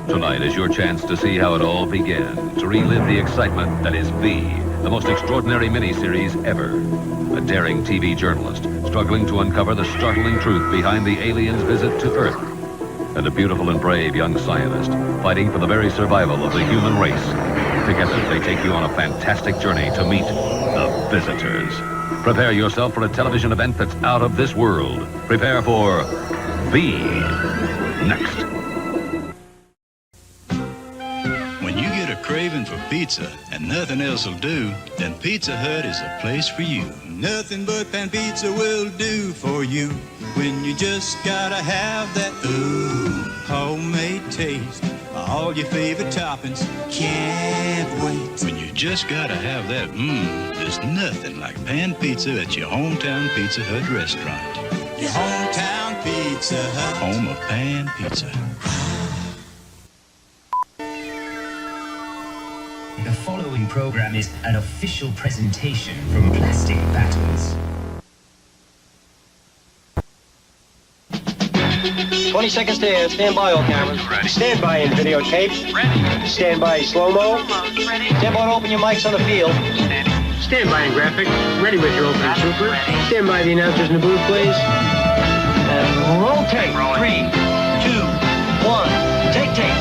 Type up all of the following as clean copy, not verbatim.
Tonight is your chance to see how it all began, to relive the excitement that is the most extraordinary miniseries ever. A daring TV journalist struggling to uncover the startling truth behind the aliens' visit to Earth. And a beautiful and brave young scientist fighting for the very survival of the human race. Together, they take you on a fantastic journey to meet the Visitors. Prepare yourself for a television event that's out of this world. Prepare for the next. When you get a craving for pizza and nothing else will do, then Pizza Hut is a place for you. Nothing but pan pizza will do for you. When you just gotta have that homemade taste. All your favorite toppings, can't wait. When you just gotta have that there's nothing like pan pizza at your hometown Pizza Hut restaurant. Your hometown Pizza Hut. Home of pan pizza. The following program is an official presentation from Plastic Battles. 20 seconds to air. Stand by, all cameras. Ready. Stand by in videotapes. Ready. Stand by slow-mo. Ready. Stand by to open your mics on the field. Steady. Stand by in graphics. Ready with your opening super. Ready. Stand by the announcers in the booth, please. And roll tape. Rolling. 3, 2, 1. Take tape.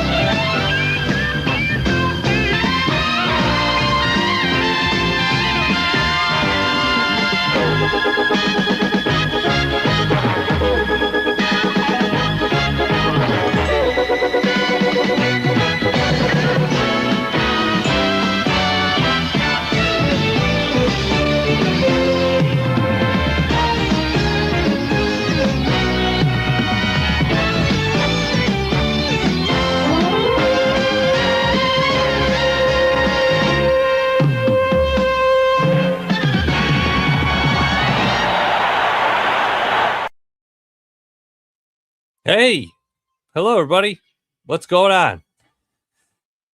Hey, hello everybody. What's going on?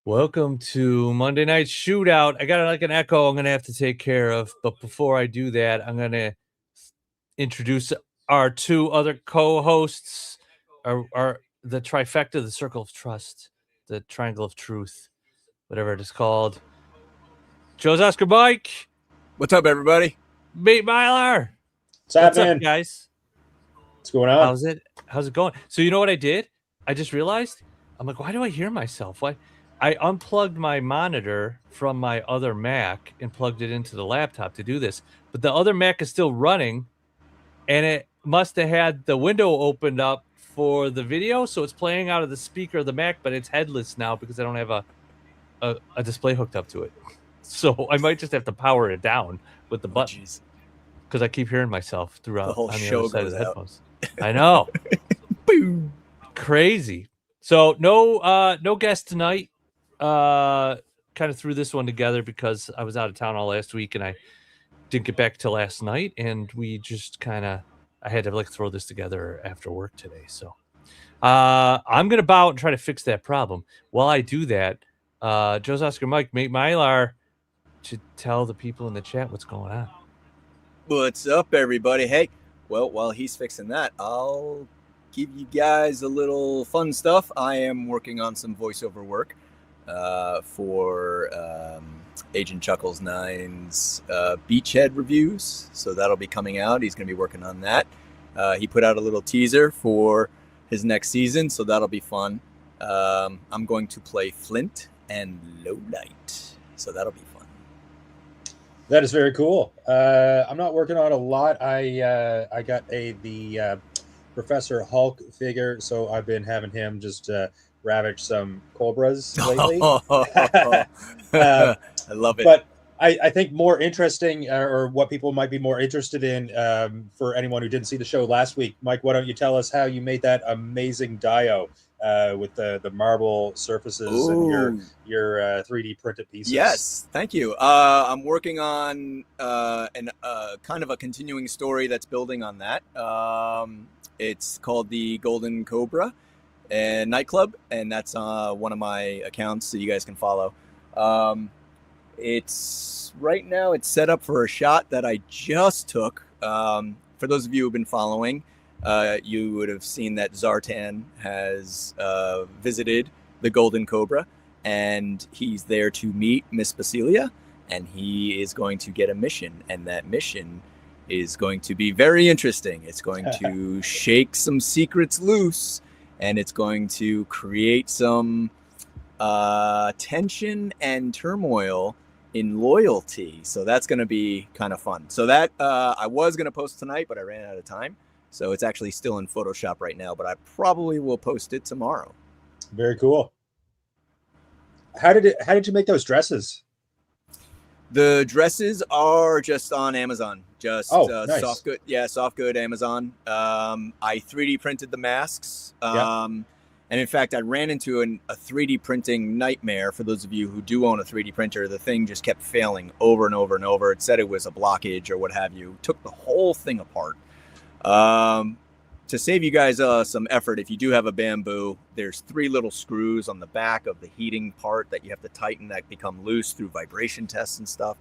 Welcome to Monday Night Shootout. I got like an echo I'm going to have to take care of, but before I do that, I'm going to introduce our two other co-hosts, our the trifecta, the circle of trust, the triangle of truth, whatever it is called. Joe's Oscar Mike. What's up, everybody? Meet Mylar. What's What's happening? up, guys? What's going on? How's it going? So you know what I did? I just realized, I'm like, why do I hear myself? Why? I unplugged my monitor from my other Mac and plugged it into the laptop to do this. But the other Mac is still running, and it must have had the window opened up for the video, so it's playing out of the speaker of the Mac, but it's headless now because I don't have a display hooked up to it. So I might just have to power it down with the button because I keep hearing myself throughout The whole on the show other side of goes the out. headphones. I know. Boom. Crazy. So no guest tonight. Kind of threw this one together because I was out of town all last week and I didn't get back till last night, and we just I had to like throw this together after work today. So I'm gonna bow out and try to fix that problem. While I do that, Joe's Oscar Mike, Mate Mylar, should tell the people in the chat what's going on. What's up, everybody? Hey, well, while he's fixing that, I'll give you guys a little fun stuff. I am working on some voiceover work for Agent Chuckles 9's Beachhead reviews. So that'll be coming out. He's going to be working on that. He put out a little teaser for his next season, so that'll be fun. I'm going to play Flint and Lowlight, so that'll be fun. That is very cool. I'm not working on a lot. I got the Professor Hulk figure, so I've been having him just ravage some cobras lately. I love it. But I think more interesting, or what people might be more interested in, for anyone who didn't see the show last week, Mike, why don't you tell us how you made that amazing Dio with the marble surfaces and your 3D printed pieces? Yes, thank you. I'm working on an kind of a continuing story that's building on that. It's called the Golden Cobra nightclub, and that's one of my accounts, so you guys can follow. It's right now it's set up for a shot that I just took. For those of you who've been following, you would have seen that Zartan has visited the Golden Cobra, and he's there to meet Miss Basilia, and he is going to get a mission, and that mission is going to be very interesting. It's going to shake some secrets loose, and it's going to create some tension and turmoil in loyalty. So that's going to be kind of fun. So that I was going to post tonight, but I ran out of time. So it's actually still in Photoshop right now, but I probably will post it tomorrow. Very cool. How did you make those dresses? The dresses are just on Amazon. Just nice. soft good Amazon. I 3D printed the masks. And in fact, I ran into a 3D printing nightmare. For those of you who do own a 3D printer, the thing just kept failing over and over and over. It said it was a blockage or what have you. Took the whole thing apart. To save you guys some effort, if you do have a bamboo, there's 3 little screws on the back of the heating part that you have to tighten that become loose through vibration tests and stuff.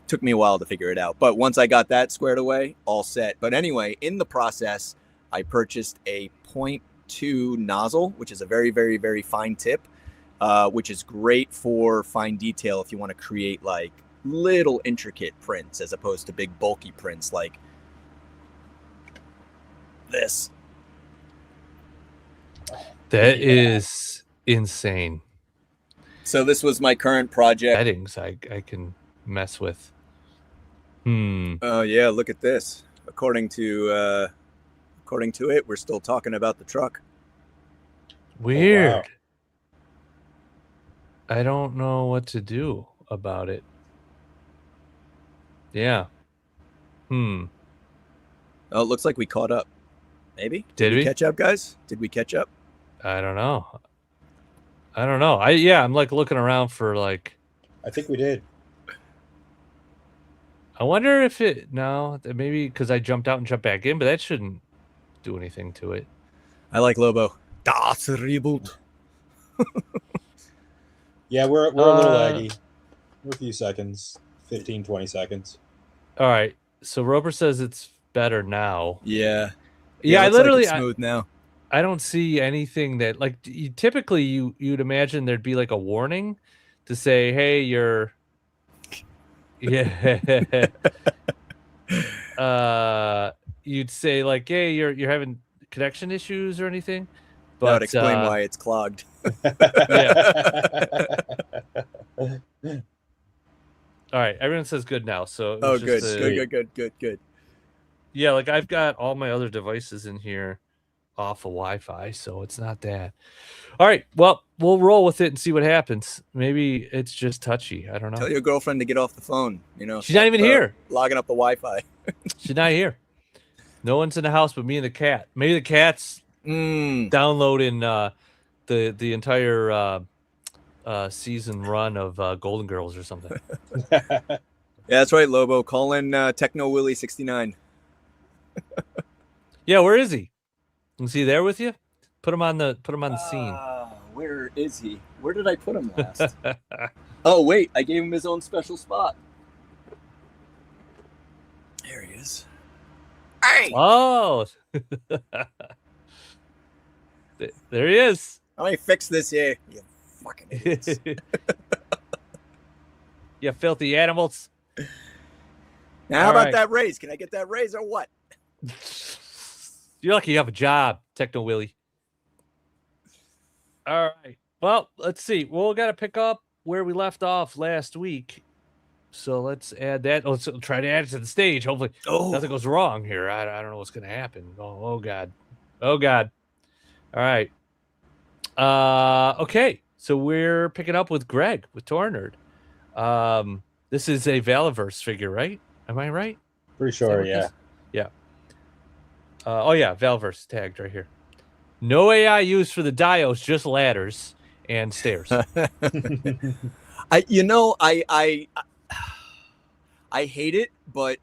Took me a while to figure it out, but once I got that squared away, all set. But anyway, in the process, I purchased a 0.2 nozzle, which is a very, very, very fine tip, which is great for fine detail if you want to create like little intricate prints as opposed to big bulky prints like this. That is insane. So this was my current project. Settings I can mess with. Oh yeah, look at this. According to it, we're still talking about the truck. Weird. Oh, wow. I don't know what to do about it. Yeah. Oh, it looks like we caught up. Maybe? Did we catch up, guys? Did we catch up? I don't know. I'm like looking around for like. I think we did. I wonder if maybe because I jumped out and jumped back in, but that shouldn't do anything to it. I like Lobo. Das Reboot. Yeah, we're a little laggy. We're a few seconds, 15, 20 seconds. All right. So Roper says it's better now. Yeah. Yeah, I looks like literally it's smooth now. I don't see anything that like typically you'd imagine there'd be like a warning to say, hey, you're you'd say like, hey, you're having connection issues or anything. But That would explain why it's clogged. All right, everyone says good now. So Good. Yeah, like I've got all my other devices in here off of Wi-Fi, so it's not that. All right, well, we'll roll with it and see what happens. Maybe it's just touchy. I don't know. Tell your girlfriend to get off the phone. She's not even here. Logging up the Wi-Fi. She's not here. No one's in the house but me and the cat. Maybe the cat's downloading the entire season run of Golden Girls or something. Yeah, that's right, Lobo. Call in Techno Willie 69. Yeah, where is he? Is he there with you? Put him on the scene. Where is he? Where did I put him last? Oh wait, I gave him his own special spot. There he is. Hey! Oh, there he is. Let me fix this here. You fucking idiots. You filthy animals. Now, how about that raise? Can I get that raise or what? You're lucky you have a job, Techno Willie. All right. Well, let's see. Well, we got to pick up where we left off last week. So let's add that. Let's try to add it to the stage. Hopefully nothing goes wrong here. I don't know what's going to happen. Oh, God. Oh, God. All right. Okay. So we're picking up with Greg, with Tornerd. This is a Valiverse figure, right? Am I right? Pretty sure, yeah. Yeah. Valiverse tagged right here. No AI used for the dios, just ladders and stairs. I hate it, but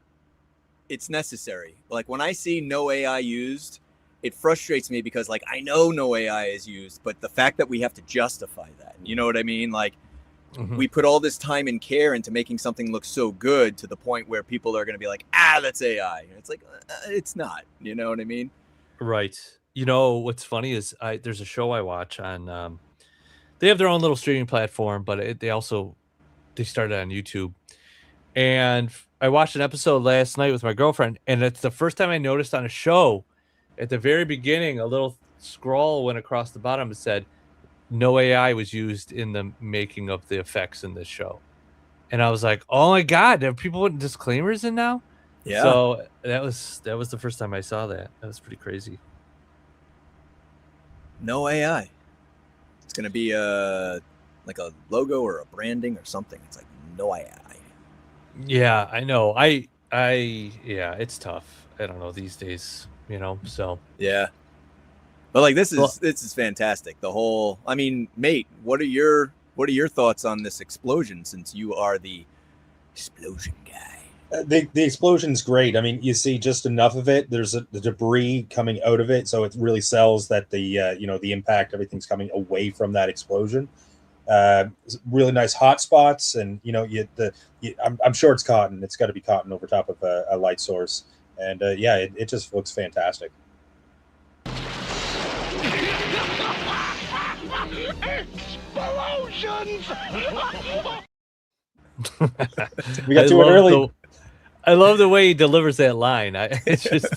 it's necessary. Like when I see no AI used, it frustrates me because like I know no AI is used, but the fact that we have to justify that, you know what I mean? Like we put all this time and care into making something look so good to the point where people are going to be like, that's AI. And it's like, it's not, you know what I mean? Right. You know, what's funny is there's a show I watch on They have their own little streaming platform, but they started on YouTube. And I watched an episode last night with my girlfriend, and it's the first time I noticed on a show at the very beginning, a little scroll went across the bottom and said, no AI was used in the making of the effects in this show. And I was like, oh my God, have people putting disclaimers in now? Yeah. So that was the first time I saw that. That was pretty crazy. No AI. It's gonna be like a logo or a branding or something. It's like no AI. Yeah, I know. Yeah, it's tough. I don't know these days, so. Yeah. But like this Well- is fantastic. The whole, I mean, mate, what are your thoughts on this explosion, since you are the explosion guy? The explosion's great. I mean, you see just enough of it. There's the debris coming out of it, so it really sells that the the impact, everything's coming away from that explosion. Really nice hot spots, and I'm sure it's cotton. It's got to be cotton over top of a light source, and it just looks fantastic. Explosions! We got to it early. I love the way he delivers that line. It's just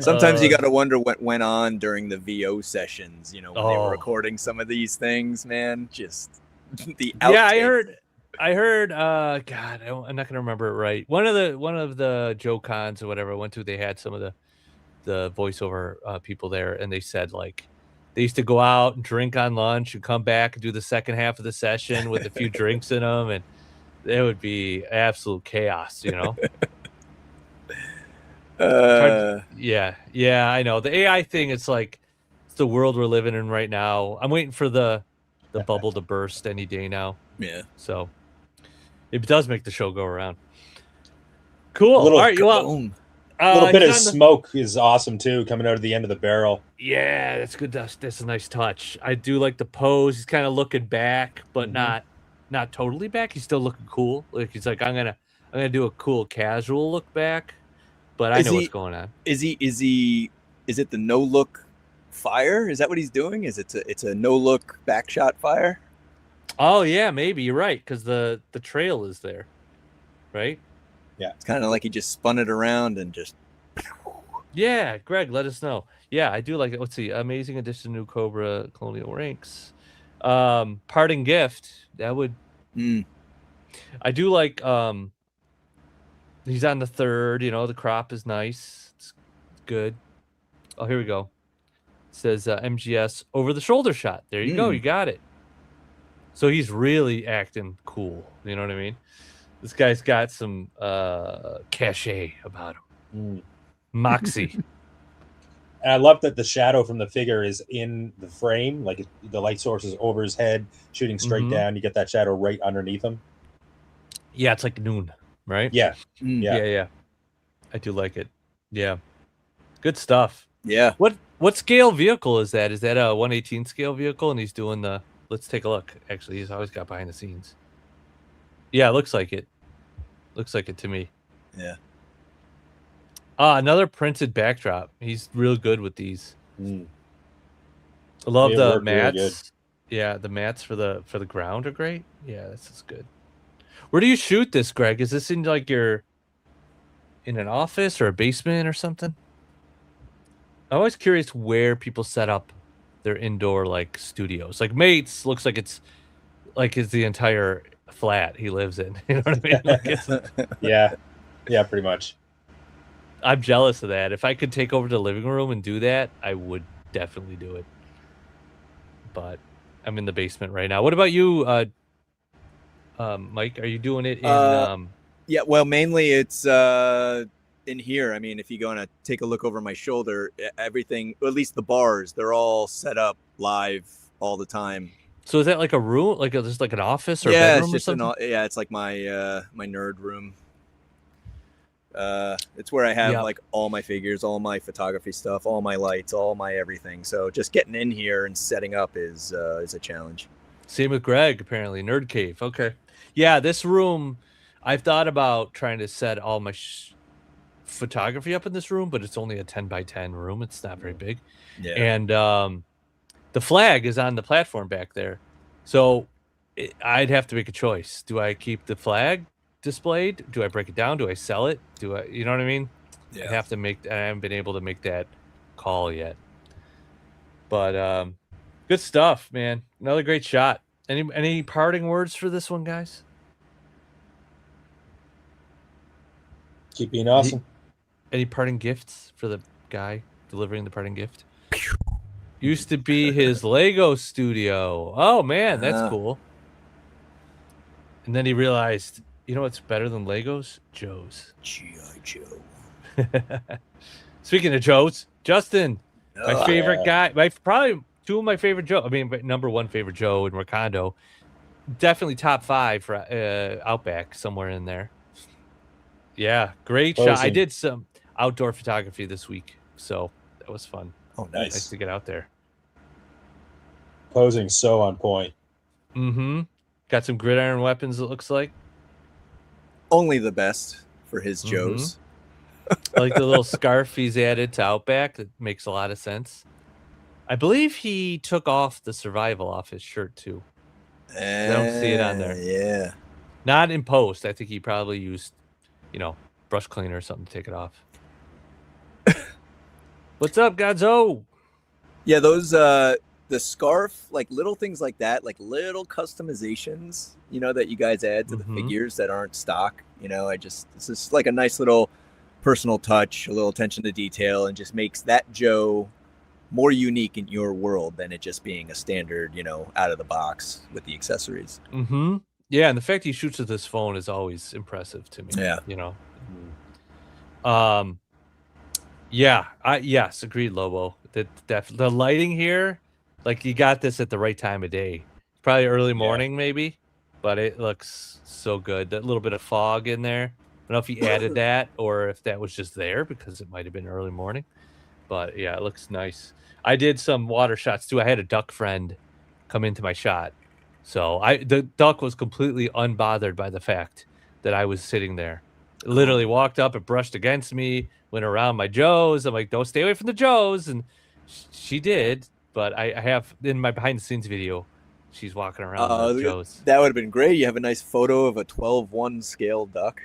Sometimes you got to wonder what went on during the VO sessions, when they were recording some of these things, man. Just the outtakes. Yeah, I heard God, I'm not gonna remember it right. One of the Joe Cons or whatever I went to, they had some of the voiceover people there, and they said like they used to go out and drink on lunch and come back and do the second half of the session with a few drinks in them, and it would be absolute chaos, Yeah, I know. The AI thing, it's like it's the world we're living in right now. I'm waiting for the bubble to burst any day now. Yeah. So it does make the show go around. Cool. Little All right, boom. A little bit of smoke is awesome too, coming out of the end of the barrel. Yeah, that's good. That's a nice touch. I do like the pose. He's kind of looking back, but not totally back. He's still looking cool. Like he's like, I'm gonna do a cool casual look back, but I know what's going on. Is it the no look fire? Is that what he's doing? It's a no look back shot fire? Oh yeah, maybe you're right, because the trail is there, right? Yeah, it's kind of like he just spun it around and just. Yeah, Greg, let us know. Yeah, I do like it. Let's see, amazing addition to new Cobra Colonial ranks. Parting gift. That would. I do like. He's on the third. The crop is nice. It's good. Oh, here we go. It says MGS over the shoulder shot. There you go. You got it. So he's really acting cool. You know what I mean? This guy's got some cachet about him. Moxie. And I love that the shadow from the figure is in the frame. Like the light source is over his head, shooting straight down. You get that shadow right underneath him. Yeah, it's like noon, right? Yeah. Yeah. I do like it. Yeah. Good stuff. Yeah. What scale vehicle is that? Is that a 1/18 scale vehicle? And he's doing the... Let's take a look. Actually, he's always got behind the scenes. Yeah, it looks like it. Looks like it to me. Yeah. Another printed backdrop. He's real good with these. I love the mats. Really, yeah, the mats for the ground are great. Yeah, this is good. Where do you shoot this, Greg? Is this in like in an office or a basement or something? I'm always curious where people set up their indoor like studios. Like Mates looks like it's the entire flat he lives in. You know what I mean? Like yeah, pretty much. I'm jealous of that. If I could take over the living room and do that, I would definitely do it. But I'm in the basement right now. What about you, Mike? Are you doing it in? Yeah, well, mainly it's in here. I mean, if you go and take a look over my shoulder, everything, or at least the bars, they're all set up live all the time. So is that like a room, like just like an office or bedroom it's just or something? It's like my my nerd room. It's where I have like all my figures, all my photography stuff, all my lights, all my everything. So just getting in here and setting up is a challenge. Same with Greg, apparently. Nerd cave. Okay. Yeah, this room, I've thought about trying to set all my photography up in this room, but it's only a 10 by 10 room. It's not very big. Yeah. And the flag is on the platform back there. So I'd have to make a choice. Do I keep the flag displayed? Do I break it down? Do I sell it? Do I, you know what I mean? I'd have to make, I haven't been able to make that call yet. But good stuff, man. Another great shot. Any parting words for this one, guys? Keep being awesome. Any parting gifts for the guy delivering the parting gift? Used to be his Lego studio. Oh man, that's cool. And then he realized, you know what's better than Legos? Joe's. G.I. Joe. Speaking of Joe's, Justin, my favorite guy, probably two of my favorite Joe. I mean, number one favorite Joe in Recondo. Definitely top 5 for Outback, somewhere in there. Yeah, great shot. I did some outdoor photography this week, so that was fun. Oh, Nice to get out there. Posing so on point. Mm-hmm. Got some gridiron weapons, it looks like. Only the best for his Joes. I like the little scarf he's added to Outback. That makes a lot of sense. I believe he took off the survival off his shirt, too. I don't see it on there. Yeah. Not in post. I think he probably used, brush cleaner or something to take it off. What's up, Godzo? Yeah, those the scarf, like little things like that, like little customizations, that you guys add to the figures that aren't stock. It's just like a nice little personal touch, a little attention to detail, and just makes that Joe more unique in your world than it just being a standard, out of the box with the accessories. Mm-hmm. Yeah, and the fact he shoots with his phone is always impressive to me. Yeah. Yes, agreed, Lobo. The lighting here, like you got this at the right time of day. Probably early morning, maybe, but it looks so good. That little bit of fog in there. I don't know if he added that or if that was just there because it might have been early morning. But yeah, it looks nice. I did some water shots too. I had a duck friend come into my shot. So the duck was completely unbothered by the fact that I was sitting there. It literally walked up and brushed against me, went around my Joes. I'm like, don't stay away from the Joes. And she did. But I have in my behind the scenes video, she's walking around the Joes. That would have been great. You have a nice photo of a 12-1 scale duck.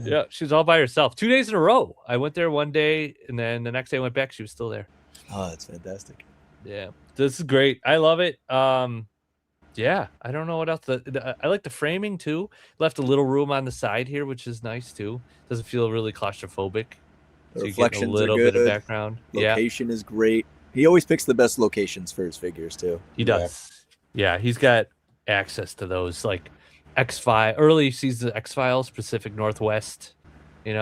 Yeah, she was all by herself 2 days in a row. I went there one day, and then the next day I went back. She was still there. Oh, that's fantastic. Yeah, this is great. I love it. Yeah, I don't know what else. I like the framing too. Left a little room on the side here, which is nice too. Doesn't feel really claustrophobic. The so reflections you get a little are good. bit of background. Location is great. He always picks the best locations for his figures too. He does. Yeah, he's got access to those like X-Files, early season X-Files, Pacific Northwest. It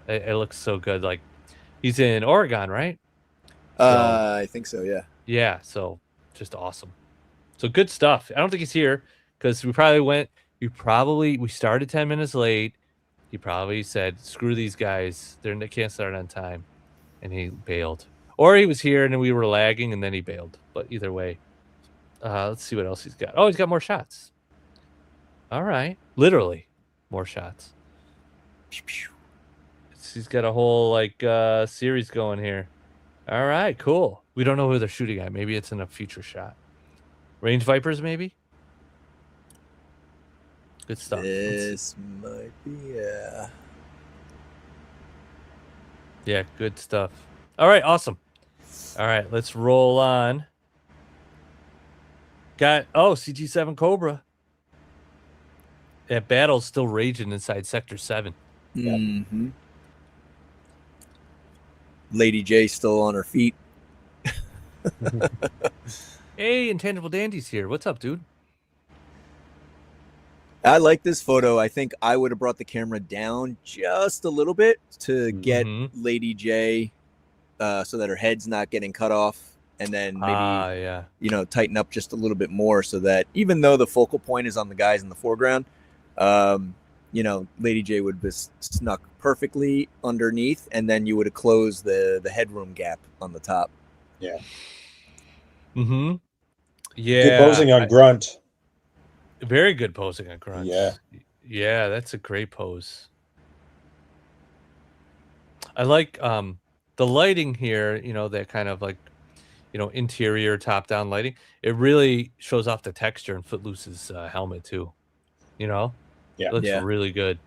looks so good. Like he's in Oregon, right? I think so. Yeah. Yeah. So just awesome. So good stuff. I don't think he's here because we started 10 minutes late. He probably said, "Screw these guys. They can't start on time," and he bailed. Or he was here and then we were lagging and then he bailed. But either way, let's see what else he's got. Oh, he's got more shots. All right. Literally more shots. He's got a whole series going here. All right, cool. We don't know who they're shooting at. Maybe it's in a future shot. Range Vipers, maybe? Good stuff. This might be, yeah. Yeah, good stuff. All right, awesome. All right, let's roll on. CG7 Cobra. That battle's still raging inside Sector 7. Mm-hmm. Lady J still on her feet. Hey, Intangible Dandy's here. What's up, dude? I like this photo. I think I would have brought the camera down just a little bit to get Lady J so that her head's not getting cut off. And then maybe, tighten up just a little bit more so that even though the focal point is on the guys in the foreground, Lady J would have snuck perfectly underneath, and then you would have closed the headroom gap on the top. Yeah. Mm-hmm. Yeah. Good posing on Grunt. Very good posing on Grunt. Yeah. Yeah, that's a great pose. I like the the lighting here, you know, that kind of like, you know, interior top-down lighting, it really shows off the texture in Footloose's helmet too. You know, Yeah. it looks Yeah. really good.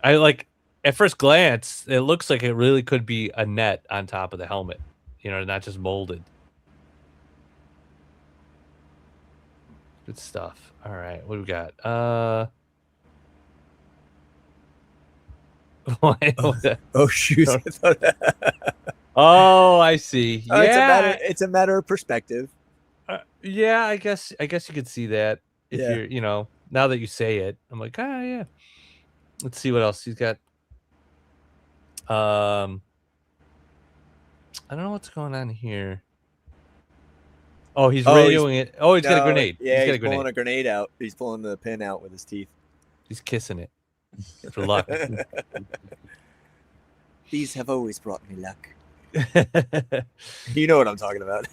I like at first glance, it looks like it really could be a net on top of the helmet. You know, not just molded. Good stuff. All right, what do we got? Oh shoot! I thought- Oh, I see. Yeah, it's a matter of perspective. yeah. I guess you could see that if Yeah. you're, you know, now that you say it, I'm like, ah, yeah. Let's see what else he's got. I don't know what's going on here. Oh, he's radioing it. Oh, he's got a grenade. Yeah, he's got a pulling grenade. a grenade out. He's pulling the pin out with his teeth. He's kissing it for luck. These have always brought me luck. You know what I'm talking about.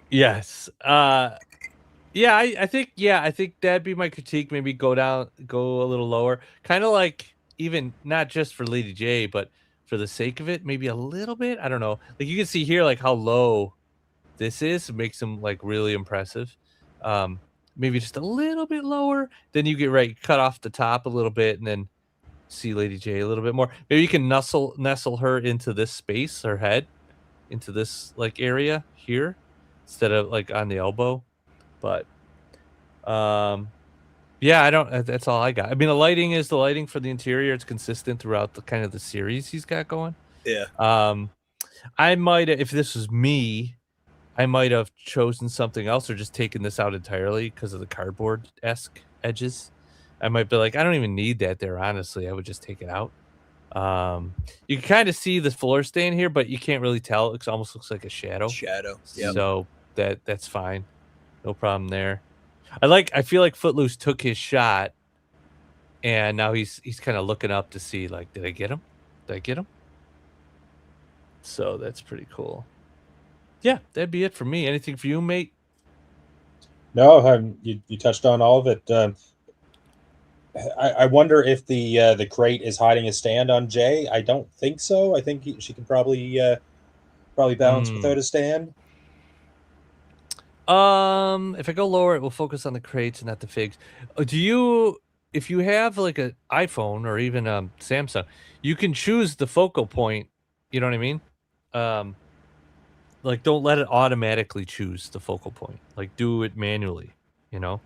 Yes. Yeah, I think that'd be my critique. Maybe go a little lower. Kind of like even not just for Lady J, but for the sake of it, maybe a little bit. I don't know. Like you can see here, like how low this is. It makes him like really impressive. Maybe just a little bit lower. Then you get cut off the top a little bit, and then see Lady J a little bit more. Maybe you can nestle her into this space, her head, into this like area here, instead of like on the elbow. But yeah, I don't. That's all I got. I mean, the lighting is the lighting for the interior. It's consistent throughout the kind of the series he's got going. Yeah. I might, if this was me, I might have chosen something else or just taken this out entirely because of the cardboard-esque edges. I might be like, I don't even need that there. Honestly, I would just take it out. You can kind of see the floor stain here, but you can't really tell. It almost looks like a shadow. Yep. So that's fine. No problem there. I feel like Footloose took his shot, and now he's kind of looking up to see, like, did I get him? Did I get him? So that's pretty cool. Yeah, that'd be it for me. Anything for you, mate? No, you touched on all of it. I wonder if the crate is hiding a stand on Jay. I don't think so. I think she can probably balance without a stand. If I go lower, it will focus on the crates and not the figs. If you have like an iPhone or even Samsung, you can choose the focal point. You know what I mean? Like don't let it automatically choose the focal point. Like do it manually. You know,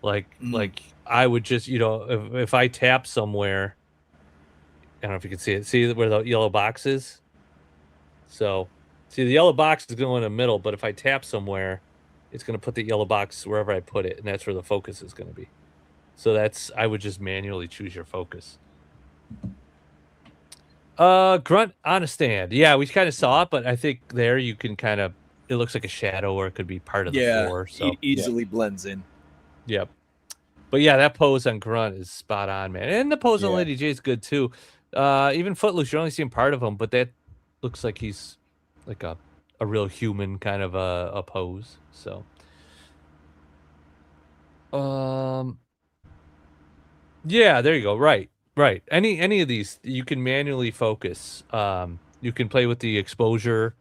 like I would just, you know, if I tap somewhere, I don't know if you can see it. See where the yellow box is? So, see the yellow box is going in the middle, but if I tap somewhere, it's going to put the yellow box wherever I put it, and that's where the focus is going to be. So I would just manually choose your focus. Grunt on a stand. Yeah, we kind of saw it, but I think there you can kind of, it looks like a shadow or it could be part of the floor. So easily blends in. Yep. But yeah, that pose on Grunt is spot on, man. And the pose on Lady J is good too. Even Footloose, you're only seeing part of him, but that looks like he's like a real human kind of a pose. So yeah, there you go. Right. Any of these you can manually focus. You can play with the exposure,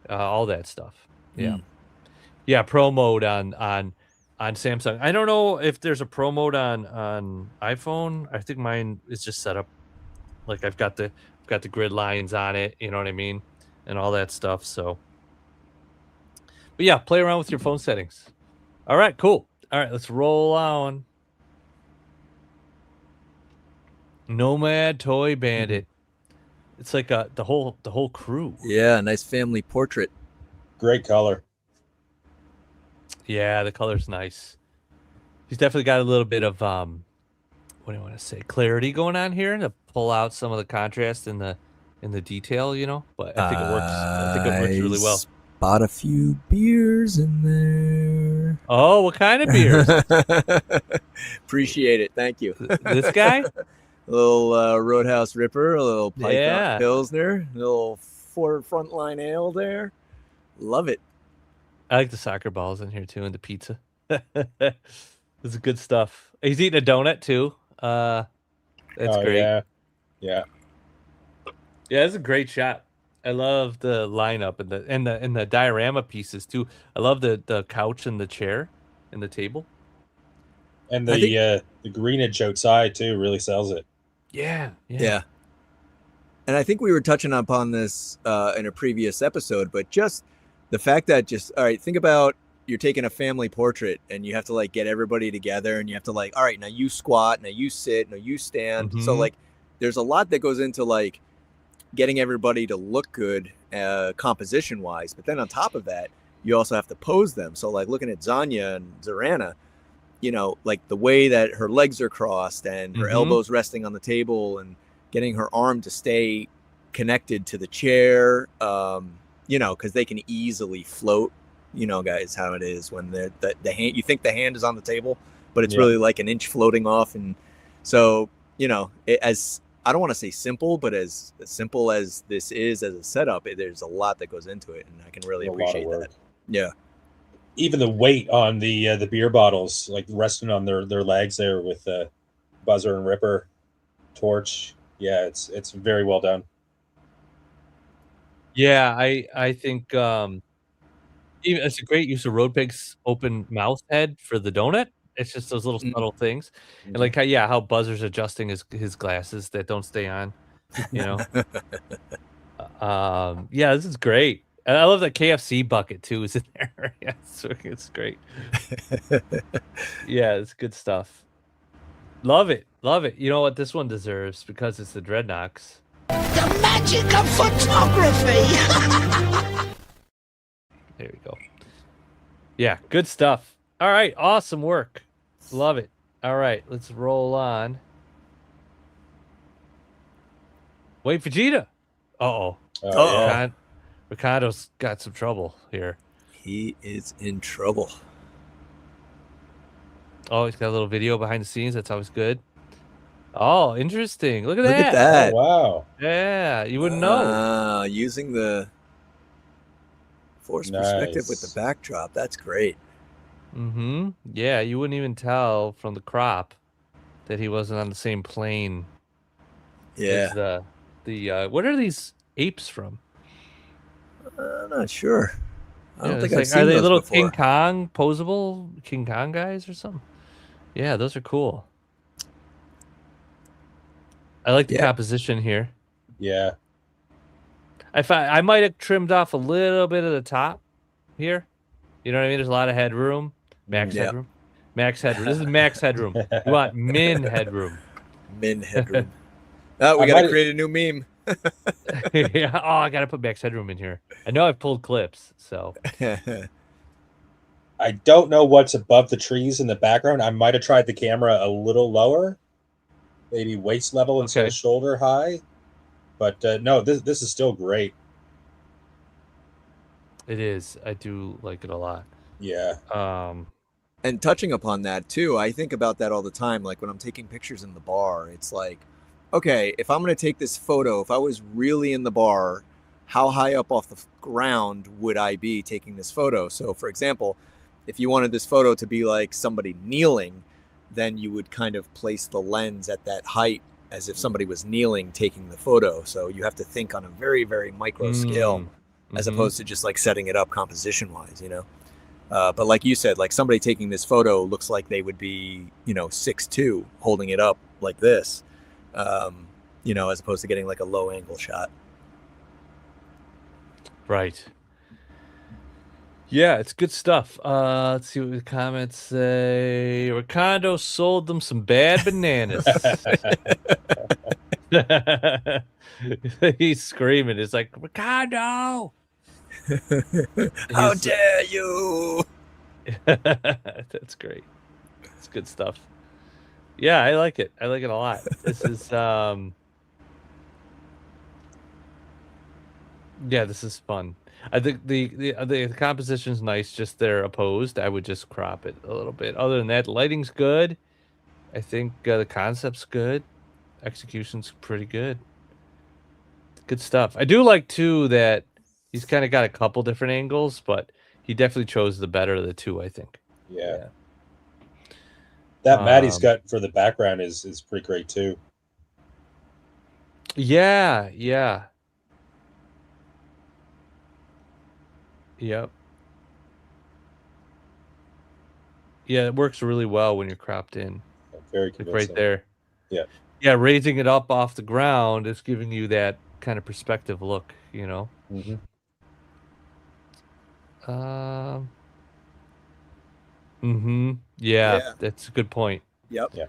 all that stuff. Yeah. Yeah, pro mode on Samsung. I don't know if there's a pro mode on iPhone. I think mine is just set up like I've got the grid lines on it, you know what I mean? And all that stuff. So but yeah, play around with your phone settings. All right, cool. All right, let's roll on. Nomad Toy Bandit. It's like the whole crew. Yeah, nice family portrait. Great color. Yeah, the color's nice. He's definitely got a little bit of what do I want to say? Clarity going on here to pull out some of the contrast in the detail, you know. But I think it works. I think it works really well. Spot a few beers in there. Oh, what kind of beers? Appreciate it. Thank you. This guy? A little Roadhouse Ripper, a little Yeah. Python Pilsner, a little Frontline Ale there. Love it. I like the soccer balls in here too, and the pizza. This is good stuff. He's eating a donut too. That's great. Yeah. Yeah, it's a great shot. I love the lineup and the diorama pieces too. I love the couch and the chair and the table. And I think- the greenage outside too really sells it. Yeah. And I think we were touching upon this in a previous episode, but just the fact that all right, think about you're taking a family portrait and you have to like get everybody together and you have to like, all right, now you squat, now you sit, now you stand. So like there's a lot that goes into like getting everybody to look good composition wise. But then on top of that, you also have to pose them. So like looking at Zanya and Zorana, you know, like the way that her legs are crossed and her elbows resting on the table and getting her arm to stay connected to the chair, you know, because they can easily float. You know, guys, how it is when the hand, you think the hand is on the table, but it's really like an inch floating off. And so, you know, as I don't want to say simple, but as simple as this is as a setup, there's a lot that goes into it, and I can really appreciate that. Yeah. Even the weight on the beer bottles, like resting on their legs there with Buzzer and Ripper, Torch. Yeah, it's very well done. Yeah, I think even it's a great use of Rodepig's open mouth head for the donut. It's just those little subtle things, and like how Buzzer's adjusting his glasses that don't stay on, you know. Yeah, this is great. And I love that KFC bucket too is in there. Yeah, it's great. Yeah, it's good stuff. Love it, love it. You know what this one deserves because it's the Dreadnoks. The magic of photography. There we go. Yeah, good stuff. All right, awesome work. Love it. All right, let's roll on. Wait, Vegeta. Uh-oh. Ricardo's got some trouble here. He is in trouble. Oh, he's got a little video behind the scenes. That's always good. Oh, interesting. Look at that. Look at that. Oh, wow. Yeah, you wouldn't know. Using the force perspective with the backdrop. That's great. Yeah, you wouldn't even tell from the crop that he wasn't on the same plane. Yeah. As the what are these apes from? I'm not sure. I don't think I've seen are they those little before. King Kong posable King Kong guys or something? Yeah, those are cool. I like the composition here. Yeah. I might have trimmed off a little bit of the top here. You know what I mean? There's a lot of headroom. Max headroom. Max headroom. This is max headroom. You want min headroom. Min headroom. Oh, we got to create a new meme. Yeah. Oh, I got to put max headroom in here. I know I've pulled clips, so. I don't know what's above the trees in the background. I might have tried the camera a little lower, maybe waist level instead of shoulder high. But no, this is still great. It is. I do like it a lot. Yeah. And touching upon that too, I think about that all the time. Like when I'm taking pictures in the bar, it's like, okay, if I'm going to take this photo, if I was really in the bar, how high up off the ground would I be taking this photo? So for example, if you wanted this photo to be like somebody kneeling, then you would kind of place the lens at that height as if somebody was kneeling taking the photo. So you have to think on a very, very micro scale as opposed to just like setting it up composition wise, you know? But like you said, like somebody taking this photo looks like they would be, you know, 6'2", holding it up like this, you know, as opposed to getting like a low angle shot. Right. Yeah, it's good stuff. Let's see what the comments say. Ricardo sold them some bad bananas. He's screaming. It's like, Ricardo! How dare you? That's great. It's good stuff. Yeah, I like it. I like it a lot. This is yeah, this is fun. I think the composition's nice, just they're opposed. I would just crop it a little bit. Other than that, lighting's good. I think the concept's good. Execution's pretty good. Good stuff. I do like too that he's kind of got a couple different angles, but he definitely chose the better of the two, I think. Yeah. That Maddie's got for the background is pretty great too. Yeah, yeah. Yep. Yeah, it works really well when you're cropped in. Very Like convincing. right there. Yeah. Yeah, raising it up off the ground is giving you that kind of perspective look, you know. Mm-hmm. Yeah, Yeah. that's a good point. Yep. Yeah.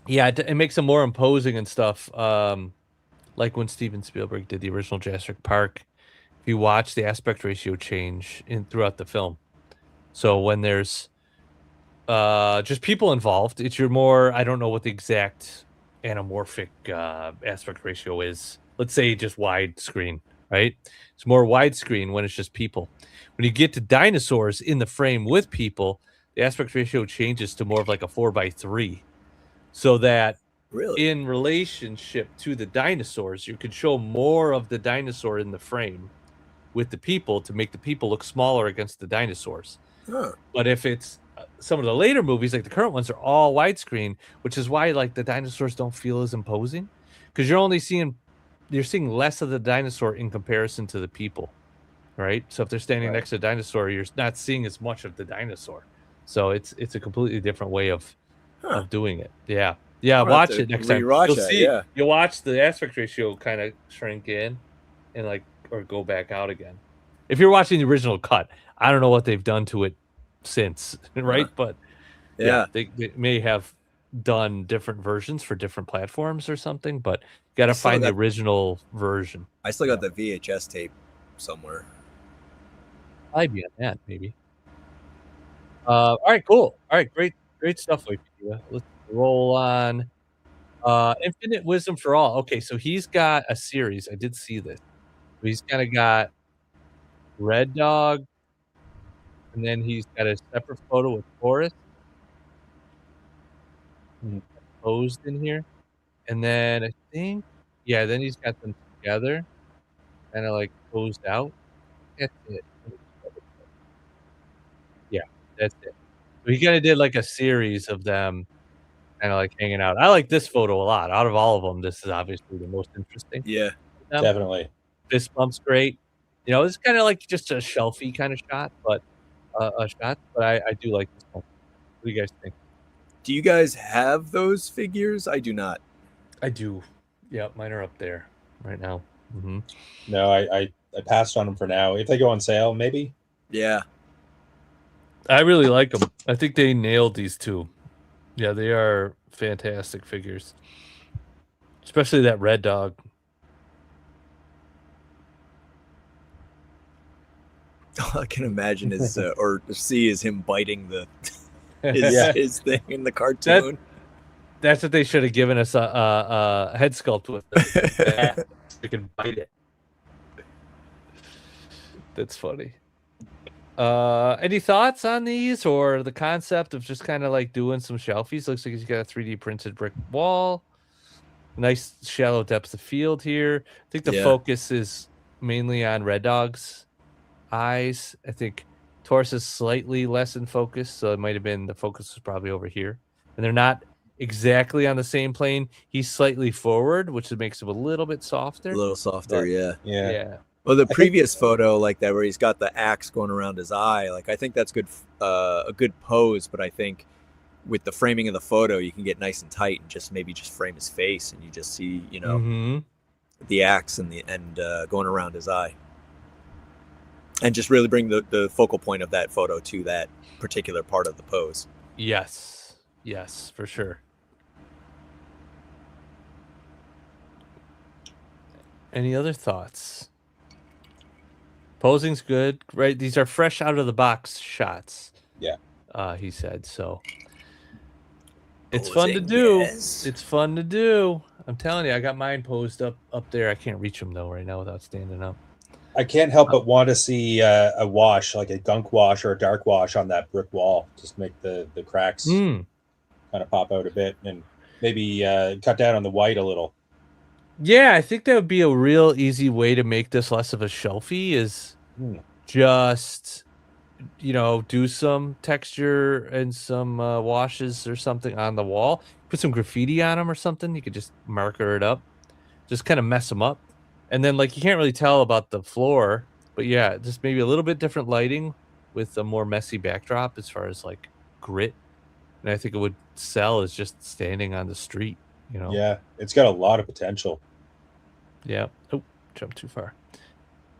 Yeah, it makes them more imposing and stuff. Like when Steven Spielberg did the original Jurassic Park. If you watch the aspect ratio change in throughout the film. So when there's just people involved, it's your more I don't know what the exact anamorphic aspect ratio is. Let's say just widescreen, right? It's more widescreen when it's just people. When you get to dinosaurs in the frame with people, the aspect ratio changes to more of like a 4:3, so that Really? in relationship to the dinosaurs, you could show more of the dinosaur in the frame with the people to make the people look smaller against the dinosaurs. Huh. But if it's some of the later movies, like the current ones, are all widescreen, which is why like the dinosaurs don't feel as imposing because you're seeing less of the dinosaur in comparison to the people, right? So if they're standing Right. next to a dinosaur, you're not seeing as much of the dinosaur. So it's a completely different way of doing it. Yeah. Yeah, I'll have watch to it next time. rewatch You'll that, see yeah. you'll watch the aspect ratio kind of shrink in and like or go back out again. If you're watching the original cut, I don't know what they've done to it since, right? But Yeah. they may have done different versions for different platforms or something, but you got to I still find the got- original version. I still got the VHS tape somewhere. I'd be on that maybe. All right, cool. All right, great stuff, Wikipedia. Let's roll on. Infinite Wisdom for All. Okay, so he's got a series. I did see this. He's kind of got Red Dog, and then he's got a separate photo with Forrest posed in here. And then I think, yeah, then he's got them together, kind of like posed out. That's it. Yeah, that's it. So he kind of did like a series of them kind of like hanging out. I like this photo a lot. Out of all of them, this is obviously the most interesting. Yeah. Definitely. Fist bump's great. You know, it's kind of like just a shelfie kind of shot, but a shot. But I do like this one. What do you guys think? Do you guys have those figures? I do not. I do. Yeah, mine are up there right now. Mm-hmm. No, I passed on them for now. If they go on sale, maybe. Yeah. I really like them. I think they nailed these two. Yeah, they are fantastic figures, especially that Red Dog. All I can imagine is, or see is him biting the Yeah. his thing in the cartoon. That's what they should have given us a head sculpt with. We can bite it. That's funny. Any thoughts on these or the concept of just kind of like doing some shelfies? Looks like he's got a 3D printed brick wall. Nice shallow depth of field here. I think the Yeah. focus is mainly on Red Dog's eyes. I think Taurus is slightly less in focus, so it might have been the focus was probably over here. And they're not exactly on the same plane. He's slightly forward, which makes him a little bit softer. A little softer, yeah. Yeah. Well, the previous photo, like that, where he's got the axe going around his eye, like I think that's good, a good pose. But I think with the framing of the photo, you can get nice and tight and just maybe just frame his face, and you just see, you know, Mhm. the axe and going around his eye, and just really bring the focal point of that photo to that particular part of the pose. Yes. Yes, for sure. Any other thoughts? Posing's good, right? These are fresh out of the box shots. Yeah. He said so. It's fun to Posing, do. yes. It's fun to do. I'm telling you, I got mine posed up there. I can't reach them though right now without standing up. I can't help but want to see a wash, like a gunk wash or a dark wash on that brick wall. Just make the cracks kind of pop out a bit and maybe cut down on the white a little. Yeah, I think that would be a real easy way to make this less of a shelfie is just, you know, do some texture and some washes or something on the wall. Put some graffiti on them or something. You could just marker it up. Just kind of mess them up. And then like you can't really tell about the floor, but yeah, just maybe a little bit different lighting with a more messy backdrop as far as like grit. And I think it would sell as just standing on the street, you know. Yeah, it's got a lot of potential. Yeah. Oh, jumped too far.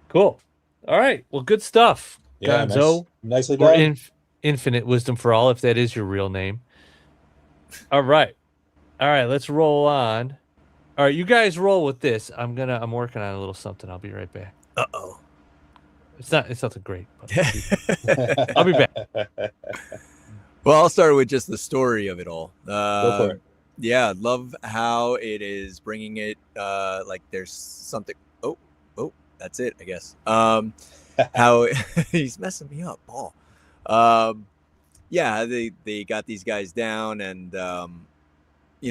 Cool. All right. Well, good stuff. Yeah, Gonzo, nicely or done. Infinite Wisdom for All, if that is your real name. All right. All right, let's roll on. All right, you guys roll with this. I'm working on a little something. I'll be right back. Uh-oh. It's nothing great, but I'll be back. Well, I'll start with just the story of it all. Go for it. Yeah, love how it is bringing it like there's something. Oh, that's it, I guess. How he's messing me up, Paul. Yeah, they got these guys down, and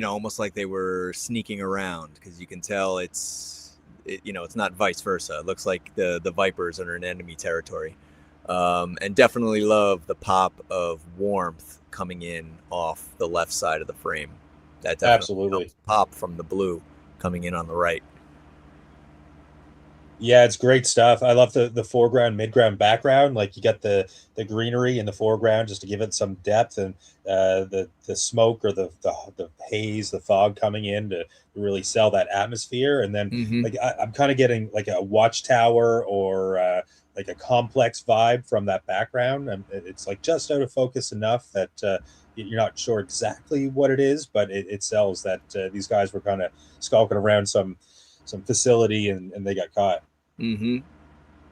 almost like they were sneaking around, because you can tell it's not vice versa. It looks like the Vipers are in enemy territory. And definitely love the pop of warmth coming in off the left side of the frame. That definitely Absolutely helps pop from the blue coming in on the right. Yeah, it's great stuff. I love the foreground, midground, background. Like you got the greenery in the foreground just to give it some depth, and the smoke or the haze, the fog coming in to really sell that atmosphere. And then like I'm kind of getting like a watchtower or like a complex vibe from that background, and it's like just out of focus enough that you're not sure exactly what it is, but it sells that these guys were kind of skulking around some facility and they got caught. And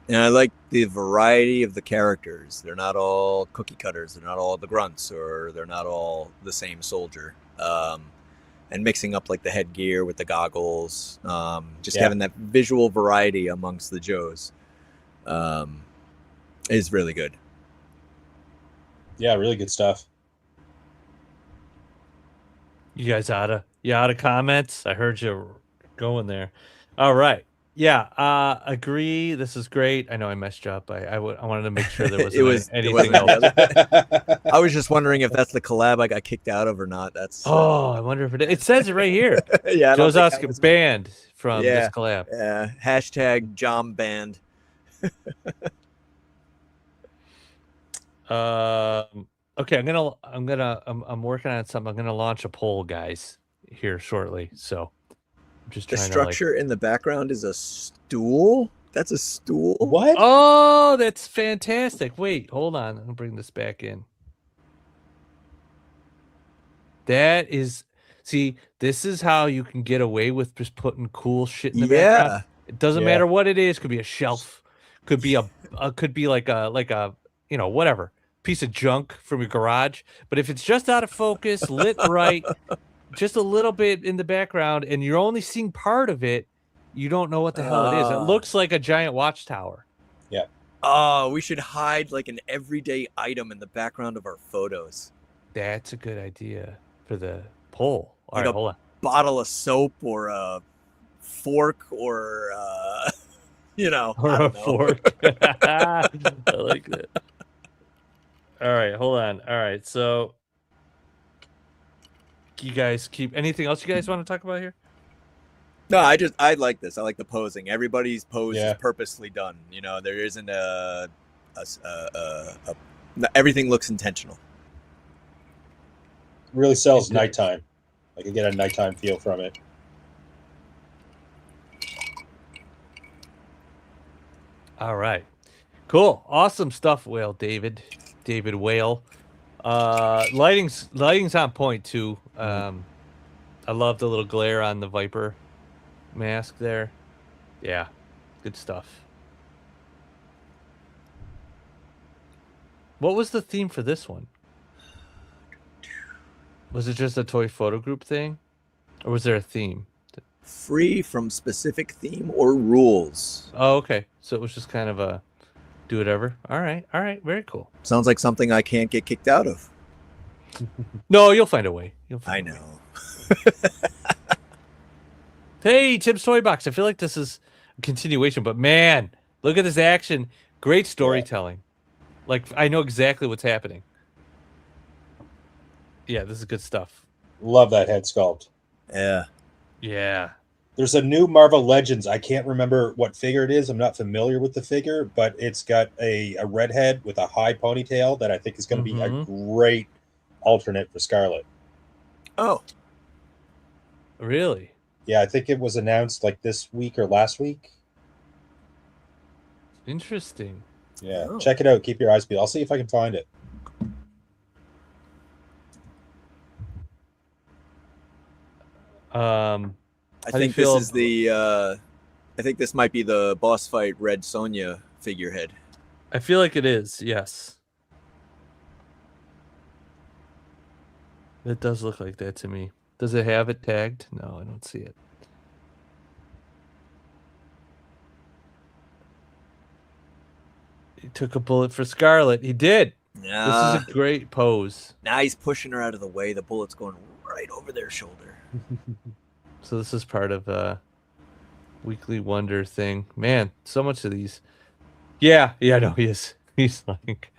I like the variety of the characters. They're not all cookie cutters. They're not all the grunts, or they're not all the same soldier. And mixing up like the headgear with the goggles, just having that visual variety amongst the Joes is really good. Yeah, really good stuff. You guys out of comments? I heard you going there. All right. Yeah, agree. This is great. I know I messed you up. I wanted to make sure there wasn't anything else. I was just wondering if that's the collab I got kicked out of or not. That's I wonder if it says it right here. Yeah, Joe's Oscar banned from this collab. Yeah, hashtag Jom banned. Okay, I'm working on something. I'm gonna launch a poll, guys, here shortly. So I'm just trying the structure in the background is a stool. That's a stool. What? Oh, that's fantastic. Wait, hold on. I'll bring this back in. That is, see, this is how you can get away with just putting cool shit in the background. It doesn't matter what it is. Could be a shelf. Could be could be like a whatever piece of junk from your garage. But if it's just out of focus, lit bright, just a little bit in the background, and you're only seeing part of it, you don't know what the hell it is. It looks like a giant watchtower. Yeah. Oh, we should hide like an everyday item in the background of our photos. That's a good idea for the poll. All like right, hold on. Bottle of soap or a fork or or a fork. I like that. All right, hold on. All right, so you guys keep anything else you guys want to talk about here? No, I like this. I like the posing. Everybody's pose is purposely done. There isn't everything looks intentional. Really sells nighttime. I can get a nighttime feel from it. All right. Cool. Awesome stuff, David Whale. Lighting's on point too. I love the little glare on the Viper mask there. Yeah. Good stuff. What was the theme for this one? Was it just a toy photo group thing? Or was there a theme? Free from specific theme or rules. Oh, okay. So it was just kind of a do whatever. All right. Very cool. Sounds like something I can't get kicked out of. No, you'll find a way. I know. Hey, Tim's Toy Box. I feel like this is a continuation, but man, look at this action. Great storytelling. Like, I know exactly what's happening. Yeah, this is good stuff. Love that head sculpt. Yeah. Yeah. There's a new Marvel Legends. I can't remember what figure it is. I'm not familiar with the figure, but it's got a redhead with a high ponytail that I think is going to be a great alternate for Scarlet. Oh, really? Yeah, I think it was announced like this week or last week. Interesting. Yeah, check it out. Keep your eyes peeled. I'll see if I can find it. I think this is the. I think this might be the boss fight Red Sonja figurehead. I feel like it is. Yes. It does look like that to me. Does it have it tagged? No, I don't see it. He took a bullet for Scarlet. He did. This is a great pose. Now he's pushing her out of the way. The bullet's going right over their shoulder. So this is part of a Weekly Wonder thing. Man, so much of these. Yeah, no, he is. He's like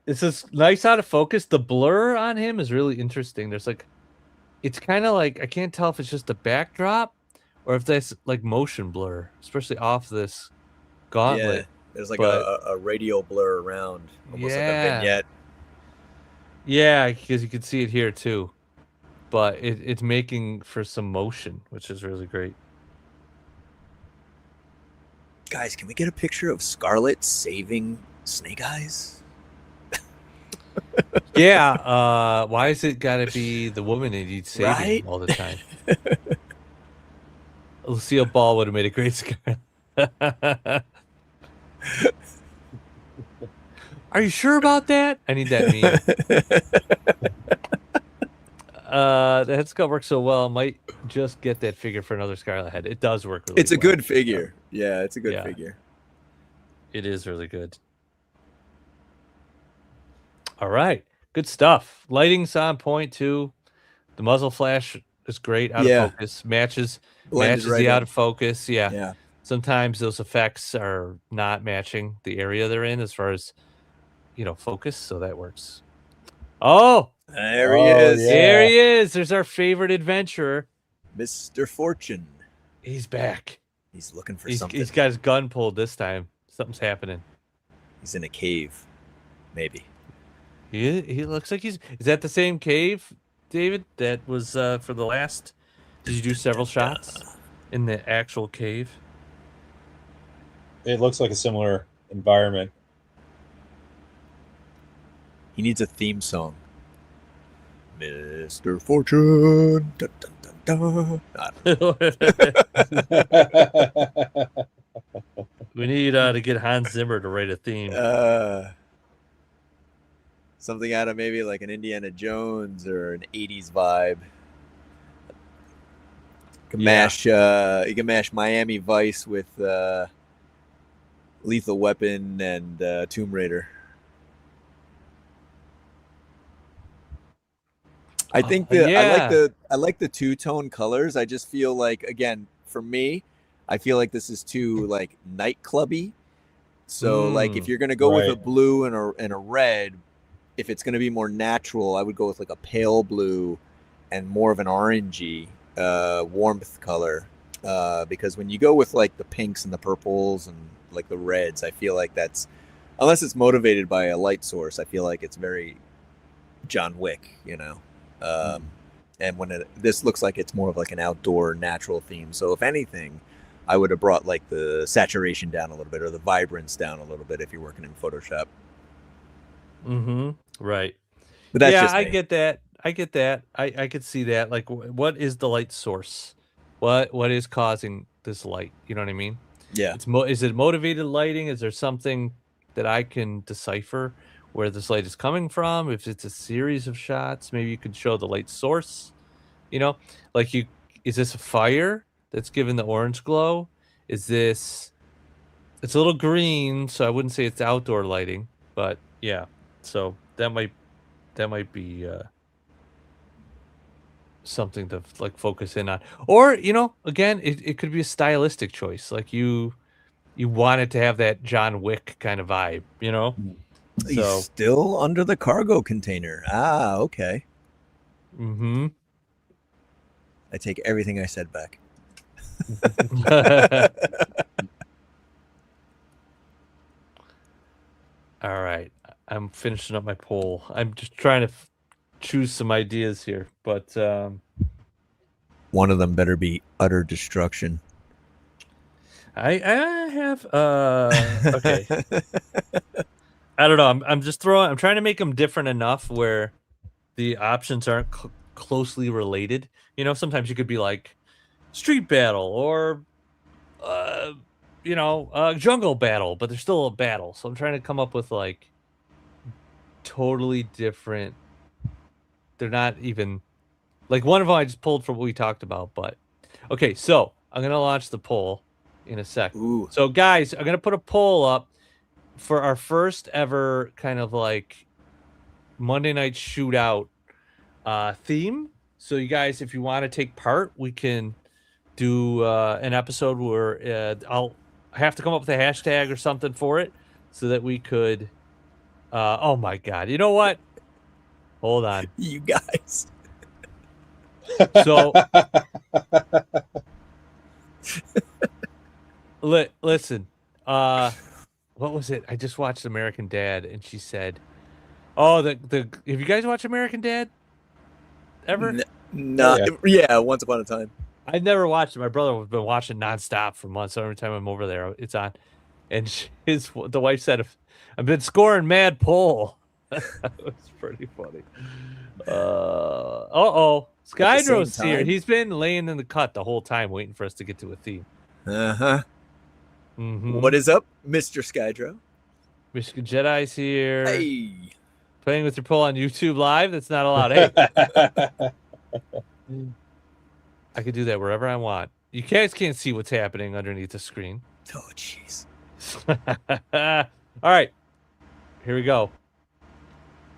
this is nice out of focus. The blur on him is really interesting. There's like, it's kind of like, I can't tell if it's just a backdrop or if that's like motion blur, especially off this gauntlet. Yeah, there's like a radial blur around, almost like a vignette. Yeah, because you can see it here too, but it's making for some motion, which is really great. Guys, can we get a picture of Scarlet saving Snake Eyes? Yeah, why is it gotta be the woman that he's saving all the time? Lucille Ball would have made a great Scarlet. Are you sure about that? I need that meme. The head sculpt works so well. I might just get that figure for another Scarlet head. It does work really It's a good figure. Yeah, it's a good figure. It is really good. All right. Good stuff. Lighting's on point too. The muzzle flash is great out of focus. Matches right the out of focus. Yeah. Sometimes those effects are not matching the area they're in as far as, focus. So that works. Oh, there he is. Yeah. There he is. There's our favorite adventurer, Mr. Fortune. He's back. He's looking for something. He's got his gun pulled this time. Something's happening. He's in a cave, maybe. He looks like he's. Is that the same cave, David? That was for the last. Did you do several shots in the actual cave? It looks like a similar environment. He needs a theme song. Mr. Fortune. Dun, dun, dun, dun. We need to get Hans Zimmer to write a theme. Something out of maybe like an Indiana Jones or an 80s vibe. You can mash Miami Vice with Lethal Weapon and Tomb Raider. I think I like the two-tone colors. I just feel like, again, for me, I feel like this is too like nightclubby. So like if you're gonna go with a blue and a red, if it's gonna be more natural, I would go with like a pale blue and more of an orangey warmth color. Because when you go with like the pinks and the purples and like the reds, I feel like that's, unless it's motivated by a light source, I feel like it's very John Wick, and when this looks like it's more of like an outdoor natural theme. So if anything, I would have brought like the saturation down a little bit or the vibrance down a little bit if you're working in Photoshop. Right. But that's just me. I get that. I could see that. Like, what is the light source? What is causing this light? You know what I mean? Yeah. Is it motivated lighting? Is there something that I can decipher where this light is coming from? If it's a series of shots, maybe you could show the light source. Like is this a fire that's giving the orange glow? Is this? It's a little green, so I wouldn't say it's outdoor lighting, but yeah. So that might be something to like focus in on. Or again, it could be a stylistic choice. Like you want it to have that John Wick kind of vibe. He's still under the cargo container. Okay. I take everything I said back. All right, I'm finishing up my poll. I'm just trying to choose some ideas here, but one of them better be utter destruction. I have okay. I don't know. I'm just throwing. I'm trying to make them different enough where the options aren't closely related. You know, sometimes you could be like street battle or jungle battle, but there's still a battle. So I'm trying to come up with like totally different. They're not even like one of them I just pulled from what we talked about, but okay, so I'm gonna launch the poll in a sec. Ooh. So guys, I'm gonna put a poll up for our first ever kind of like Monday Night Shootout theme. So you guys, if you want to take part, we can do an episode where I'll have to come up with a hashtag or something for it so that we could oh my god, you know what, hold on, You guys. so listen, what was it? I just watched American Dad, and she said, "Oh, the have you guys watched American Dad ever?" No, yeah, once upon a time. I've never watched it. My brother has been watching nonstop for months. So every time I'm over there, it's on. And the wife said, "I've been scoring mad pull." That was pretty funny. Skydrow's here. He's been laying in the cut the whole time, waiting for us to get to a theme. Uh-huh. Mm-hmm. What is up, Mr. Skydrow? Michigan Jedi's here. Hey. Playing with your poll on YouTube Live. That's not allowed. Hey. I could do that wherever I want. You guys can't see what's happening underneath the screen. Oh, jeez. All right. Here we go.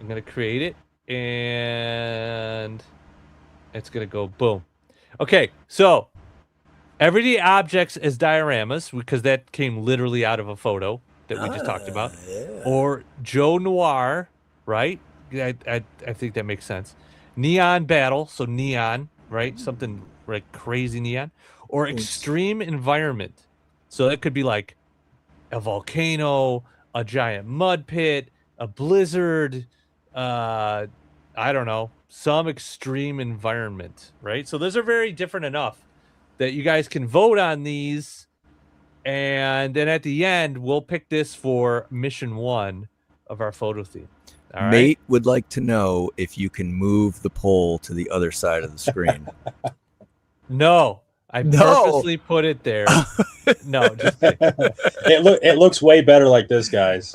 I'm going to create it, and it's going to go boom. Okay, so everyday objects as dioramas, because that came literally out of a photo that we just talked about. Yeah. Or Joe Noir, right? I think that makes sense. Neon battle, so neon, right? Something like crazy neon. Or extreme environment. So that could be like a volcano, a giant mud pit, a blizzard, I don't know, some extreme environment, right? So those are very different enough that you guys can vote on these, and then at the end we'll pick this for mission 1 of our photo theme. All right? Mate would like to know if you can move the poll to the other side of the screen. No, I purposely put it there. No, just kidding. It looks way better like this, guys.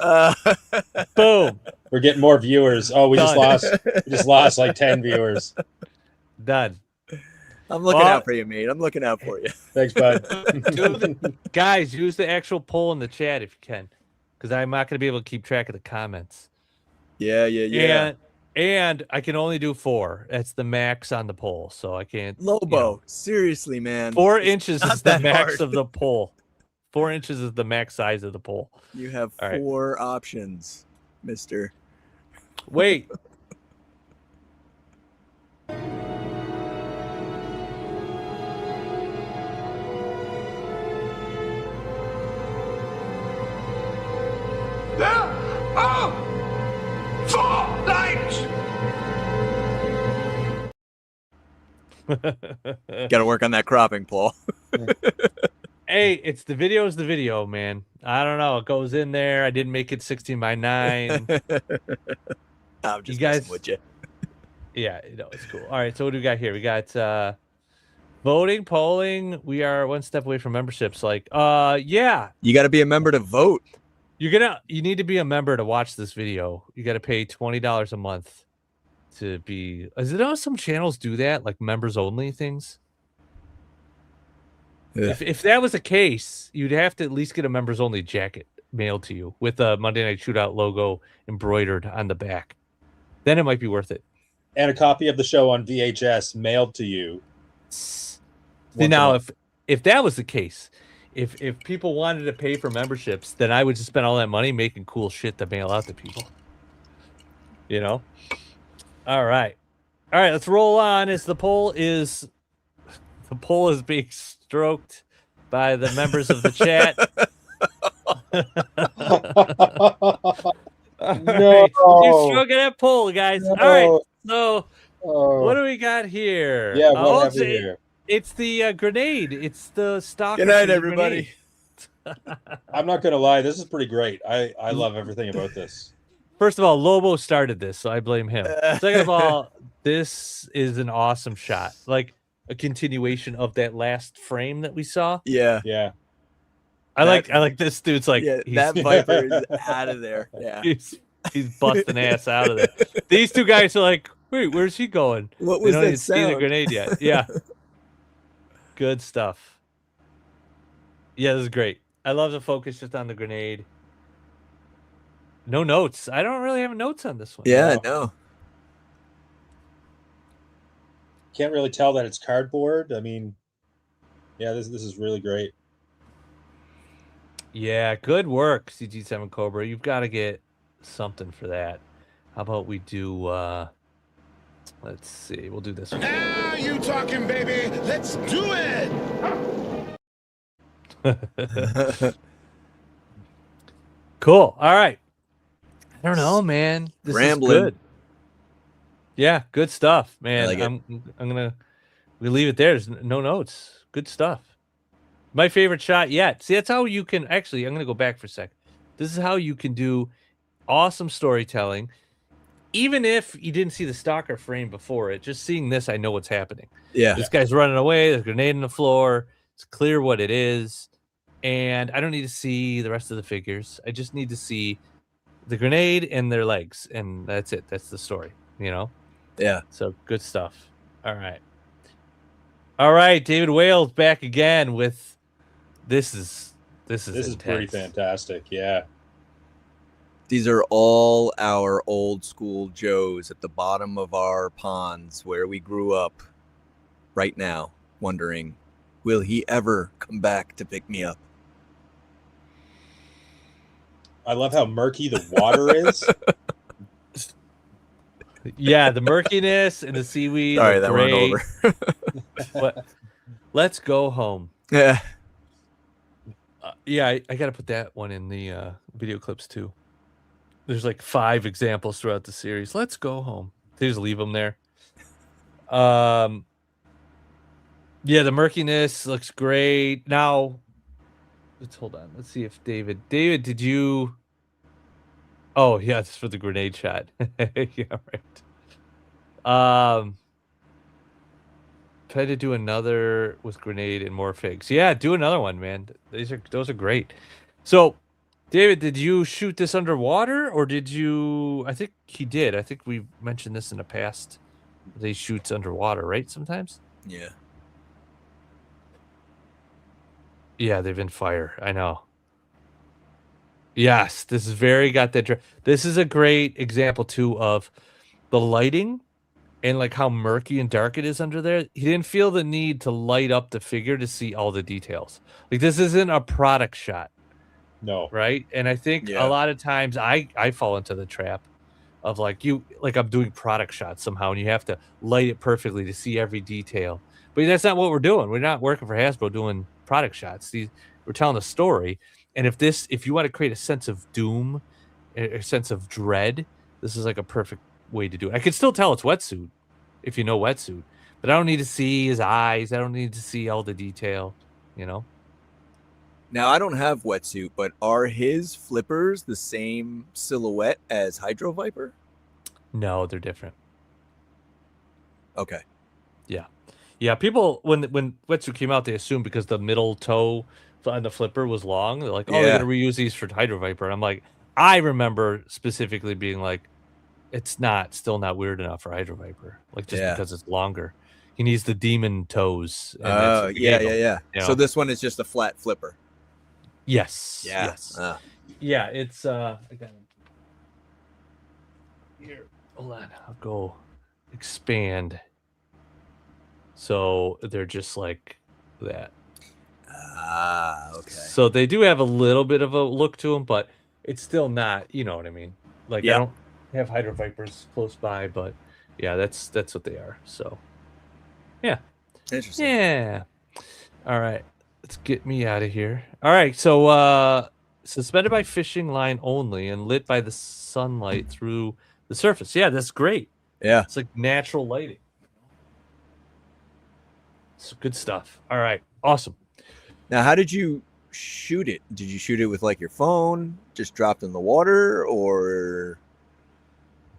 Boom. We're getting more viewers. Oh, we just lost like 10 viewers. Done. I'm looking out for you, mate. I'm looking out for you. Thanks, bud. Guys, use the actual poll in the chat if you can, because I'm not going to be able to keep track of the comments. Yeah. And I can only do 4. That's the max on the poll, so I can't. Lobo, seriously, man. 4 inches is the max hard. of the poll. 4 inches is the max size of the poll. You have All right. 4 options, mister. Wait. There are 4 lights. Got to work on that cropping, Paul. Hey, it's the video, man. I don't know. It goes in there. I didn't make it 16 by 9. I'm just You guys- messing with you. Yeah, no, it's cool. All right, so what do we got here? We got voting, polling. We are 1 step away from memberships. Like, yeah. You got to be a member to vote. You need to be a member to watch this video. You got to pay $20 a month to be. Is it how some channels do that, like members only things? If that was the case, you'd have to at least get a members only jacket mailed to you with a Monday Night Shootout logo embroidered on the back. Then it might be worth it. And a copy of the show on VHS mailed to you. See, now, if that was the case, if people wanted to pay for memberships, then I would just spend all that money making cool shit to mail out to people. You know? All right, let's roll on as the poll is The poll is being stroked by the members of the chat. All right. Keep stroking that poll, guys. No. All right. So Oh. what do we got here? Yeah, what have we here? It's the grenade. It's the stock. Good night, everybody. I'm not gonna lie, this is pretty great. I love everything about this. First of all, Lobo started this, so I blame him. Second of all, this is an awesome shot. Like a continuation of that last frame that we saw. Yeah. Yeah. I like this dude's like that Viper is out of there. Yeah. He's busting ass out of there. These two guys are like, wait, where's he going? What they was don't that even see the sound? grenade yet. Yeah. Good stuff. Yeah, this is great. I love the focus just on the grenade. No notes. I don't really have notes on this one. Yeah, no. Can't really tell that it's cardboard. I mean, yeah, this is really great. Yeah, good work, CG7 Cobra. You've got to get something for that. How about we do let's see. We'll do this one. Now you talking, baby. Let's do it. Cool. All right. I don't know, man. This Rambling. is good. Yeah, good stuff, man. I like it. I'm gonna leave it there. There's no notes. Good stuff. My favorite shot yet. See, that's how you can actually. I'm gonna go back for a sec. This is how you can do awesome storytelling, even if you didn't see the stalker frame before it. Just seeing this, I know what's happening. Yeah. This guy's running away. There's a grenade on the floor. It's clear what it is, and I don't need to see the rest of the figures. I just need to see the grenade and their legs, and that's it. That's the story. You know. Yeah. So good stuff. All right. All right, David Wales back again with this is pretty fantastic. Yeah. These are all our old school Joes at the bottom of our ponds where we grew up right now, wondering, will he ever come back to pick me up? I love how murky the water is. Yeah, the murkiness and the seaweed. Sorry, that went over. But let's go home. Yeah. Yeah, I got to put that one in the video clips too. There's like 5 examples throughout the series. Let's go home. They just leave them there. Yeah, the murkiness looks great. Now, let's hold on. Let's see if David, did you? Oh yeah, it's for the grenade shot. Yeah, right. Try to do another with grenade and more figs. Yeah, do another one, man. Those are great. So, David, did you shoot this underwater or did you? I think he did. I think we mentioned this in the past. They shoots underwater, right? Sometimes. Yeah. Yeah, they've been fire. I know. Yes, this is very got that. This is a great example too of the lighting and like how murky and dark it is under there. He didn't feel the need to light up the figure to see all the details. Like this isn't a product shot. No. Right? And I think a lot of times I fall into the trap of like I'm doing product shots somehow and you have to light it perfectly to see every detail. But that's not what we're doing. We're not working for Hasbro doing product shots. We're telling a story. And if you want to create a sense of doom, a sense of dread, this is like a perfect way to do it. I can still tell it's wetsuit if you know wetsuit, but I don't need to see his eyes. I don't need to see all the detail, you know? Now, I don't have wetsuit, but are his flippers the same silhouette as Hydro Viper? No, they're different. Okay. Yeah. Yeah, people, when wetsuit came out, they assumed because the middle toe on the flipper was long, they're like, oh, they're gonna reuse these for Hydro Viper. And I'm like, I remember specifically being like, it's still not weird enough for Hydro Viper, like just because it's longer. He needs the demon toes. Oh, yeah. You know? So this one is just a flat flipper. Yes. Yeah. Yes. Yeah, it's I got it. Here, hold on. I'll go expand. So they're just like that. Okay. So they do have a little bit of a look to them, but it's still not, you know what I mean? Like I don't have Hydro Vipers close by, but yeah, that's what they are. So yeah. Interesting. Yeah. All right. Let's get me out of here. All right. So suspended by fishing line only and lit by the sunlight through the surface. Yeah, that's great. Yeah. It's like natural lighting. It's good stuff. All right. Awesome. Now, how did you shoot it? Did you shoot it with like your phone, just dropped in the water, or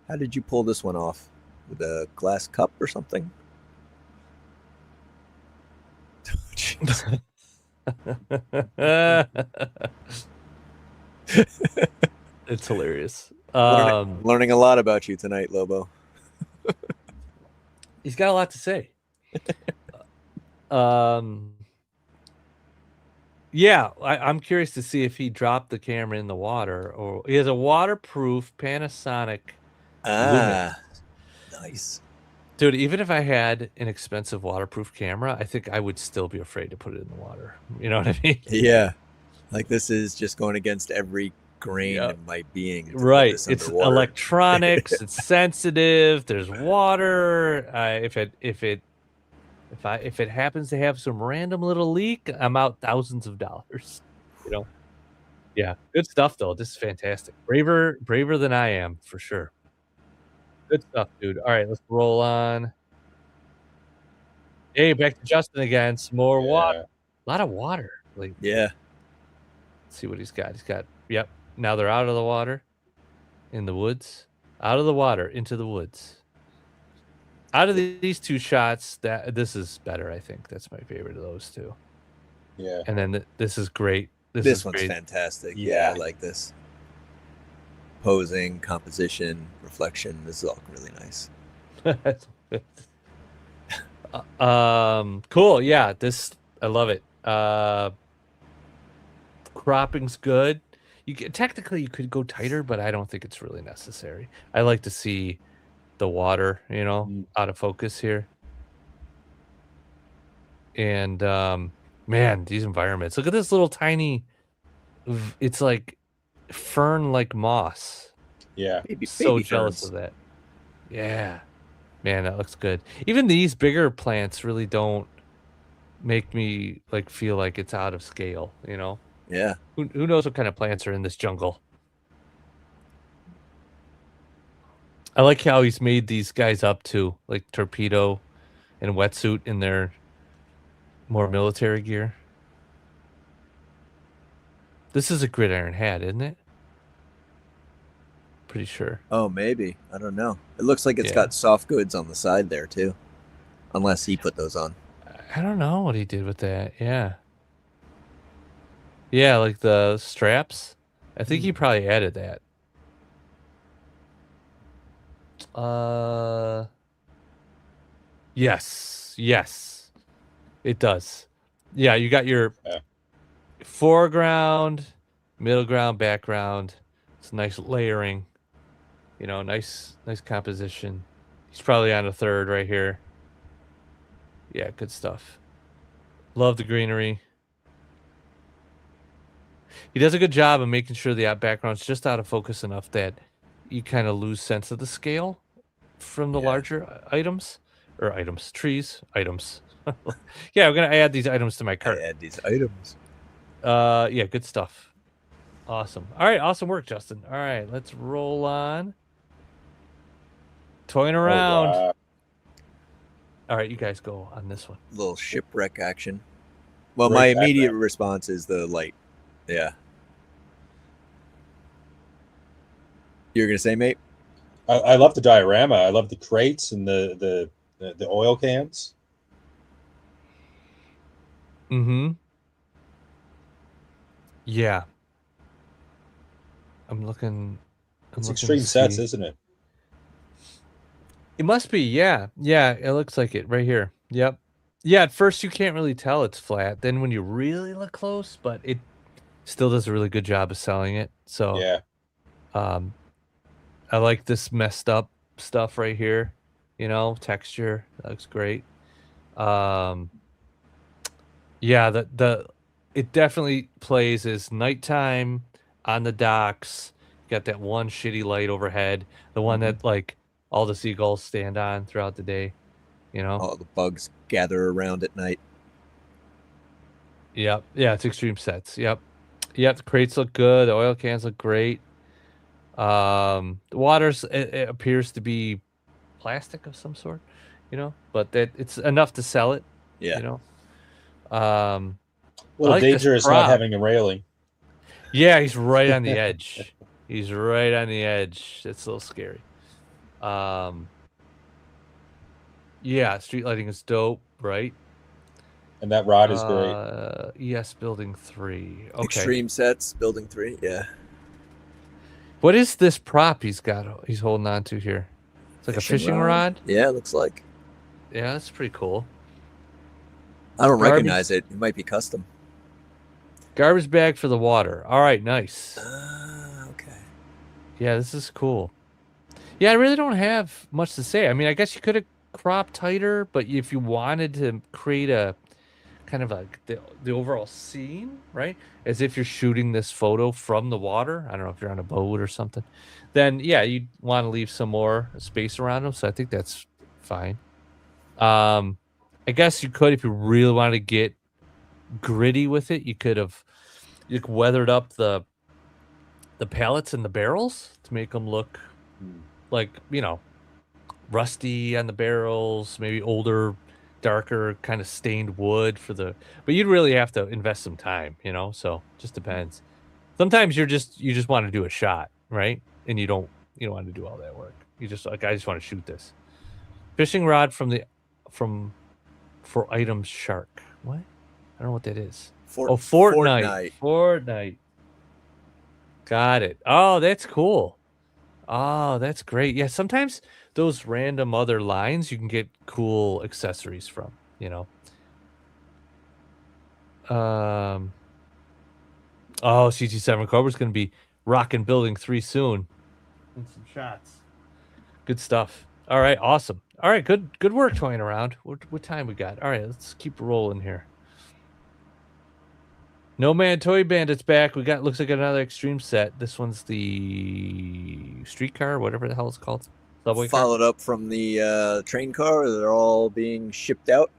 how did you pull this one off? With a glass cup or something? Jeez. It's hilarious. Learning a lot about you tonight, Lobo. He's got a lot to say. Yeah, I'm curious to see if he dropped the camera in the water, or he has a waterproof Panasonic Lumix. Nice. Dude, even if I had an expensive waterproof camera, I think I would still be afraid to put it in the water. You know what I mean? Yeah. Like this is just going against every grain Yep. of my being. Right. It's electronics. It's sensitive. There's water. If it happens to have some random little leak, I'm out thousands of dollars. You know. Yeah. Good stuff though. This is fantastic. Braver than I am for sure. Good stuff, dude. All right, let's roll on. Hey, back to Justin again. Some more water. A lot of water. Like, Yeah. let's see what he's got. He's got. Yep. Now they're out of the water, in the woods, out of the water into the woods. Out of these two shots, this is better. I think that's my favorite of those two. Yeah. And then this is great. This is one's great. fantastic. Yeah. Yeah, I like this. Posing, composition, reflection. This is all really nice. Cool. Yeah, I love it. Cropping's good. Technically you could go tighter, but I don't think it's really necessary. I like to see the water, out of focus here. And man, these environments. Look at this little tiny. It's like fern, like moss. Yeah. So jealous of that. Yeah, man, that looks good. Even these bigger plants really don't make me feel like it's out of scale. Yeah. Who knows what kind of plants are in this jungle? I like how he's made these guys up too, like Torpedo and Wetsuit in their more military gear. This is a gridiron hat, isn't it? Pretty sure. Oh, maybe. I don't know. It looks like it's Yeah. got soft goods on the side there too. Unless he put those on. I don't know what he did with that. Yeah. Yeah, like the straps. I think he probably added that. Yes. It does. Yeah, you got your foreground, middle ground, background. It's nice layering. Nice composition. He's probably on a third right here. Yeah, good stuff. Love the greenery. He does a good job of making sure the background's just out of focus enough that you kind of lose sense of the scale from the larger trees. Yeah, I'm gonna add these items to my cart. Add these items. Yeah, good stuff. Awesome. All right, awesome work, Justin. All right, let's roll on. Toying around. wow. All right, you guys go on this one. Little shipwreck action. Well, Great my background. immediate response is the light. Yeah. You're gonna say, mate? I love the diorama. I love the crates and the oil cans. Mm-hmm. Yeah. I'm looking. It's looking extreme to sets, see. isn't it? It must be, yeah. Yeah, it looks like it right here. Yep. Yeah, at first you can't really tell it's flat. Then when you really look close, but it still does a really good job of selling it. So Yeah. I like this messed up stuff right here. Texture. That looks great. Yeah, it definitely plays as nighttime on the docks. Got that one shitty light overhead, the one that all the seagulls stand on throughout the day. You know. All the bugs gather around at night. Yep. Yeah, it's extreme sets. Yep. Yep. The crates look good. The oil cans look great. The water's it appears to be plastic of some sort, you know, but that it's enough to sell it. Yeah. You know. A I little like this dangerous not prop. having a railing. Yeah, he's right on the edge. He's right on the edge. It's a little scary. Yeah, street lighting is dope, right? And that rod is great. Yes, building 3. Okay. Extreme sets, building 3. Yeah. What is this prop he's holding on to here? It's like a fishing rod? Yeah, it looks like. Yeah, that's pretty cool. I don't recognize it. It might be custom. Garbage bag for the water. All right, nice. Okay. Yeah, this is cool. Yeah, I really don't have much to say. I mean, I guess you could have cropped tighter, but if you wanted to create a kind of the overall scene, right? As if you're shooting this photo from the water. I don't know if you're on a boat or something. Then yeah, you'd want to leave some more space around them. So I think that's fine. I guess you could, if you really wanted to get gritty with it, you could weathered up the pallets and the barrels to make them look like, you know, rusty on the barrels, maybe older, darker kind of stained wood but you'd really have to invest some time, you know, so just depends. Sometimes you just want to do a shot, right? And you don't want to do all that work. You just like, I just want to shoot this fishing rod for items shark. What? I don't know what that is. Fortnite. Got it. Oh, that's cool. Oh, that's great. Yeah, sometimes those random other lines you can get cool accessories from, you know. Oh, CG7 Cobra's going to be rocking building 3 soon. And some shots. Good stuff. All right, awesome. All right, good work toying around. What time we got? All right, let's keep rolling here. No Man Toy Bandit's back. Looks like another extreme set. This one's the streetcar, whatever the hell it's called. Subway car. Followed up from the train car. They're all being shipped out.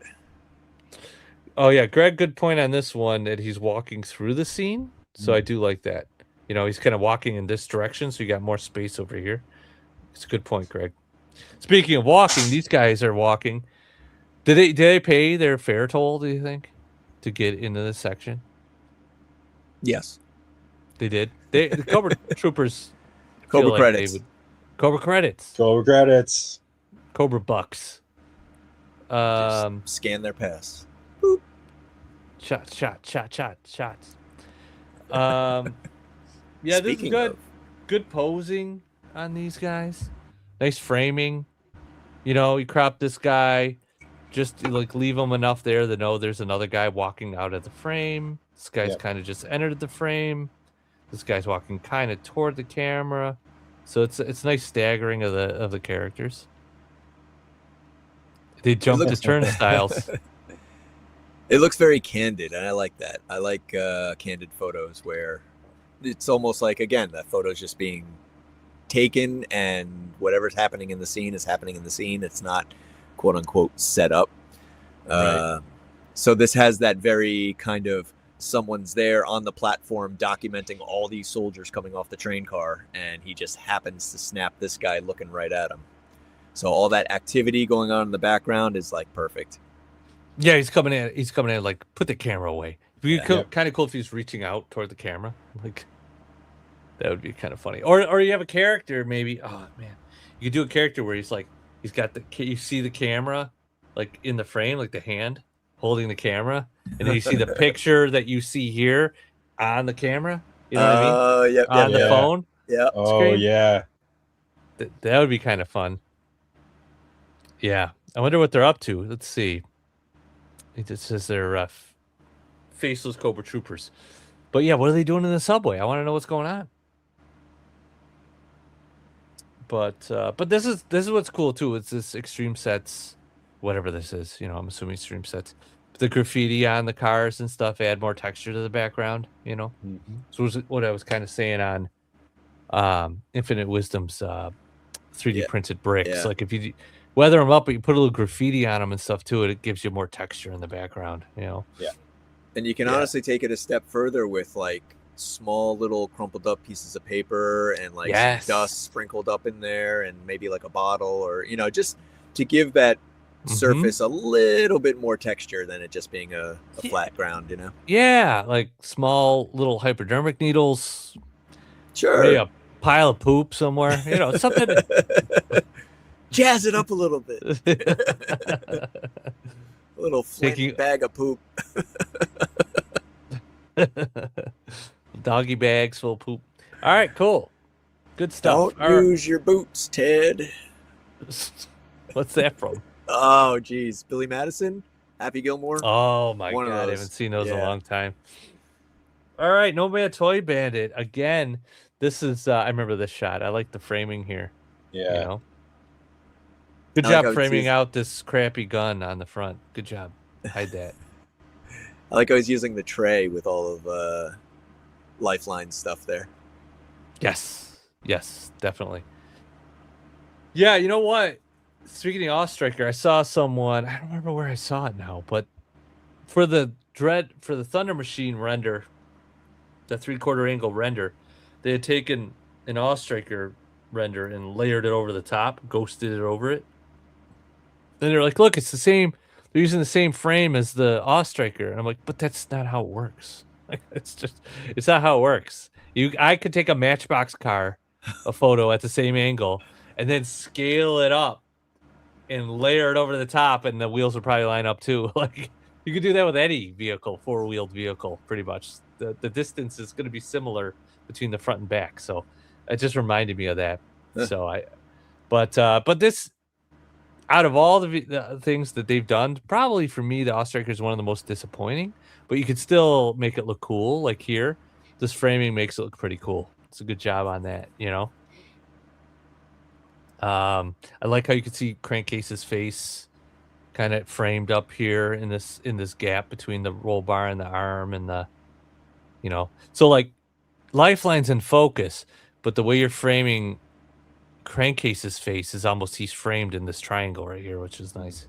Oh yeah, Greg, good point on this one that he's walking through the scene. So I do like that. You know, he's kind of walking in this direction, so you got more space over here. It's a good point, Greg. Speaking of walking, these guys are walking. Did they pay their fare toll, do you think, to get into this section? Yes. They did. The Cobra Troopers. Cobra credits. Cobra credits. Cobra credits. Cobra bucks. Just scan their pass. Boop. Shots. Yeah, this is good. Good posing on these guys. Nice framing. You know, you crop this guy, just like leave him enough there to know there's another guy walking out of the frame. This guy's kind of just entered the frame. This guy's walking kind of toward the camera. So it's nice staggering of the characters. They jump to turnstiles. It looks very candid, and I like that. I like candid photos where it's almost like, again, that photo's just being taken, and whatever's happening in the scene is happening in the scene. It's not quote unquote set up. Right. So this has that very kind of someone's there on the platform documenting all these soldiers coming off the train car, and he just happens to snap this guy looking right at him. So all that activity going on in the background is like perfect. Yeah, he's coming in like, put the camera away. It'd be kind of cool if he's reaching out toward the camera. Like, that would be kind of funny. Or you have a character maybe. Oh man, you could do a character where he's like, he's got you see the camera like in the frame, like the hand holding the camera, and then you see the picture that you see here on the camera. You know what I mean? On the phone. Yeah. Oh screen. yeah. That would be kind of fun. Yeah, I wonder what they're up to. Let's see. It just says they're faceless Cobra Troopers. But yeah, what are they doing in the subway? I want to know what's going on. But this is what's cool too. It's this extreme sets, whatever this is. You know, I'm assuming extreme sets. The graffiti on the cars and stuff add more texture to the background. You know, so was what I was kind of saying on Infinite Wisdom's 3D printed bricks. Yeah. Like if you weather them up, but you put a little graffiti on them and stuff too. It gives you more texture in the background, you know. Yeah. And you can honestly take it a step further with like small little crumpled up pieces of paper and like Yes. some dust sprinkled up in there and maybe like a bottle or, you know, just to give that surface a little bit more texture than it just being a flat ground, you know? Yeah, like small little hypodermic needles, Sure. maybe a pile of poop somewhere, you know, something. Jazz it up a little bit. A little flat bag of poop. Doggy bags full of poop. All right, cool. Good stuff. Don't use your boots, Ted. What's that from? Oh, geez. Billy Madison? Happy Gilmore? Oh, my One of God. I those. haven't seen those in a Yeah. long time. All right, Nomad Toy Bandit. Again, this is, I remember this shot. I like the framing here. Yeah. You know? Good I like job how it's framing used- out this crappy gun on the front. Good job. Hide that. I like how he's using the tray with all of Lifeline stuff there. Yes. Yes, definitely. Yeah, you know what? Speaking of Ostriker, I saw someone, I don't remember where I saw it now, but for the Thunder Machine render, the 3/4 angle render, they had taken an Ostriker render and layered it over the top, ghosted it over it. And they're like, look, it's the same, they're using the same frame as the Ostriker. And I'm like, but that's not how it works. Like, it's not how it works. I could take a Matchbox car, a photo at the same angle, and then scale it up and layer it over the top, and the wheels would probably line up too. Like, you could do that with any vehicle, four-wheeled vehicle, pretty much. The distance is going to be similar between the front and back. So it just reminded me of that. So but this, out of all the things that they've done, probably for me, the Ostriker is one of the most disappointing. But you could still make it look cool. Like here, this framing makes it look pretty cool. It's a good job on that, you know. I like how you can see Crankcase's face kind of framed up here in this gap between the roll bar and the arm and the, you know. So like Lifeline's in focus, but the way you're framing Crankcase's face is almost he's framed in this triangle right here, which is nice.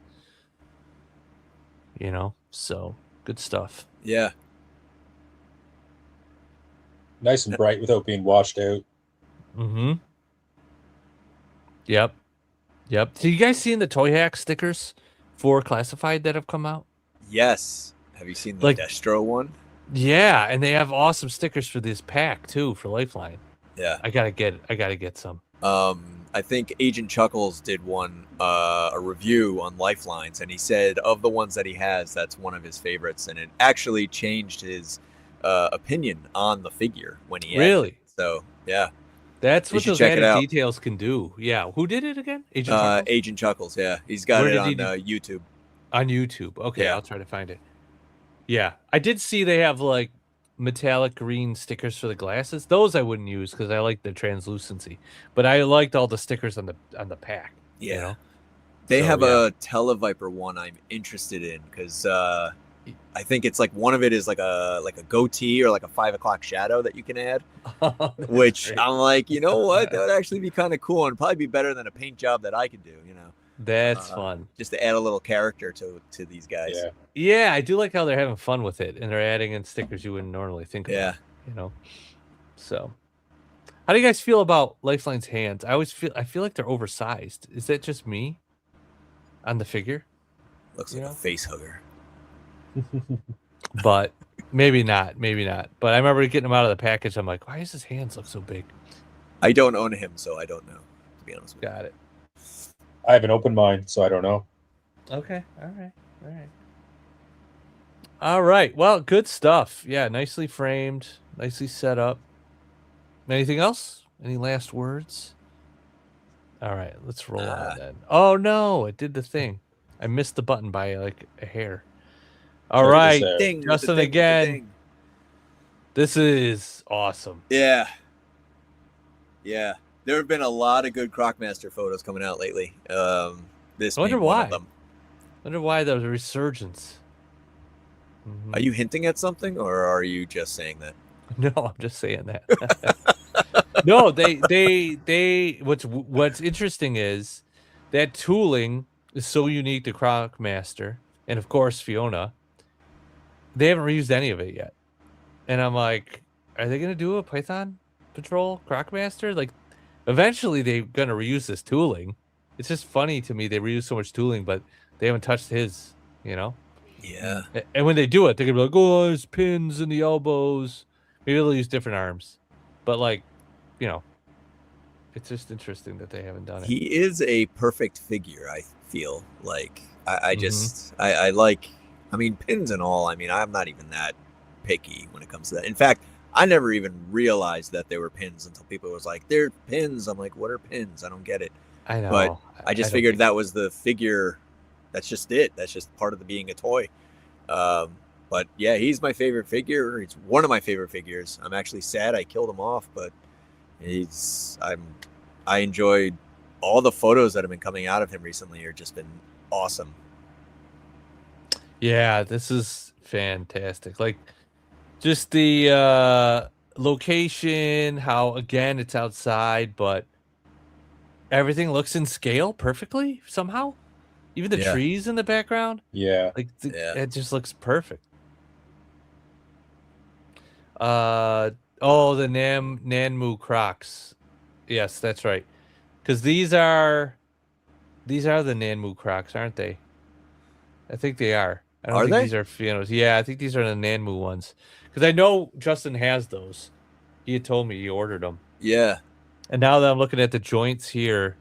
You know, so good stuff. Yeah. Nice and bright without being washed out. Mm-hmm. Yep. So you guys seen the Toy Hack stickers for Classified that have come out? Yes. Have you seen the Like- Destro one? Yeah, and they have awesome stickers for this pack too for Lifeline. Yeah. I gotta get some. I think Agent Chuckles did one a review on Lifelines, and he said of the ones that he has, that's one of his favorites, and it actually changed his opinion on the figure when he added Really? it. So yeah, That's You what should those check it added out. details can do. Yeah. Who did it again? Agent Chuckles? Agent Chuckles. Yeah, he's got Where it did on he do- YouTube. On YouTube. Okay, Yeah. I'll try to find it. Yeah, I did see they have like metallic green stickers for the glasses. Those I wouldn't use because I like the translucency. But I liked all the stickers on the pack. Yeah. You know? They So, have yeah. a Televiper one I'm interested in because I think it's like one of it is like a goatee or like a 5 o'clock shadow that you can add. That's Which great. I'm like, you know what? That would actually be kind of cool and probably be better than a paint job that I could do. You know, That's fun. just to add a little character to these guys. Yeah. Yeah, I do like how they're having fun with it and they're adding in stickers you wouldn't normally think about. Yeah. You know. So how do you guys feel about Lifeline's hands? I feel like they're oversized. Is that just me on the figure? Looks You like know? a face hugger. But maybe not. But I remember getting him out of the package. I'm like, why does his hands look so big? I don't own him, so I don't know. To be honest with you. Got it. I have an open mind, so I don't know. Okay. All right. Well, good stuff. Yeah, nicely framed, nicely set up. Anything else? Any last words? All right, let's roll on then. Oh no, it did the thing. I missed the button by like a hair. All Check right, this out. Ding, with the Justin ding, with the again. ding. This is awesome. Yeah. Yeah. There have been a lot of good Crocmaster photos coming out lately. This I wonder being one why. of them. Wonder why there's a resurgence. Mhm. Are you hinting at something, or are you just saying that? No, I'm just saying that. No, they what's interesting is that tooling is so unique to Crocmaster, and of course Fiona. They haven't reused any of it yet, and I'm like, are they gonna do a Python Patrol Crocmaster? Like, eventually they're gonna reuse this tooling. It's just funny to me they reuse so much tooling, but they haven't touched his. You know. Yeah. And when they do it, they're gonna be like, "Oh, there's pins in the elbows." Maybe they'll use different arms, but like, you know, it's just interesting that they haven't done it. He is a perfect figure. I feel like I Mhm. just I like. I mean, pins and all. I mean, I'm not even that picky when it comes to that. In fact, I never even realized that they were pins until people was like, "They're pins." I'm like, "What are pins? I don't get it." I know. But I just don't figured get that was the figure. That's just it. That's just part of the being a toy. But yeah, he's my favorite figure. He's one of my favorite figures. I'm actually sad I killed him off, but I enjoyed all the photos that have been coming out of him recently. Are just been awesome. Yeah, this is fantastic. Like, just the location, how again it's outside, but everything looks in scale perfectly somehow. Even the Yeah. trees in the background, Yeah. like Yeah. it just looks perfect. Oh, the Nanmu Crocs. Yes, that's right. Because these are the Nanmu Crocs, aren't they? I think they are. I don't Are think they? these are Fionos. Yeah, I think these are the Nanmu ones. Because I know Justin has those. He had told me he ordered them. Yeah. And now that I'm looking at the joints here,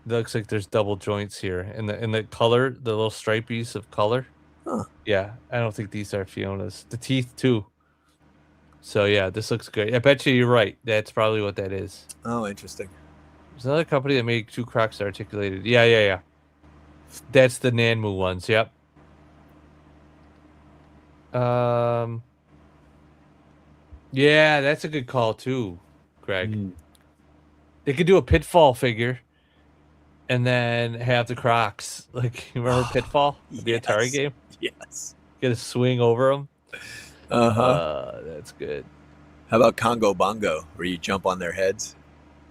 it looks like there's double joints here. In the color, the little stripies of color. Huh. Yeah, I don't think these are Fionas. The teeth too. So yeah, this looks good. I bet you're right. That's probably what that is. Oh, interesting. There's another company that made two Crocs that articulated. Yeah. That's the Nanmu ones. Yep. Yeah, that's a good call too, Greg. Mm. They could do a Pitfall figure, and then have the Crocs. Like, you remember Pitfall, the Atari Yes. game? Yes. Get a swing over them. That's good. How about Congo Bongo, where you jump on their heads?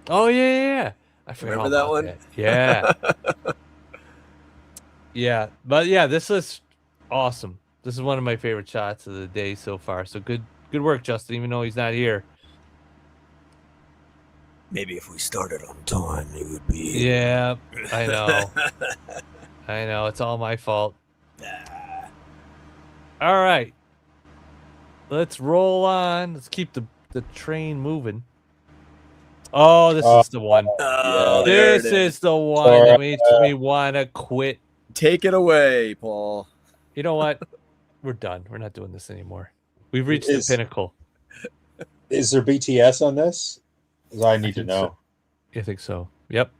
Oh yeah. I forgot Remember all that about one? that. Yeah. Yeah, but yeah, this is awesome. This is one of my favorite shots of the day so far. So good work, Justin. Even though he's not here. Maybe if we started on time, it would be. Yeah, I know. I know. It's all my fault. All right. Let's roll on. Let's keep the train moving. Oh, this is the one. Oh, there This it is the one that makes me want to quit. Take it away, Paul. You know what? We're done. We're not doing this anymore. We've reached the pinnacle. Is there BTS on this? 'Cause I need to know. I think so. Yep.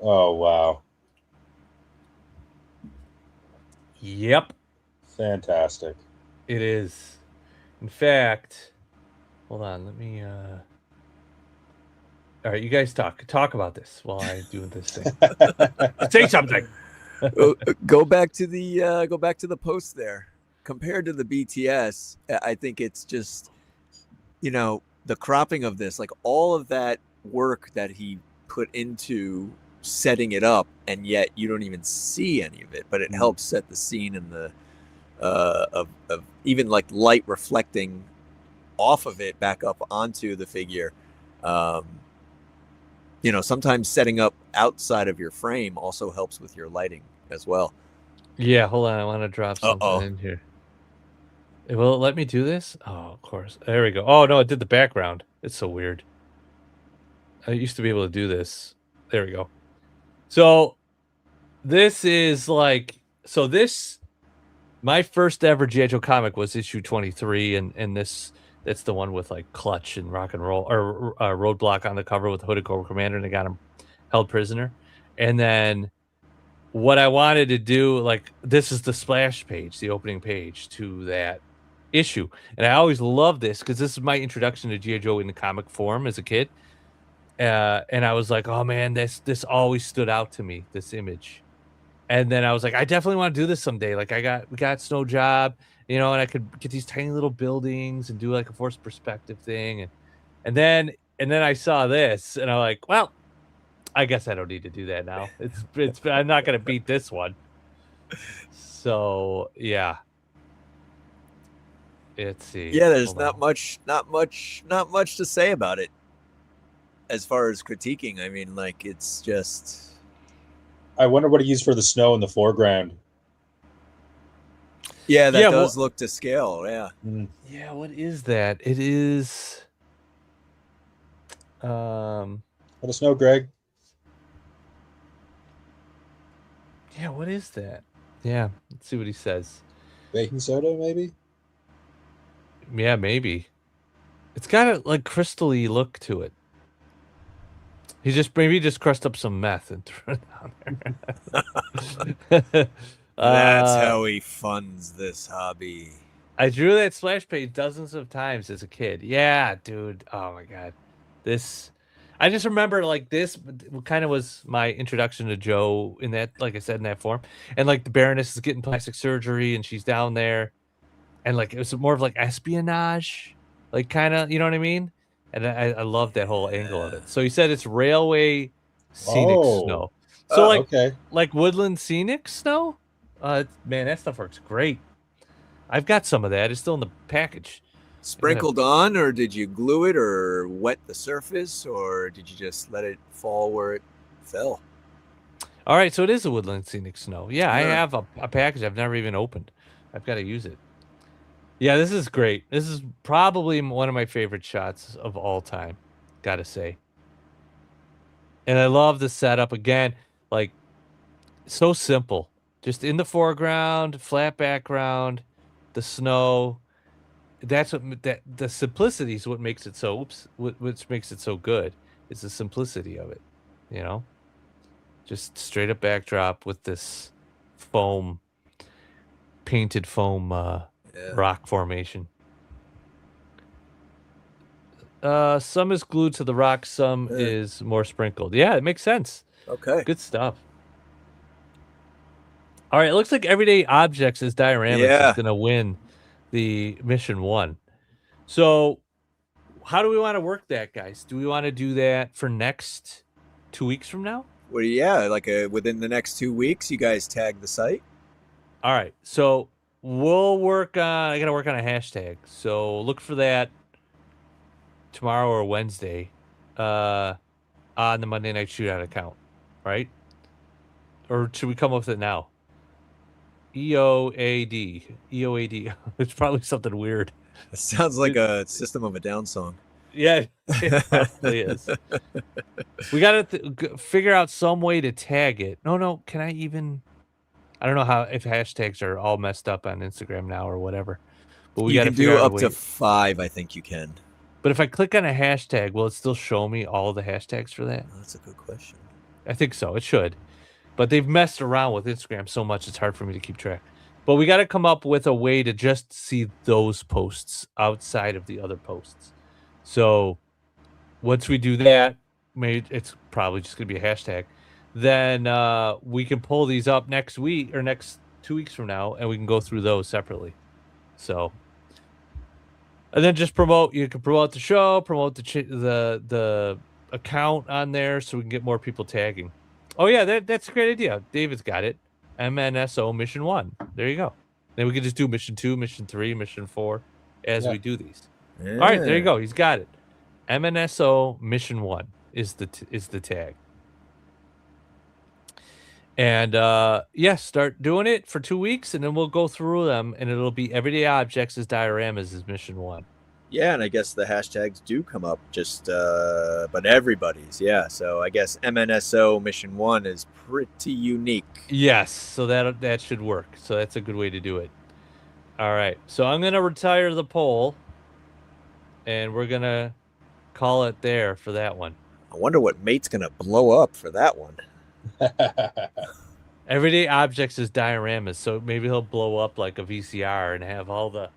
Oh, wow. Yep. Fantastic. It is. In fact, hold on. Let me. All right, you guys talk about this while I do this thing. Say something. Go back to the post there. Compared to the BTS, I think it's just, the cropping of this, like all of that work that he put into setting it up, and yet you don't even see any of it, but it helps set the scene and the of even like light reflecting off of it back up onto the figure. Sometimes setting up outside of your frame also helps with your lighting as well. Yeah, hold on. I want to drop something in here. Will it let me do this? Oh, of course. There we go. Oh, no, it did the background. It's so weird. I used to be able to do this. There we go. So this is like, my first ever G.I. Joe comic was issue 23, and that's the one with like Clutch and Rock and Roll, or Roadblock on the cover with the Hooded Cobra Commander, and they got him held prisoner. And then what I wanted to do, like, this is the splash page, the opening page to that issue. And I always loved this because this is my introduction to G.I. Joe in the comic form as a kid. And I was like, oh man, this always stood out to me, this image. And then I was like, I definitely want to do this someday. Like, we got Snow Job, and I could get these tiny little buildings and do like a forced perspective thing. And then I saw this, and I'm like, well, I guess I don't need to do that now. It's I'm not gonna beat this one. So yeah. Let's see. Yeah, there's Hold not on. much to say about it as far as critiquing. I mean, like, it's just I wonder what he used for the snow in the foreground. yeah, that Yeah, does look to scale. Yeah, Yeah, what is that? It is Let us know, Greg. yeah, what is that? Yeah, let's see what he says. Baking soda, maybe. Yeah, maybe. It's got a like crystally look to it. He just crushed up some meth and threw it down there. that's how he funds this hobby. I drew that splash page dozens of times as a kid. Yeah, dude. Oh my god. I just remember like this kind of was my introduction to Joe in that, like I said, in that form. And like the Baroness is getting plastic surgery and she's down there. And like it was more of like espionage, like kind of, you know what I mean? And I love that whole angle of it. So he said it's railway scenic snow. So okay. like woodland scenic snow? Man, that stuff works great. I've got some of that. It's still in the package. Sprinkled on, or did you glue it, or wet the surface, or did you just let it fall where it fell? All right, so it is a woodland scenic snow. Yeah, I Yeah. have a package I've never even opened. I've got to use it. Yeah, this is great. This is probably one of my favorite shots of all time, gotta say. And I love the setup again, like so simple. Just in the foreground, flat background, the snow. That's the simplicity is what makes it so which makes it so good. It's the simplicity of it, you know? Just straight up backdrop with this painted foam rock formation. Some is glued to the rock, some is more sprinkled. Yeah, it makes sense. Okay. Good stuff. All right, it looks like Everyday Objects as Dioramas Yeah. is going to win the mission 1. So, how do we want to work that, guys? Do we want to do that for next 2 weeks from now? Well, yeah, like within the next 2 weeks, you guys tag the site. All right, so we'll work on. I got to work on a hashtag. So look for that tomorrow or Wednesday, on the Monday Night Shootout account, right? Or should we come up with it now? EOAD. It's probably something weird. It sounds like a System of a Down song. Yeah, it probably is. We got to figure out some way to tag it. No, can I even? I don't know if hashtags are all messed up on Instagram now or whatever. But we You got to can figure do out a up way. to 5, I think you can. But if I click on a hashtag, will it still show me all the hashtags for that? Oh, that's a good question. I think so. It should. But they've messed around with Instagram so much it's hard for me to keep track. But we got to come up with a way to just see those posts outside of the other posts. So once we do that, maybe it's probably just going to be a hashtag. Then we can pull these up next week or next 2 weeks from now, and we can go through those separately. So, and then just promote. You can promote the show, promote the account on there, so we can get more people tagging. Oh yeah, that's a great idea. David's got it. MNSO Mission 1. There you go. Then we can just do Mission 2, Mission 3, Mission 4 as we do these. Yeah. All right, there you go. He's got it. MNSO Mission 1 is the tag. And start doing it for 2 weeks, and then we'll go through them, and it'll be Everyday Objects as Dioramas is Mission 1. Yeah, and I guess the hashtags do come up, just but everybody's. Yeah, so I guess MNSO Mission 1 is pretty unique. Yes, so that should work. So that's a good way to do it. All right, so I'm gonna retire the poll, and we're gonna call it there for that one. I wonder what mate's gonna blow up for that one. Everyday Objects is Dioramas, so maybe he'll blow up like a VCR and have all the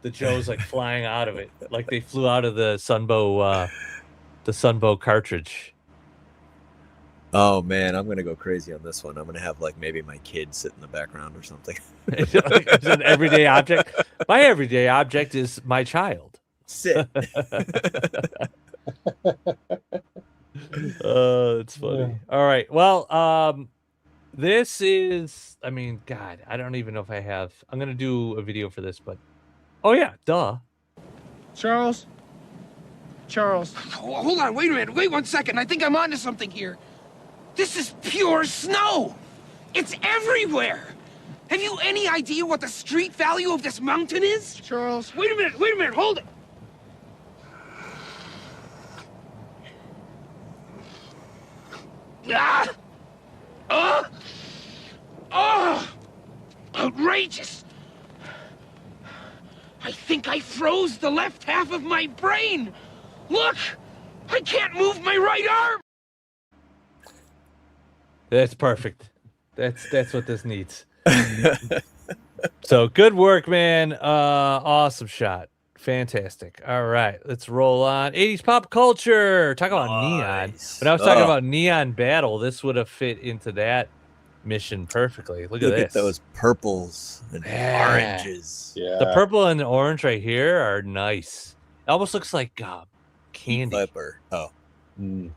Joes like flying out of it, like they flew out of the Sunbow cartridge. Oh man, I'm gonna go crazy on this one. I'm gonna have like maybe my kid sit in the background or something. It's an everyday object. My everyday object is my child. Sit. It's funny. All right. Well, this is, I mean, God, I don't even know if I have. I'm gonna do a video for this, but oh yeah, duh. Charles? Charles? Hold on, wait a minute. Wait 1 second. I think I'm onto something here. This is pure snow. It's everywhere. Have you any idea what the street value of this mountain is? Charles? Wait a minute, hold it. Ah! Oh! Outrageous! I think I froze the left half of my brain. Look! I can't move my right arm! That's perfect. That's what this needs. So good work, man. Awesome shot. Fantastic. All right, let's roll on. 80s pop culture. Talk about neon. When I was talking about neon battle, this would have fit into that mission perfectly. Look at this. Look at those purples and oranges. Yeah. The purple and the orange right here are nice. It almost looks like candy. Viper. Oh. No,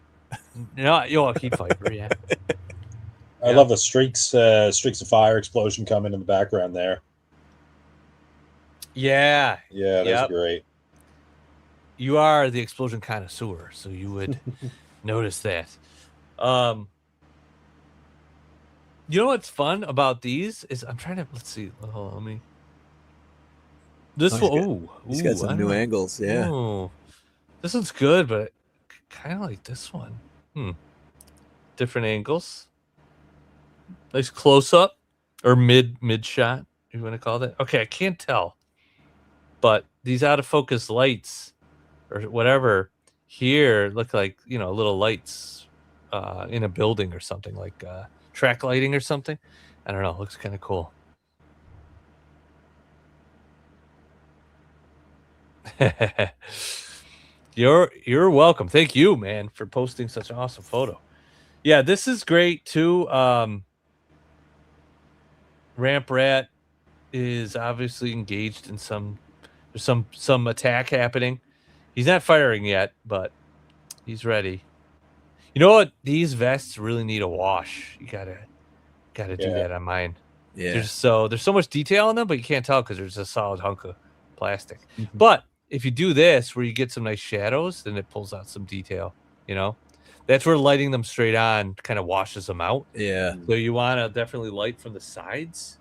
heat viper, yeah. I love the streaks of fire explosion coming in the background there. Yeah. Yeah, that's great. You are the explosion connoisseur, so you would notice that. You know what's fun about these is I'm trying to let's see. Hold on, let me. This one, he's got some new angles. Yeah. Ooh. This one's good, but kind of like this one. Different angles. Nice close up or mid shot. You want to call that? Okay, I can't tell, but these out of focus lights or whatever here look like little lights in a building or something, like track lighting or something. I don't know. It looks kind of cool. You're welcome. Thank you, man, for posting such an awesome photo. Yeah, this is great too. Ramp Rat is obviously engaged in there's some attack happening. He's not firing yet, but he's ready. You know what? These vests really need a wash. You gotta do that on mine. Yeah. There's so much detail on them, but you can't tell because there's a solid hunk of plastic. But if you do this where you get some nice shadows, then it pulls out some detail. That's where lighting them straight on kind of washes them out. Yeah. So you want to definitely light from the sides,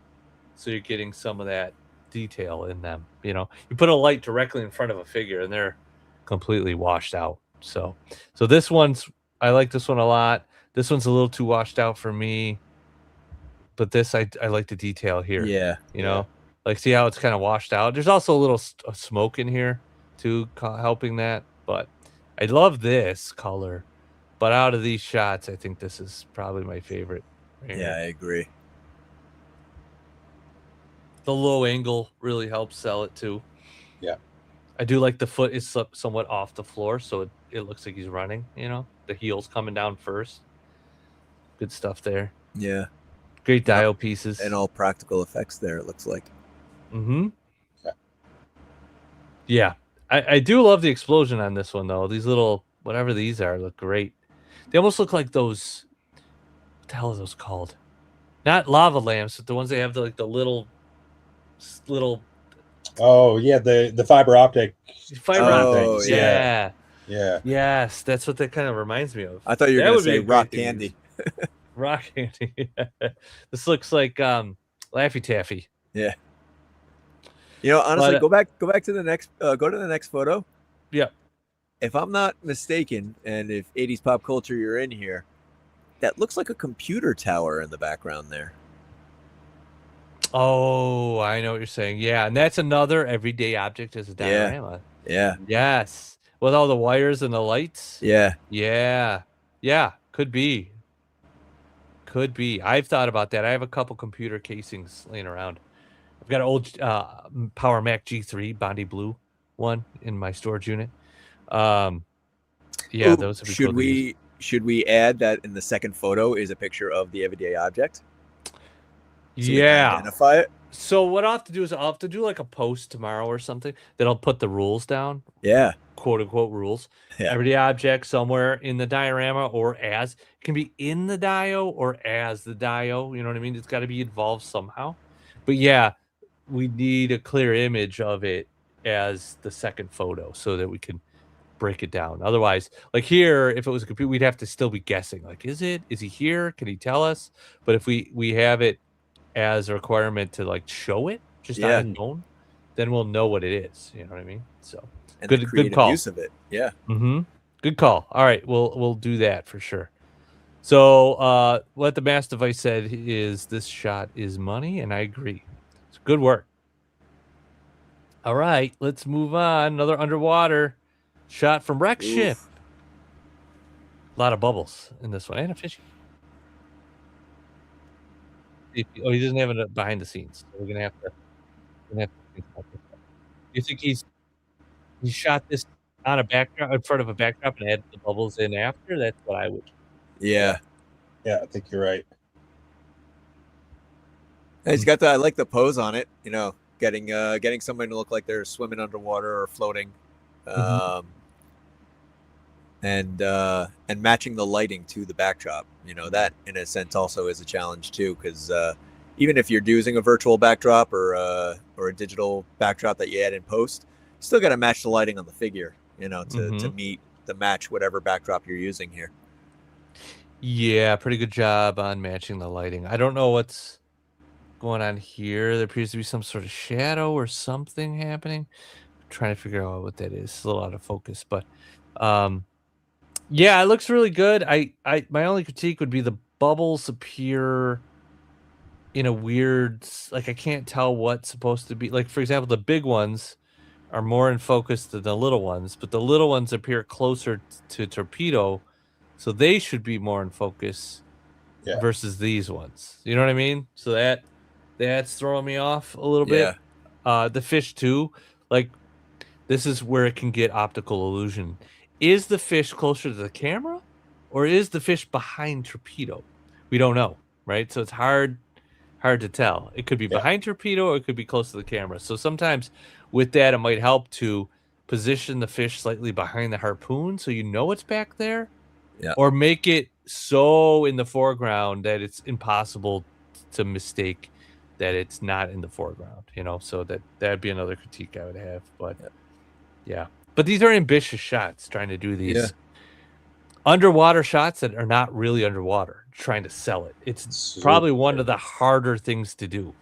so you're getting some of that detail in them. You put a light directly in front of a figure, and they're completely washed out. So this I like this one a lot. This one's a little too washed out for me, but this I like the detail here. Yeah. Like see how it's kind of washed out. There's also a little smoke in here too, helping that. But I love this color. But out of these shots, I think this is probably my favorite. Right here. I agree. The low angle really helps sell it too. Yeah. I do like the foot is somewhat off the floor, so it looks like he's running, The heel's coming down first. Good stuff there. Yeah. Great dial pieces. And all practical effects there, it looks like. Yeah. I do love the explosion on this one, though. These little, whatever these are, look great. They almost look like those. What the hell are those called? Not lava lamps, but the ones they have the little. Oh yeah, the fiber optic. Optics. Yeah. Yes, that's what that kind of reminds me of. I thought you were going to say rock candy. Rock candy. This looks like Laffy Taffy. Yeah. Honestly, go back to the next. Go to the next photo. Yeah. If I'm not mistaken, and if 80s pop culture you're in here, that looks like a computer tower in the background there. Oh, I know what you're saying. Yeah, and that's another everyday object as a diorama. Yeah. Yes. With all the wires and the lights. Yeah. Yeah. Yeah. Could be. I've thought about that. I have a couple computer casings laying around. I've got an old Power Mac G3 Bondi Blue one in my storage unit. Those would be should we add that in the second photo is a picture of the everyday object? So identify it. So what I'll have to do is I'll have to do like a post tomorrow or something that I'll put the rules down. Yeah. quote unquote rules. Yeah. Every object somewhere in the diorama or as it can be in the dio or as the dio. You know what I mean? It's got to be involved somehow. But yeah, we need a clear image of it as the second photo so that we can break it down. Otherwise, like here, if it was a computer, we'd have to still be guessing. Like, is he here? Can he tell us? But if we have it as a requirement to like show it just on its own, then we'll know what it is. You know what I mean? So And the good creative call. use of it. Yeah. Good call. All right, we'll do that for sure. So what the mass device said is this shot is money, and I agree. It's good work. All right, let's move on. Another underwater shot from wreck ship. A lot of bubbles in this one, and a fishy. Oh, he doesn't have it behind the scenes. So we're gonna have to think about this. You think he shot this on a backdrop in front of a backdrop and added the bubbles in after? That's what I would. Yeah. Yeah, I think you're right. He's got I like the pose on it, you know, getting somebody to look like they're swimming underwater or floating. And matching the lighting to the backdrop. You know, that in a sense also is a challenge too, because even if you're using a virtual backdrop or a digital backdrop that you add in post, you still got to match the lighting on the figure, you know, to match whatever backdrop you're using here. Yeah, pretty good job on matching the lighting. I don't know what's going on here. There appears to be some sort of shadow or something happening. I'm trying to figure out what that is. It's a little out of focus, but yeah, it looks really good. My only critique would be the bubbles appear in a weird, like I can't tell what's supposed to be. Like for example, the big ones are more in focus than the little ones, but the little ones appear closer to torpedo, so they should be more in focus versus these ones. You know what I mean? So that's throwing me off a little bit. The fish too, like this is where it can get optical illusion. Is the fish closer to the camera or is the fish behind torpedo? We don't know, right? So it's hard to tell. It could be behind torpedo or it could be close to the camera. So sometimes with that, it might help to position the fish slightly behind the harpoon so you know it's back there, or make it so in the foreground that it's impossible to mistake that it's not in the foreground, you know? So that'd be another critique I would have, but yeah. But these are ambitious shots trying to do these underwater shots that are not really underwater, trying to sell it. It's probably one of the harder things to do.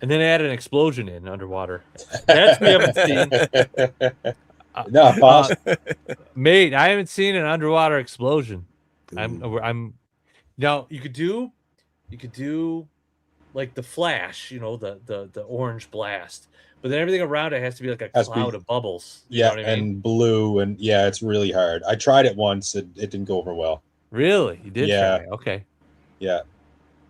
And then add an explosion in underwater. That's we haven't seen. No, boss. Mate, I haven't seen an underwater explosion. I'm now you could do like the flash, you know, the orange blast. But then everything around it has to be like a cloud of bubbles. You know what I mean? And blue, and it's really hard. I tried it once; it didn't go over well. Really, you did? Try? Okay. Yeah.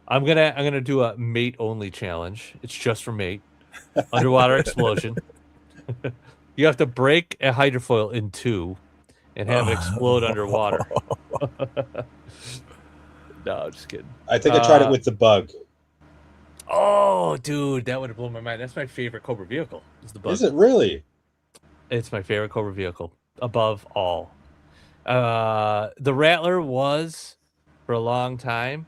I'm gonna do a mate only challenge. It's just for mate. Underwater explosion. You have to break a hydrofoil in two, and have it explode underwater. No, I'm just kidding. I think I tried it with the bug. Oh, dude, that would have blown my mind. That's my favorite Cobra vehicle. Is the bug? Is it really? It's my favorite Cobra vehicle above all. The Rattler was for a long time,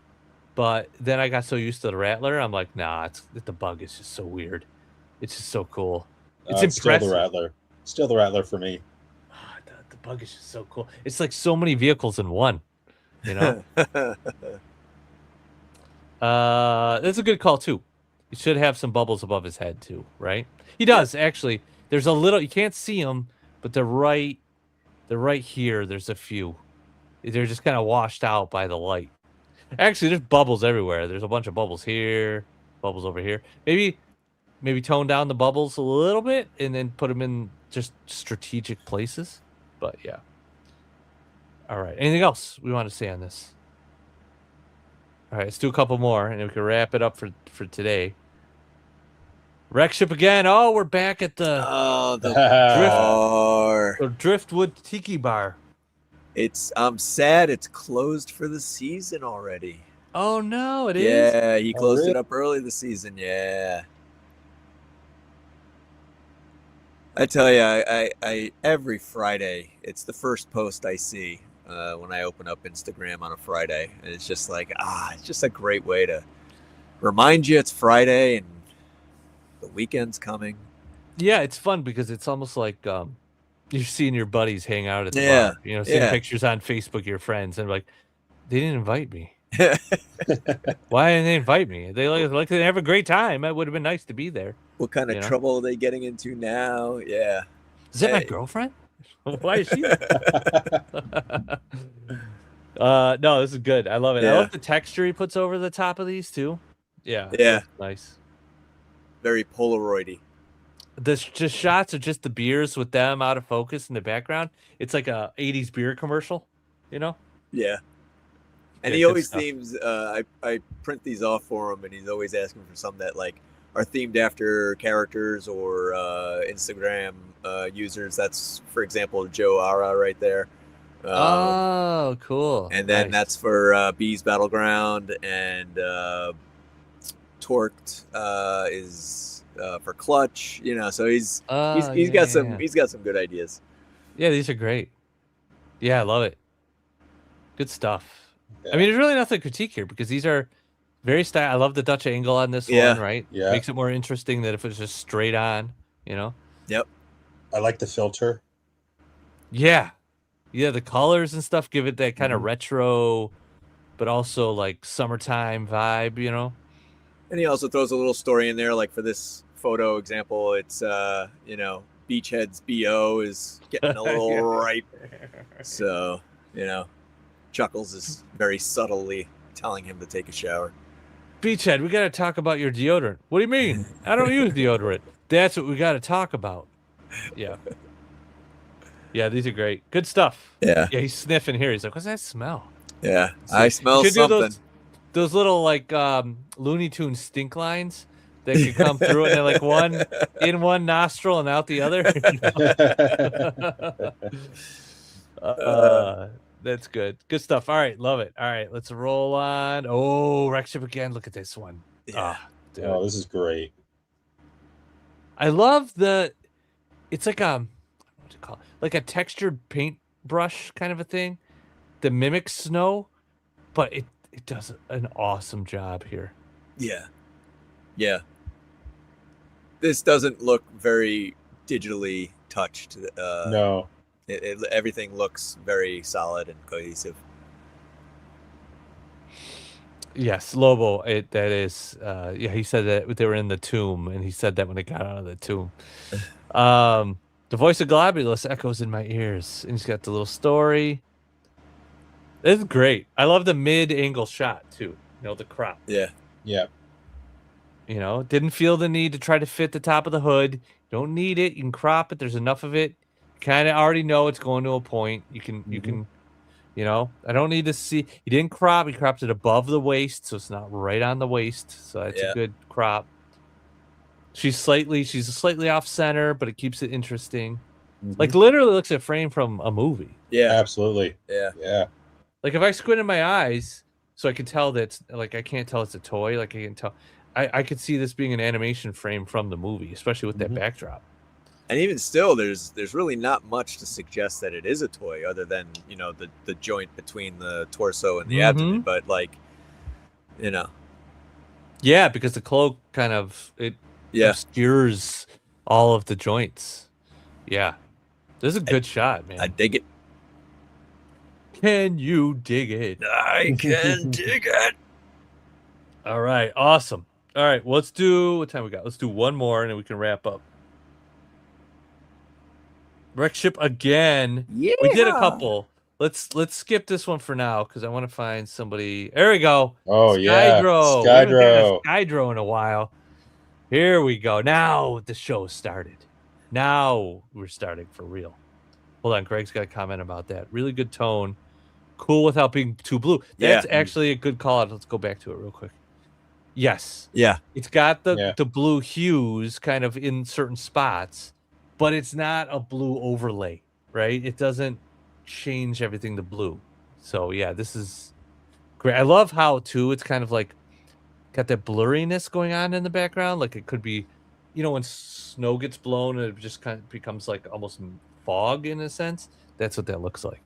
but then I got so used to the Rattler, I'm like, nah, the bug is just so weird. It's just so cool. It's impressive. Still the Rattler. Still the Rattler for me. The bug is just so cool. It's like so many vehicles in one, you know? That's a good call too. He should have some bubbles above his head too, right? He does actually. There's a little. You can't see them, but they're right here. There's a few. They're just kind of washed out by the light. Actually, there's bubbles everywhere. There's a bunch of bubbles here, bubbles over here. Maybe tone down the bubbles a little bit and then put them in just strategic places. But yeah. All right. Anything else we want to say on this? All right, let's do a couple more, and then we can wrap it up for today. Wreck ship again. Oh, we're back at the Driftwood Tiki Bar. I'm sad it's closed for the season already. Oh no, it is. Yeah, he closed it up early this season. Yeah. I tell you, I every Friday, it's the first post I see when I open up Instagram on a Friday. And it's just like, it's just a great way to remind you it's Friday and the weekend's coming. Yeah, it's fun because it's almost like you're seeing your buddies hang out at the Yeah, bar. You know, seeing yeah. pictures on Facebook of your friends and like, they didn't invite me. Why didn't they invite me? They like they have a great time. It would have been nice to be there. What kind of You know? trouble are they getting into now? Yeah. Is that my Hey. girlfriend? Why is she there? No, this is good. I love it. I Yeah. love the texture he puts over the top of these too. Yeah. Yeah. that's nice. Very Polaroidy. The just shots of just the beers with them out of focus in the background. It's like a 80s beer commercial, you know? Yeah. And Yeah, he good always stuff. themes. I print these off for him, and he's always asking for some that like are themed after characters or Instagram users. That's, for example, Joe Ara right there. Oh, cool. And then Nice. that's for Bees Battleground, and Torqued is for Clutch. You know, so he's got yeah, some yeah. he's got some good ideas. Yeah, these are great. Yeah, I love it. Good stuff. Yeah. I mean, there's really nothing to critique here because these are very style. I love the Dutch angle on this Yeah. one, right? Yeah. Makes it more interesting than if it was just straight on, you know? Yep. I like the filter. Yeah. Yeah, the colors and stuff give it that kind of Mhm. retro, but also like summertime vibe, you know? And he also throws a little story in there, like for this photo example, it's Beachhead's BO is getting a little ripe. So, Chuckles is very subtly telling him to take a shower. Beachhead, we got to talk about your deodorant. What do you mean? I don't use deodorant. That's what we got to talk about. Yeah. Yeah, these are great. Good stuff. Yeah. Yeah, he's sniffing here. He's like, what's that smell? Yeah. So I you smell should do something. those little like Looney Tunes stink lines that could come through and they're like one in one nostril and out the other. That's good. Good stuff. All right, love it. All right, let's roll on. Oh, wreck ship again. Look at this one. Yeah. Dude. Oh, this is great. I love it's like what do you call it? Like a textured paintbrush kind of a thing that mimics snow, but it does an awesome job here. Yeah. Yeah. This doesn't look very digitally touched. No. Everything looks very solid and cohesive. Yes, Lobo. That is. Yeah, he said that they were in the tomb, and he said that when they got out of the tomb. The voice of Globulus echoes in my ears, and he's got the little story. This is great. I love the mid-angle shot too. You know, the crop. Yeah. Yeah. You know, didn't feel the need to try to fit the top of the hood. Don't need it. You can crop it. There's enough of it. Kind of already know it's going to a point. You can. You know, I don't need to see. He didn't crop. He cropped it above the waist, so it's not right on the waist. So that's a good crop. She's slightly off center, but it keeps it interesting. Mhm. Like literally looks at frame from a movie. Yeah. Absolutely. Yeah. Yeah. Like if I squint in my eyes, so I can tell that like I can't tell it's a toy. Like I can tell, I could see this being an animation frame from the movie, especially with that backdrop. And even still, there's really not much to suggest that it is a toy, other than the joint between the torso and the abdomen. But yeah, because the cloak kind of obscures all of the joints. Yeah, this is a good shot, man. I dig it. Can you dig it? I can dig it. All right, awesome. All right, well, let's do what time we got. Let's do one more, and then we can wrap up. Wreck ship again. Yeah, we did a couple. Let's skip this one for now because I want to find somebody. There we go. Oh yeah, Skydro. We haven't had a Skydro. Skydro in a while. Here we go. Now the show started. Now we're starting for real. Hold on, Greg's got a comment about that. Really good tone. Cool without being too blue. That's actually a good call out. Let's go back to it real quick. Yes. Yeah. It's got the blue hues kind of in certain spots, but it's not a blue overlay, right? It doesn't change everything to blue. So yeah, this is great. I love how too it's kind of like got that blurriness going on in the background. Like it could be when snow gets blown and it just kind of becomes like almost fog in a sense. That's what that looks like.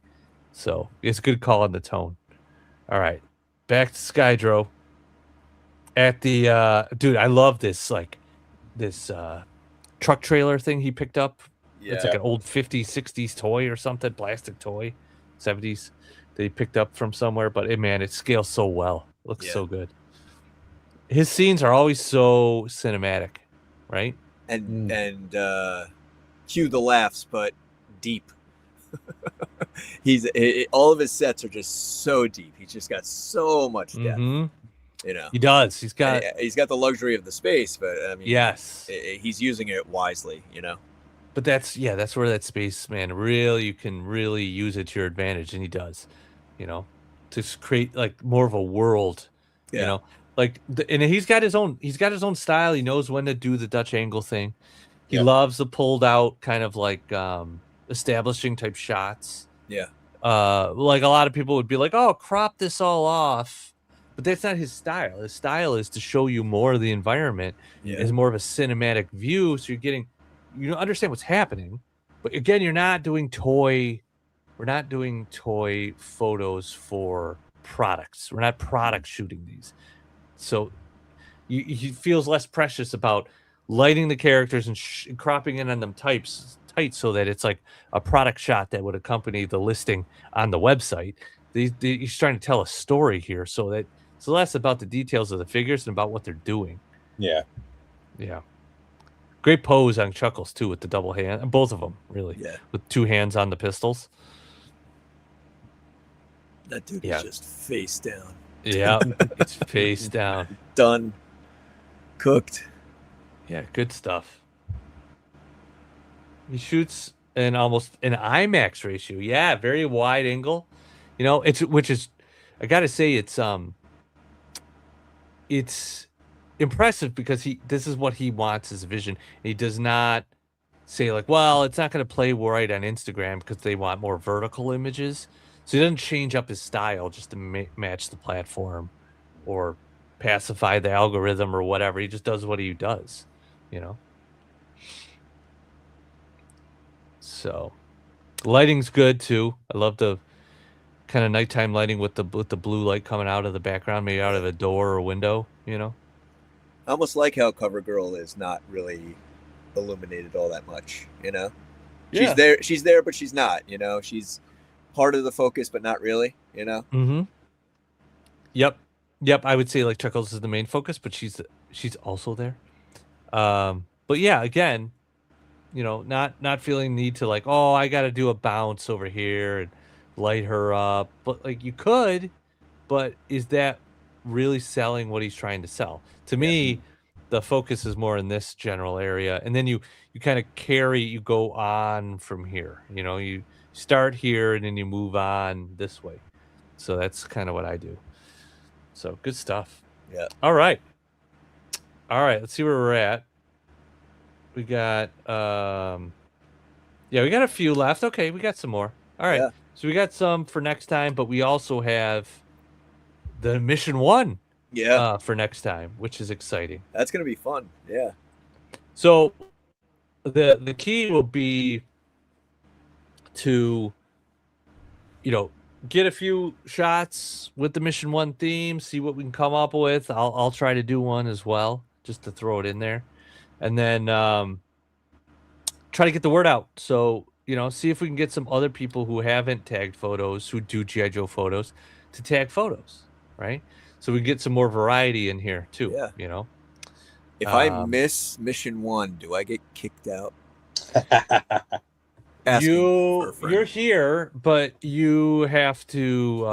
So it's a good call on the tone. All right, back to Skydro. At the dude, I love this this truck trailer thing he picked up. It's like an old 50s, 60s toy or something, plastic toy, 70s that he picked up from somewhere. But man, it scales so well. It looks so good. His scenes are always so cinematic, right? And cue the laughs, but deep. All of his sets are just so deep. He's just got so much depth. You know, he does. He's got the luxury of the space, but I mean, yes, he's using it wisely. You know, but that's where that space, man, really you can really use it to your advantage, and he does. You know, to create like more of a world. You know, like and he's got his own style. He knows when to do the Dutch angle thing. He loves the pulled out kind of like establishing type shots. Yeah. Like a lot of people would be like, oh, crop this all off. But that's not his style. His style is to show you more of the environment as more of a cinematic view. So you understand what's happening. But again, we're not doing toy photos for products. We're not product shooting these. So he feels less precious about lighting the characters and cropping in on them tight so that it's like a product shot that would accompany the listing on the website. He's trying to tell a story here, so that it's less about the details of the figures and about what they're doing. Yeah. Great pose on Chuckles too with the double hand, both of them really. Yeah. With two hands on the pistols. That dude is just face down. Yeah, it's face down. Done. Cooked. Yeah, good stuff. He shoots in almost an IMAX ratio. Yeah, very wide angle. You know, which is I gotta say it's impressive because this is what he wants as a vision. He does not say like, well, it's not going to play right on Instagram because they want more vertical images. So he doesn't change up his style just to match the platform or pacify the algorithm or whatever. He just does what he does, you know? So lighting's good too. I love the kind of nighttime lighting with the blue light coming out of the background, maybe out of a door or window, you know? I almost like how CoverGirl is not really illuminated all that much, you know? Yeah. She's there, but she's not, you know? She's part of the focus, but not really, you know? Mm-hmm. Yep. I would say like Chuckles is the main focus, but she's also there. But yeah, again, you know, not feeling need to like, oh, I got to do a bounce over here and light her up, but like you could, but is that really selling what he's trying to sell? To me, the focus is more in this general area, and then you kind of you go on from here. You know, you start here and then you move on this way. So that's kind of what I do. So good stuff. Yeah. All right. Let's see where we're at. We got we got a few left. Okay, we got some more. All right. Yeah. So we got some for next time, but we also have the Mission 1 for next time, which is exciting. That's going to be fun. Yeah. So the key will be to, you know, get a few shots with the Mission 1 theme, see what we can come up with. I'll try to do one as well, just to throw it in there. And then try to get the word out. So, you know, see if we can get some other people who haven't tagged photos, who do G.I. Joe photos, to tag photos, right? So we get some more variety in here too. Yeah. You know, if I miss Mission 1, do I get kicked out? You're here, but you have to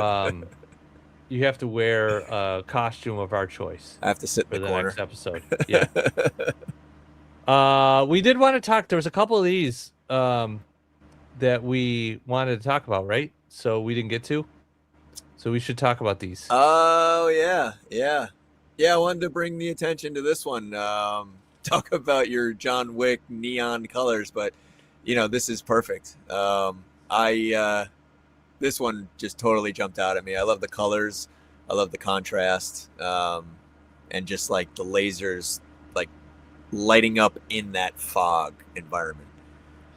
wear a costume of our choice. I have to sit in the corner. Next episode. Yeah. We did want to talk. There was a couple of these that we wanted to talk about, right? So we didn't get to. So we should talk about these. Oh yeah. I wanted to bring the attention to this one. Talk about your John Wick neon colors, but you know this is perfect. This one just totally jumped out at me. I love the colors. I love the contrast, and just like the lasers, like lighting up in that fog environment.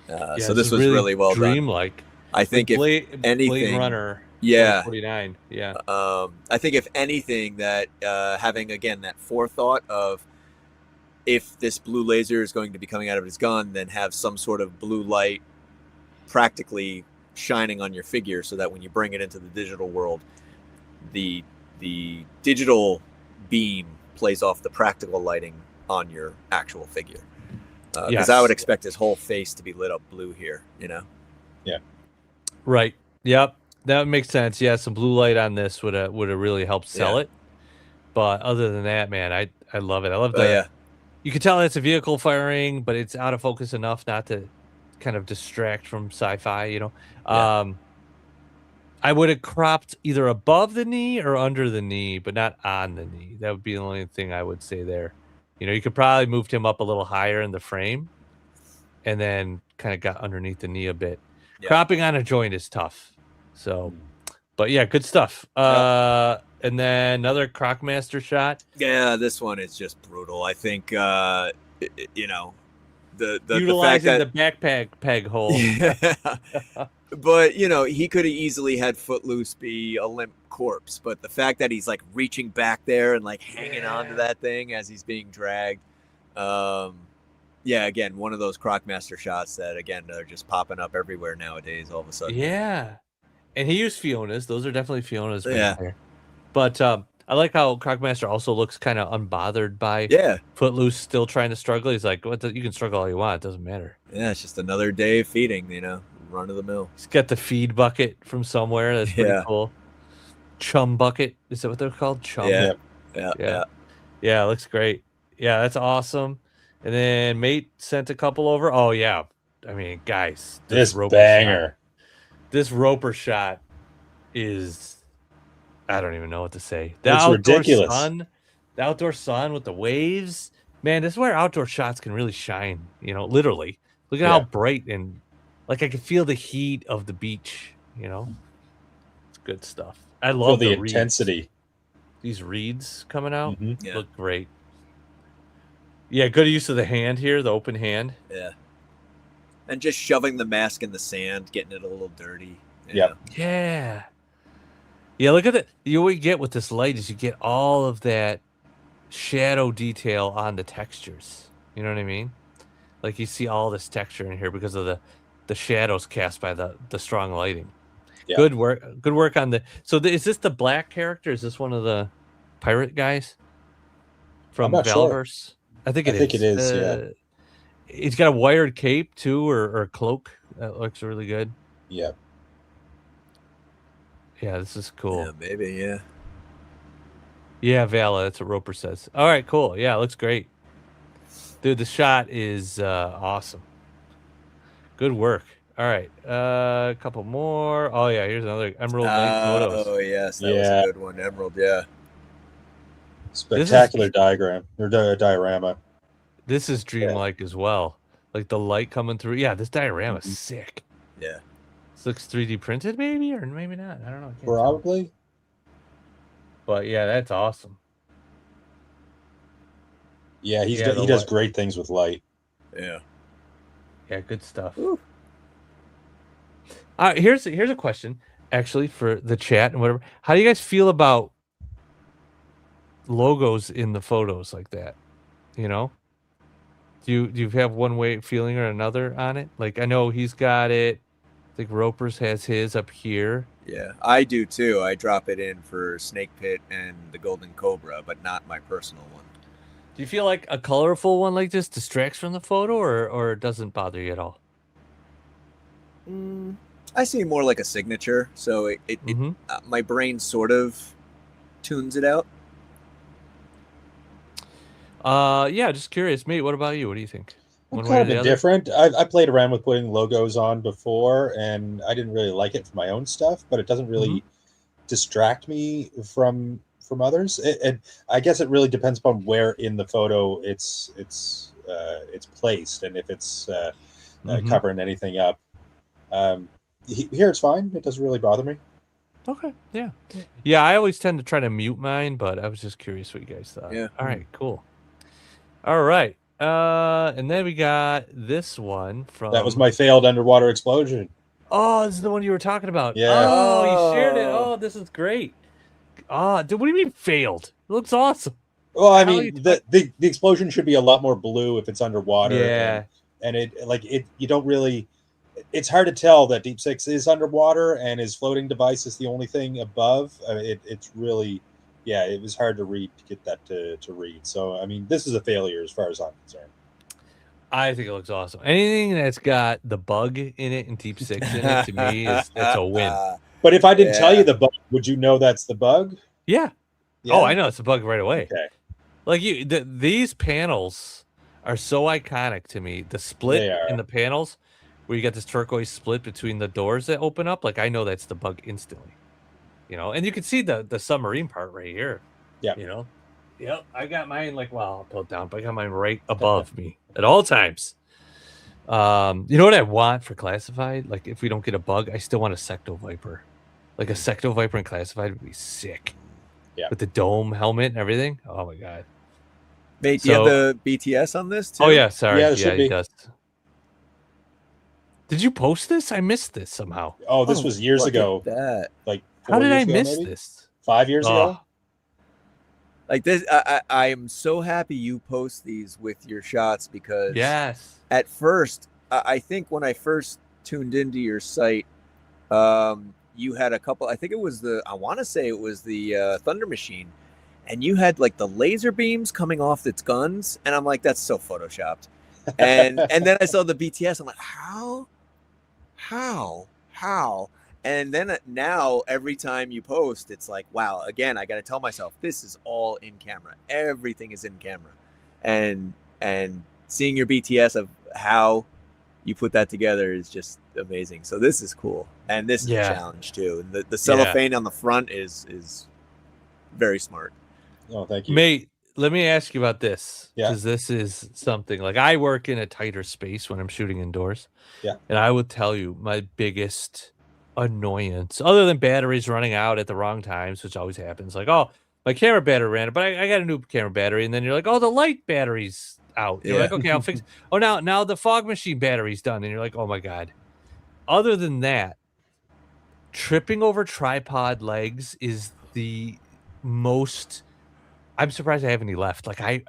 Yeah, So this was really well done. dreamlike. I think if Blade anything, Runner, yeah, 2049. Yeah, I think if anything, that having again that forethought of if this blue laser is going to be coming out of his gun, then have some sort of blue light practically shining on your figure, so that when you bring it into the digital world, the digital beam plays off the practical lighting on your actual figure. Because I would expect his whole face to be lit up blue here, you know? Yeah. Right. Yep. That makes sense. Yeah, some blue light on this would have really helped sell it. But other than that, man, I love it. I love you can tell it's a vehicle firing, but it's out of focus enough not to kind of distract from sci-fi, you know. I would have cropped either above the knee or under the knee, but not on the knee. That would be the only thing I would say there. You know, you could probably moved him up a little higher in the frame and then kind of got underneath the knee a bit. Yeah. Cropping on a joint is tough. So, but yeah, good stuff. And then another Crockmaster shot. Yeah, this one is just brutal. I think, you know, the utilizing fact that the backpack peg hole. Yeah. But, you know, he could have easily had Footloose be a limp corpse. But the fact that he's like reaching back there and like hanging on to that thing as he's being dragged. Yeah, again, one of those Crockmaster shots that, again, are just popping up everywhere nowadays all of a sudden. Yeah. And he used Fiona's. Those are definitely Fiona's. Yeah. There. But I like how Crockmaster also looks kind of unbothered by Footloose still trying to struggle. He's like, "What? You can struggle all you want. It doesn't matter." Yeah, it's just another day of feeding, you know, run of the mill. He's got the feed bucket from somewhere. That's pretty cool. Chum bucket. Is that what they're called? Chum. Yeah, looks great. Yeah, that's awesome. And then Mate sent a couple over. Oh yeah, I mean, guys, this banger. This Roper shot is. I don't even know what to say. It's ridiculous. The outdoor sun with the waves. Man, this is where outdoor shots can really shine, you know, literally. Look at how bright and like I can feel the heat of the beach, you know. It's good stuff. I love the reeds. intensity. These reeds coming out Yeah. look great. Yeah, good use of the hand here, the open hand. Yeah. And just shoving the mask in the sand, getting it a little dirty. Yeah. Yeah, look at it. You what you get with this light is you get all of that shadow detail on the textures. You know what I mean? Like you see all this texture in here because of the shadows cast by the strong lighting. Yeah. Good work on the. So is this the black character? Is this one of the pirate guys from Valverse? Sure. I think it is. I think it is. Yeah. He's got a wired cape too, or a cloak. That looks really good. Yeah. Yeah, this is cool. Yeah, maybe, yeah. Yeah, Vala, that's what Roper says. All right, cool. Yeah, it looks great. Dude, the shot is awesome. Good work. All right, a couple more. Oh, yeah, here's another Emerald Night photos. Oh, yes, that was a good one. Emerald, yeah. Spectacular diagram, or diorama. This is dreamlike as well. Like the light coming through. Yeah, this diorama is sick. Yeah. This looks 3D printed, maybe, or maybe not. I don't know. Probably. But yeah, that's awesome. Yeah, he does great things with light. Yeah. Yeah, good stuff. Here's a question, actually, for the chat and whatever. How do you guys feel about logos in the photos like that? You know? Do you have one way feeling or another on it? Like I know he's got it. I think Roper's has his up here. Yeah, I do too. I drop it in for Snake Pit and the Golden Cobra, but not my personal one. Do you feel like a colorful one like this distracts from the photo, or it doesn't bother you at all? I see more like a signature, so it my brain sort of tunes it out. Yeah, just curious. Mate, what about you? What do you think? I'm kind of different. I played around with putting logos on before, and I didn't really like it for my own stuff, but it doesn't really distract me from others. And I guess it really depends upon where in the photo it's placed, and if it's covering anything up. Here it's fine. It doesn't really bother me. Okay. Yeah. I always tend to try to mute mine, but I was just curious what you guys thought. Yeah. All right. Cool. All right. And then we got this one from. That was my failed underwater explosion. Oh, this is the one you were talking about. Yeah. Oh, you shared it. Oh, this is great. Dude, what do you mean failed? It looks awesome. Well, I How mean, the explosion should be a lot more blue if it's underwater. Yeah. And you don't really. It's hard to tell that Deep Six is underwater and his floating device is the only thing above. I mean, it's really, yeah, it was hard to read to get that to read. So, I mean, this is a failure as far as I'm concerned. I think it looks awesome. Anything that's got the bug in it and Deep Six in it, to me, that's a win. But if I didn't tell you the bug, would you know that's the bug? Yeah. Oh, I know it's a bug right away. Okay. Like these panels are so iconic to me. The split in the panels, where you got this turquoise split between the doors that open up. Like I know that's the bug instantly. You know, and you can see the submarine part right here. Yeah. You know. Yep. I got mine I'll pull it down, but I got mine right above me at all times. You know what I want for classified? Like if we don't get a bug, I still want a Secto Viper. Like a Secto Viper in classified would be sick. Yeah. With the dome helmet and everything. Oh my god. Mate, do you have the BTS on this too? Oh yeah, sorry. Yeah, he does. Did you post this? I missed this somehow. Oh, this was years ago. That. Like how did I miss maybe? this? 5 years ago? Like this, I am so happy you post these with your shots because at first, I think when I first tuned into your site, you had a couple. I think it was I want to say it was the Thunder Machine, and you had like the laser beams coming off its guns, and I'm like, that's so photoshopped. And then I saw the BTS. I'm like, how? And then now every time you post, it's like, wow, again, I got to tell myself, this is all in camera. Everything is in camera. And seeing your BTS of how you put that together is just amazing. So this is cool. And this is a challenge too. And the cellophane on the front is very smart. Oh, thank you. Mate, let me ask you about this. Yeah. Because this is something like I work in a tighter space when I'm shooting indoors. Yeah. And I would tell you my biggest annoyance, other than batteries running out at the wrong times, which always happens. Like, oh, my camera battery ran, but I got a new camera battery, and then you're like, oh, the light battery's out. You're like, okay, I'll fix. Oh, now the fog machine battery's done, and you're like, oh my god. Other than that, tripping over tripod legs is the most. I'm surprised I have any left. Like I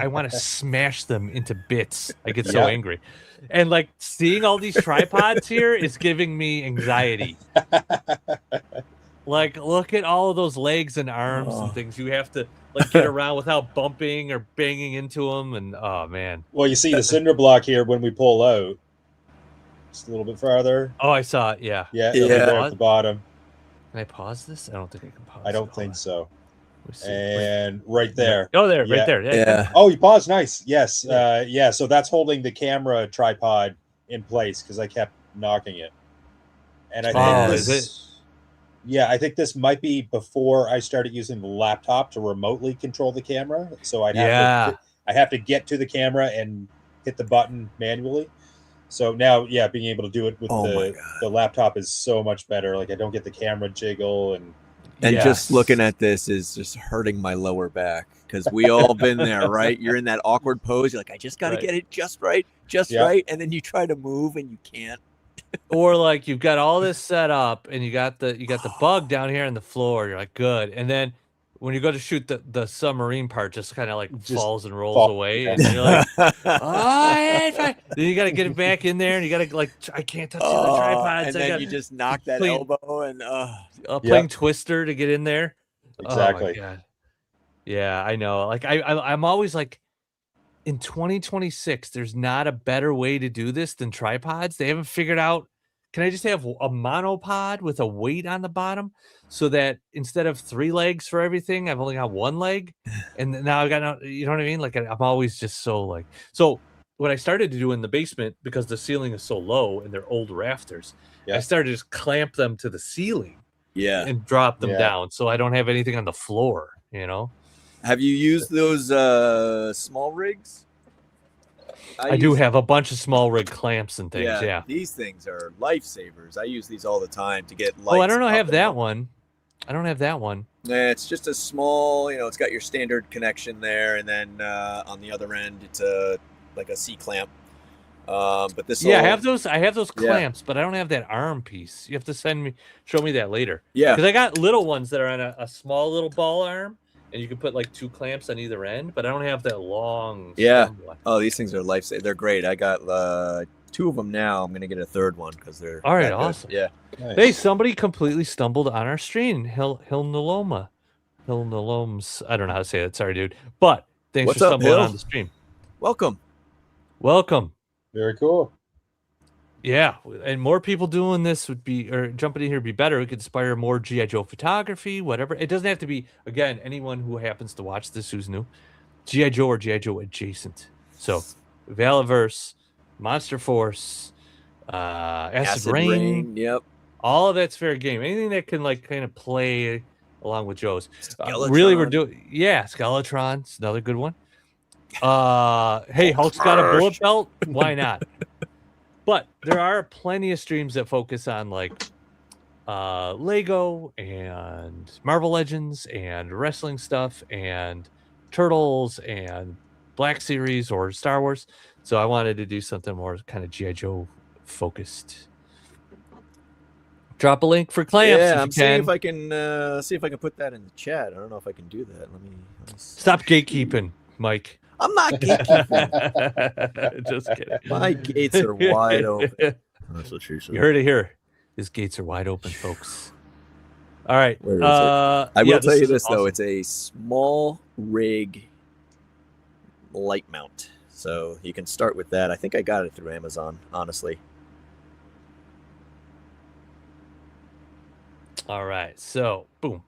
want to smash them into bits. I get so angry. And like seeing all these tripods here is giving me anxiety. Like look at all of those legs and arms and things you have to like get around without bumping or banging into them. And oh man. Well, you see the cinder block here when we pull out. Just a little bit farther. Oh, I saw it. Yeah. Yeah. There at the bottom. Can I pause this? I don't think I can pause. I don't think so. And right there. Oh, there, right there. Yeah. Oh, you paused. Nice. Yes. Yeah. So that's holding the camera tripod in place because I kept knocking it. And I think is it? Yeah, I think this might be before I started using the laptop to remotely control the camera. So I have to get to the camera and hit the button manually. So now, being able to do it with the laptop is so much better. Like I don't get the camera jiggle and just looking at this is just hurting my lower back because we all been there, right? You're in that awkward pose. You're like, I just got to get it just right, right. And then you try to move and you can't. Or like you've got all this set up and you got the bug down here on the floor. You're like, good. And then when you go to shoot the submarine part, just kind of like falls and rolls away. And you're like, then you got to get it back in there and you got to like, I can't touch the tripods. And then you just knock that elbow and playing Twister to get in there. Exactly. Oh my God. Yeah, I know. Like I'm always like, in 2026, there's not a better way to do this than tripods. They haven't figured out. Can I just have a monopod with a weight on the bottom so that instead of 3 legs for everything, I've only got 1 leg? And now I've got, you know what I mean? Like I'm always just so like, so what I started to do in the basement, because the ceiling is so low and they're old rafters, I started to just clamp them to the ceiling and drop them down. So I don't have anything on the floor, you know? Have you used those small rigs? I do have a bunch of small rig clamps and things. Yeah. These things are lifesavers. I use these all the time to get lights. Oh, I don't know. I have that one. I don't have that one. Yeah, it's just a small, it's got your standard connection there, and then on the other end, it's like a C clamp. But this, I have those clamps, but I don't have that arm piece. You have to show me that later. Yeah, because I got little ones that are on a small little ball arm, and you can put like 2 clamps on either end. But I don't have that long. Yeah. one. Oh, these things are lifesaver. They're great. I got 2 of them now. I'm gonna get a third one because they're all right. that good. Awesome. Yeah. Nice. Hey, somebody completely stumbled on our stream. Hilnoloma. Hilnoloms. I don't know how to say it. Sorry, dude. But thanks What's for up, stumbling Hill? on the stream. Welcome. Very cool. Yeah, and more people doing this would be, or jumping in here would be better. It could inspire more G.I. Joe photography, whatever. It doesn't have to be, again, anyone who happens to watch this who's new. G.I. Joe or G.I. Joe adjacent. So, Valiverse, Monster Force, Acid Rain. Yep. All of that's fair game. Anything that can like kind of play along with Joe's. Skeletron. Really, we're doing Skeletron's another good one. Hey, Hulk's got a bullet belt. Why not? But there are plenty of streams that focus on like Lego and Marvel Legends and wrestling stuff and Turtles and Black Series or Star Wars. So I wanted to do something more kind of G.I. Joe focused. Drop a link for clamps. Yeah, if I'm you seeing can. if I can see if I can put that in the chat. I don't know if I can do that. Let me Stop gatekeeping, Mike. I'm not gatekeeping. Just kidding. My gates are wide open. That's what she said. You heard it here. His gates are wide open, folks. All right. Where is it? I will yeah, tell you is this though, awesome. it's a small rig light mount. So you can start with that. I think I got it through Amazon, honestly. All right. So, boom.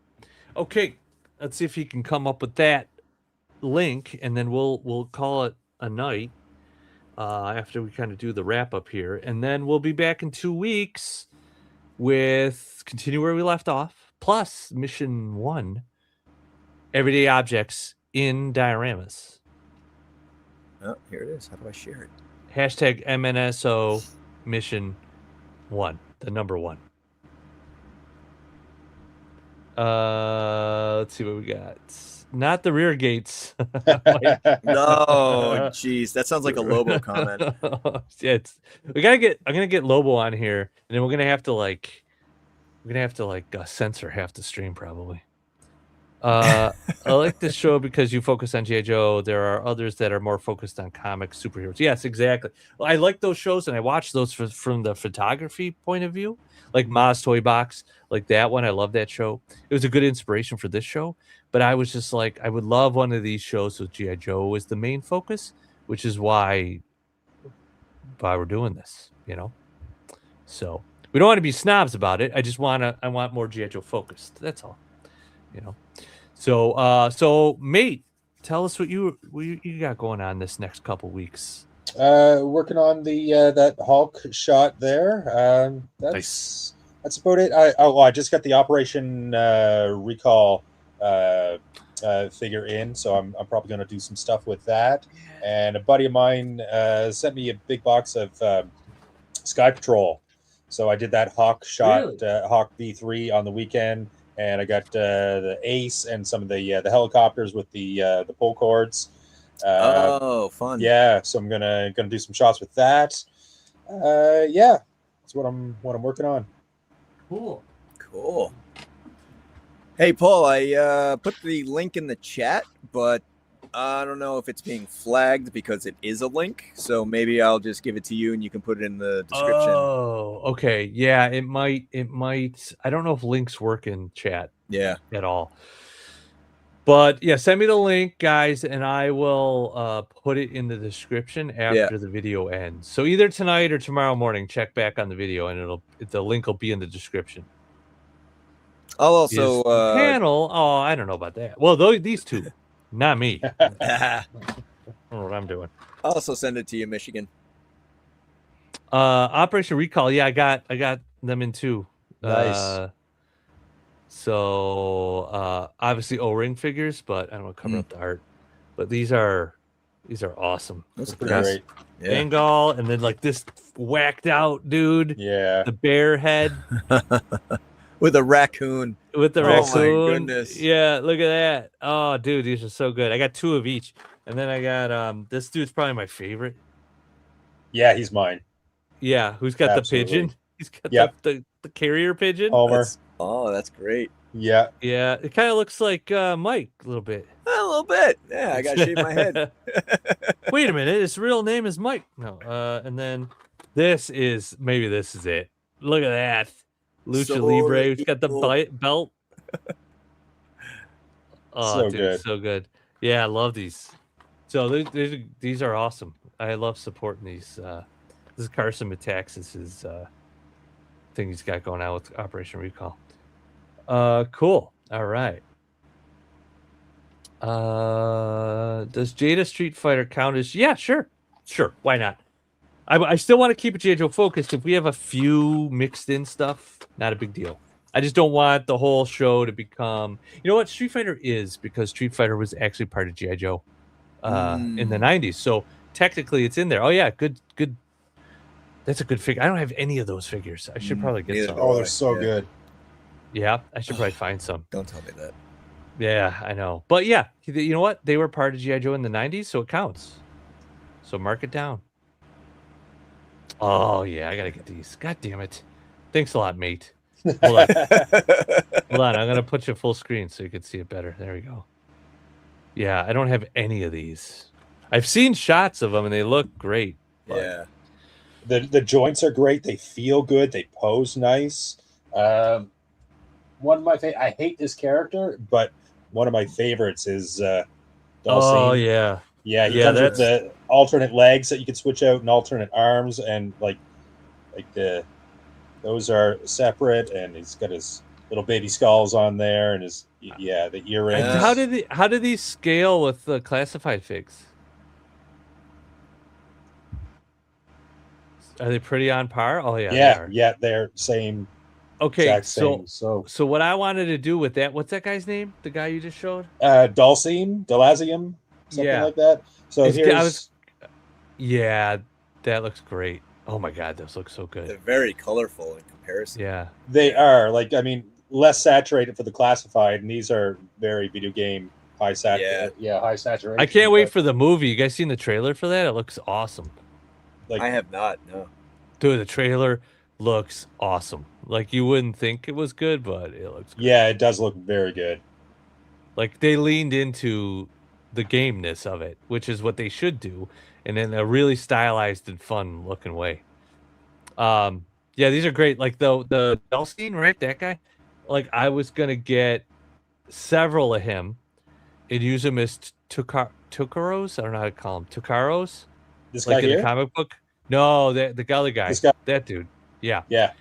Okay. Let's see if you can come up with that link, and then we'll call it a night after we kind of do the wrap up here, and then we'll be back in 2 weeks with continue where we left off, plus mission 1, everyday objects in dioramas. Oh, here it is. How do I share it? Hashtag MNSO mission 1, the number 1. Let's see what we got. Not the rear gates. No, jeez, that sounds like a Lobo comment. Yeah, I'm gonna get Lobo on here, and then we're gonna have to censor half the stream probably. I like this show because you focus on G.I. Joe. There are others that are more focused on comic superheroes. Yes, exactly. Well, I like those shows, and I watch those from the photography point of view, like Ma's Toy Box, like that one. I love that show. It was a good inspiration for this show. But I was just like, I would love one of these shows with G.I. Joe as the main focus, which is why we're doing this, So we don't want to be snobs about it. I want more G.I. Joe focused. That's all, So mate, tell us what you got going on this next couple weeks. Working on the that Hulk shot there. That's about it. I just got the Operation Recall figure in, so I'm probably going to do some stuff with that. And a buddy of mine sent me a big box of Sky Patrol, so I did that Hawk shot, Hawk V3 on the weekend, and I got the Ace and some of the helicopters with the pull cords. Fun. Yeah, so I'm gonna do some shots with that. Yeah, that's what I'm working on. Cool. Hey, Paul, I put the link in the chat, but I don't know if it's being flagged because it is a link. So maybe I'll just give it to you and you can put it in the description. Oh, okay. Yeah, it might. I don't know if links work in chat. Yeah. At all. But yeah, send me the link, guys, and I will put it in the description after the video ends. So either tonight or tomorrow morning, check back on the video, and the link will be in the description. I'll also panel. Oh, I don't know about that. Well, these two, not me. I don't know what I'm doing. I'll also send it to you, Michigan. Operation Recall. Yeah, I got them in too. Nice. So obviously O-ring figures, but I don't want to cover up the art. But these are awesome. That's great. Yeah. Bengal, and then like this whacked out dude. Yeah. The bear head. with a raccoon. with the Oh, my raccoon. goodness. Yeah, look at that. Oh, dude, these are so good. I got 2 of each, and then I got this dude's probably my favorite. Yeah, he's mine. Yeah, who's got Absolutely. the pigeon? He's got Yep. the carrier pigeon. Homer. That's great. Yeah. Yeah, it kind of looks like Mike a little bit. A little bit. Yeah, I gotta shave my head. Wait a minute, his real name is Mike. No, and then this is it. Look at that, Lucha So Libre. He's got the evil. belt. Oh, So dude, good. so good. Yeah, I love these. So these are awesome. I love supporting these. This is Carson Metaxas's thing he's got going on with Operation Recall. Cool. All right. Does Jada Street Fighter count as? Yeah, sure. Why not? I still want to keep it J. Joe focused. If we have a few mixed in stuff, not a big deal. I just don't want the whole show to become. You know what Street Fighter is, because Street Fighter was actually part of G.I. Joe in the 90s. So technically it's in there. Oh yeah, good. That's a good figure. I don't have any of those figures. I should probably get some. Oh, they're so good. Yeah, I should probably find some. Don't tell me that. Yeah, I know. But yeah, you know what? They were part of G.I. Joe in the 90s, so it counts. So mark it down. Oh, yeah, I got to get these. God damn it. Thanks a lot, mate. Hold on. Hold on. I'm going to put you full screen so you can see it better. There we go. Yeah, I don't have any of these. I've seen shots of them, and they look great. Yeah. The joints are great. They feel good. They pose nice. One of my favorite. I hate this character, but one of my favorites is Dulcine. Oh yeah, yeah. He comes with the alternate legs that you can switch out and alternate arms, and like those are separate. And he's got his little baby skulls on there, and his the earrings. How did these scale with the classified figs? Are they pretty on par? Oh yeah, they're same. Okay, so what I wanted to do with that, what's that guy's name? The guy you just showed? Dulcium, something like that. So yeah, that looks great. Oh my god, those look so good. They're very colorful in comparison. Yeah, they are. Less saturated for the classified, and these are very video game high saturation. Yeah, high saturation. I can't wait for the movie. You guys seen the trailer for that? It looks awesome. I have not. No, dude, the trailer looks awesome. Like, you wouldn't think it was good, but it looks good. Yeah, it does look very good. Like, they leaned into the gameness of it, which is what they should do, and in a really stylized and fun looking way. Yeah, these are great. Like the Dulcine, right? That guy. Like, I was gonna get several of him and use them as Tucaros. I don't know how to call them. Tucaros. This like guy in here? the comic book. No, the other guy. This guy? That dude. Yeah. Yeah.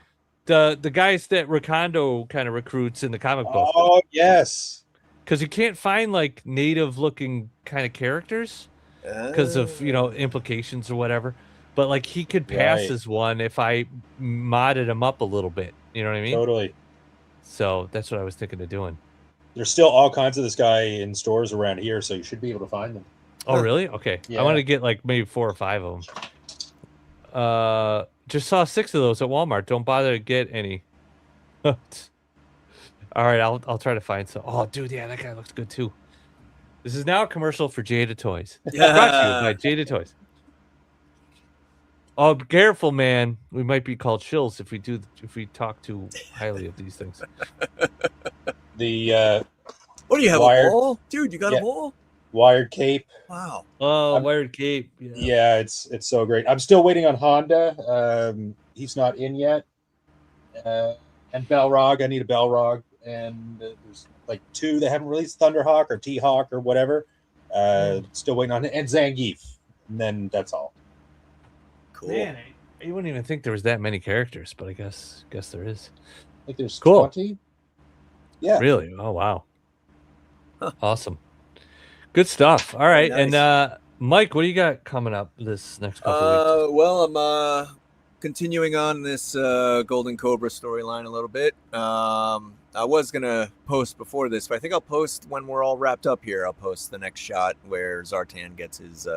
The guys that Recondo kind of recruits in the comic book. Oh yes. Because you can't find like native looking kind of characters because of implications or whatever. But like he could pass as one if I modded him up a little bit. You know what I mean? Totally. So that's what I was thinking of doing. There's still all kinds of this guy in stores around here, so you should be able to find them. Oh really? Okay. Yeah. I want to get like maybe 4 or 5 of them. Just saw 6 of those at Walmart. Don't bother to get any. All right, I'll try to find some. Oh, dude, yeah, that guy looks good too. This is now a commercial for Jada Toys. Brought to you by Jada Toys. Oh, be careful, man. We might be called shills if we talk too highly of these things. The what do you have, wired, a ball? Dude, you got a ball? Wired cape. Wow. Oh, wired cape. Yeah, it's so great. I'm still waiting on Honda. He's not in yet. And Balrog, I need a Balrog. And there's like 2 that haven't released, Thunderhawk or T-Hawk or whatever. Still waiting on it. And Zangief. And then that's all. Cool. Man, you wouldn't even think there was that many characters, but I guess there is. I think there's cool. 20. Yeah. Really? Oh, wow. Huh. Awesome. Good stuff. All right. Nice. And Mike, what do you got coming up this next couple of weeks? Well, I'm continuing on this Golden Cobra storyline a little bit. I was going to post before this, but I think I'll post when we're all wrapped up here. I'll post the next shot where Zartan gets his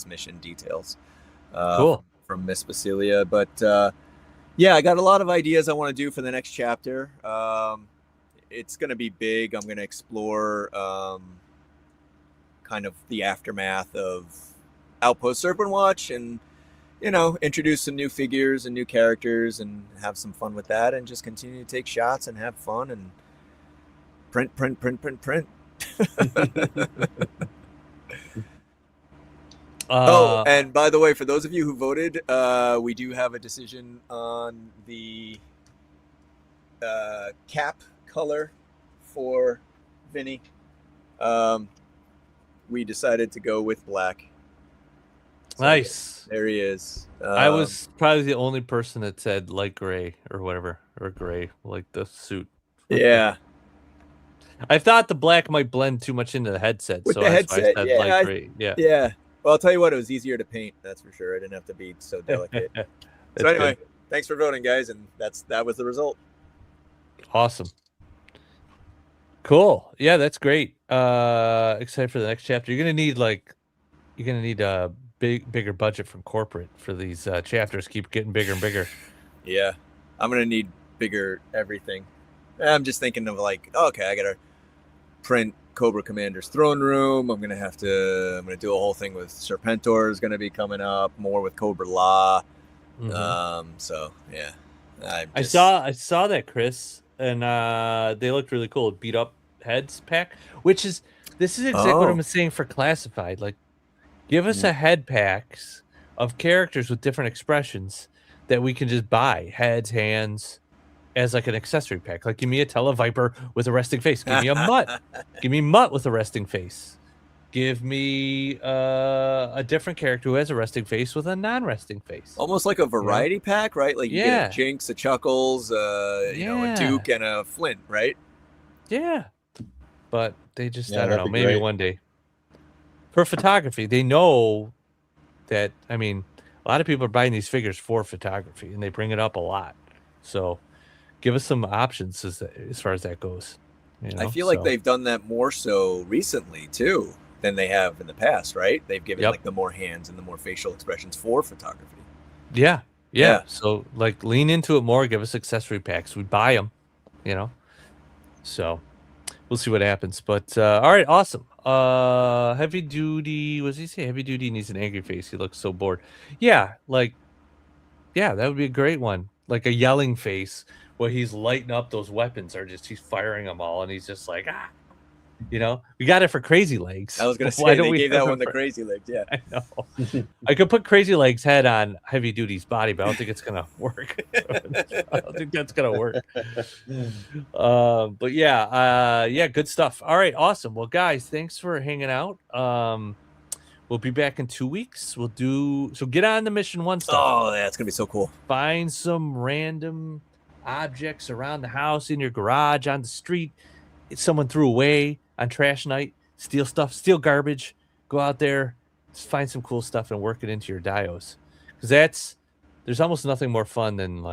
mission details. Cool. From Miss Basilia. But Yeah, I got a lot of ideas I want to do for the next chapter. It's going to be big. I'm going to explore kind of the aftermath of Outpost Serpent Watch and, introduce some new figures and new characters and have some fun with that and just continue to take shots and have fun and print. And by the way, for those of you who voted, we do have a decision on the cap color for Vinny. We decided to go with black. So nice. There he is. I was probably the only person that said light gray or whatever, or gray, like the suit. Yeah. I thought the black might blend too much into the headset. With so the that's why headset, I said yeah, light gray. Yeah. Well, I'll tell you what, it was easier to paint, that's for sure. I didn't have to be so delicate. So anyway, thanks for voting, guys, and that was the result. Awesome. Cool. Yeah, that's great. Excited for the next chapter. You're gonna need a bigger budget from corporate for these chapters. Keep getting bigger and bigger. Yeah, I'm gonna need bigger everything. I'm just thinking of okay, I gotta print Cobra Commander's throne room. I'm gonna do a whole thing with Serpentor is gonna be coming up. More with Cobra Law. Mm-hmm. So yeah, I saw that, Chris, and they looked really cool. Beat up heads pack, this is exactly what I'm saying for classified. Like, give us a head packs of characters with different expressions that we can just buy, heads, hands, as like an accessory pack. Like, give me a Televiper with a resting face. Give me a Mutt. Give me Mutt with a resting face. Give me a different character who has a resting face with a non-resting face. Almost like a variety pack, right? Like you get a Jinx, a Chuckles, a Duke, and a Flint, right? Yeah. But they just, I don't know, maybe great. One day. For photography, they know that, I mean, a lot of people are buying these figures for photography, and they bring it up a lot. So give us some options as far as that goes. I feel like they've done that more so recently, too, than they have in the past, right? They've given the more hands and the more facial expressions for photography. Yeah. So lean into it more. Give us accessory packs. We buy them, So we'll see what happens. But all right, awesome. Heavy Duty. What does he say? Heavy Duty needs an angry face. He looks so bored. Yeah, that would be a great one. Like a yelling face where he's lighting up those weapons, or he's firing them all, and he's just like, ah. We got it for Crazy Legs. I was going to say, they gave that one the Crazy Legs, yeah. I know. I could put Crazy Legs' head on Heavy Duty's body, but I don't think it's going to work. I don't think that's going to work. But yeah, good stuff. All right, awesome. Well, guys, thanks for hanging out. We'll be back in 2 weeks. So get on the Mission 1 stuff. Oh, that's going to be so cool. Find some random objects around the house, in your garage, on the street. Someone threw away on trash night. Steal garbage, go out there, find some cool stuff and work it into your dios, because there's almost nothing more fun than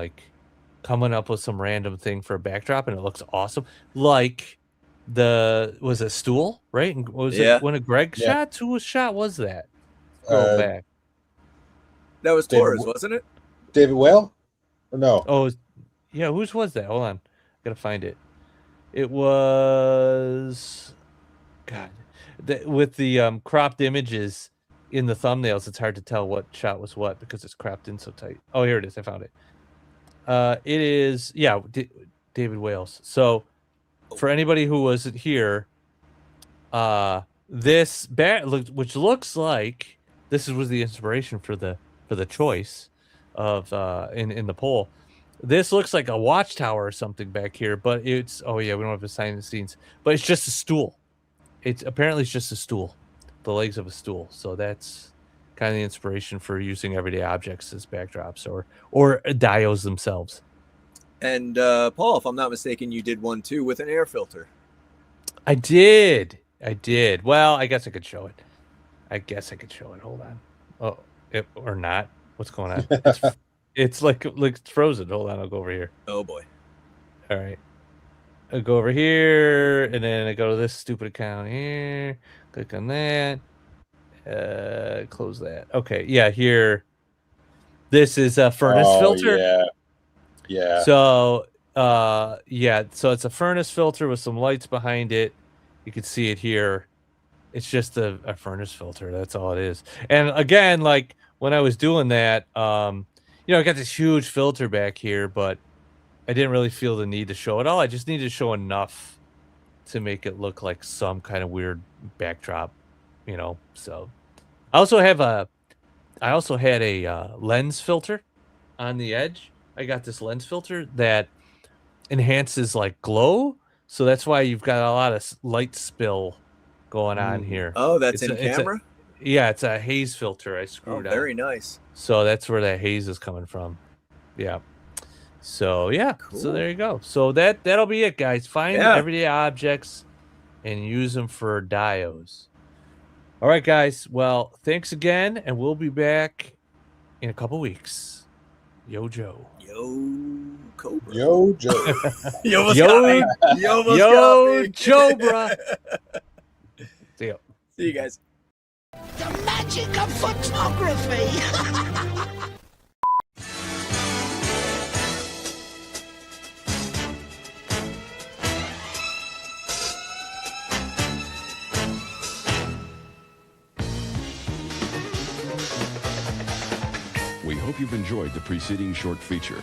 coming up with some random thing for a backdrop and it looks awesome. Like was it Stool, right? And was it one of Greg's shots? Whose shot was that? Go back. That was Torres, wasn't it? David Whale? Or no? Oh yeah, whose was that? Hold on, gotta find it. It was, God, with the cropped images in the thumbnails, it's hard to tell what shot was what because it's cropped in so tight. Oh, here it is. I found it. It is, David Wales. So for anybody who wasn't here, this which looks like this was the inspiration for the choice of in the poll. This looks like a watchtower or something back here, but we don't have a sign the scenes, but it's just a stool. It's just a stool, the legs of a stool. So that's kind of the inspiration for using everyday objects as backdrops or dios themselves. And Paul, if I'm not mistaken, you did one too with an air filter. I did. Well, I guess I could show it. Hold on. Oh, or not. What's going on? It's like it's frozen. Hold on, I'll go over here. Oh boy. All right. I'll go over here, and then I go to this stupid account here. Click on that. Close that. Okay, yeah, here. This is a furnace filter. Yeah. Yeah. So yeah, so it's a furnace filter with some lights behind it. You can see it here. It's just a furnace filter. That's all it is. And again, like when I was doing that, you know, I got this huge filter back here, but I didn't really feel the need to show it all. I just needed to show enough to make it look like some kind of weird backdrop, you know. So I also had a lens filter on the edge. I got this lens filter that enhances like glow, so that's why you've got a lot of light spill going on here. Oh, that's in It's camera? Yeah, it's a haze filter I Oh, screwed very on. nice. So that's where that haze is coming from. Yeah. So yeah. So Cool. there you go. So that'll be it, guys. Find Yeah. everyday objects and use them for dios. All right, guys. Well, thanks again, and we'll be back in a couple weeks. Yo, Joe. Yo, Cobra. Yo, Joe. You almost Yo, got me. You almost yo, got me. Joe, bruh. See ya. See you guys. The magic of photography. We hope you've enjoyed the preceding short feature.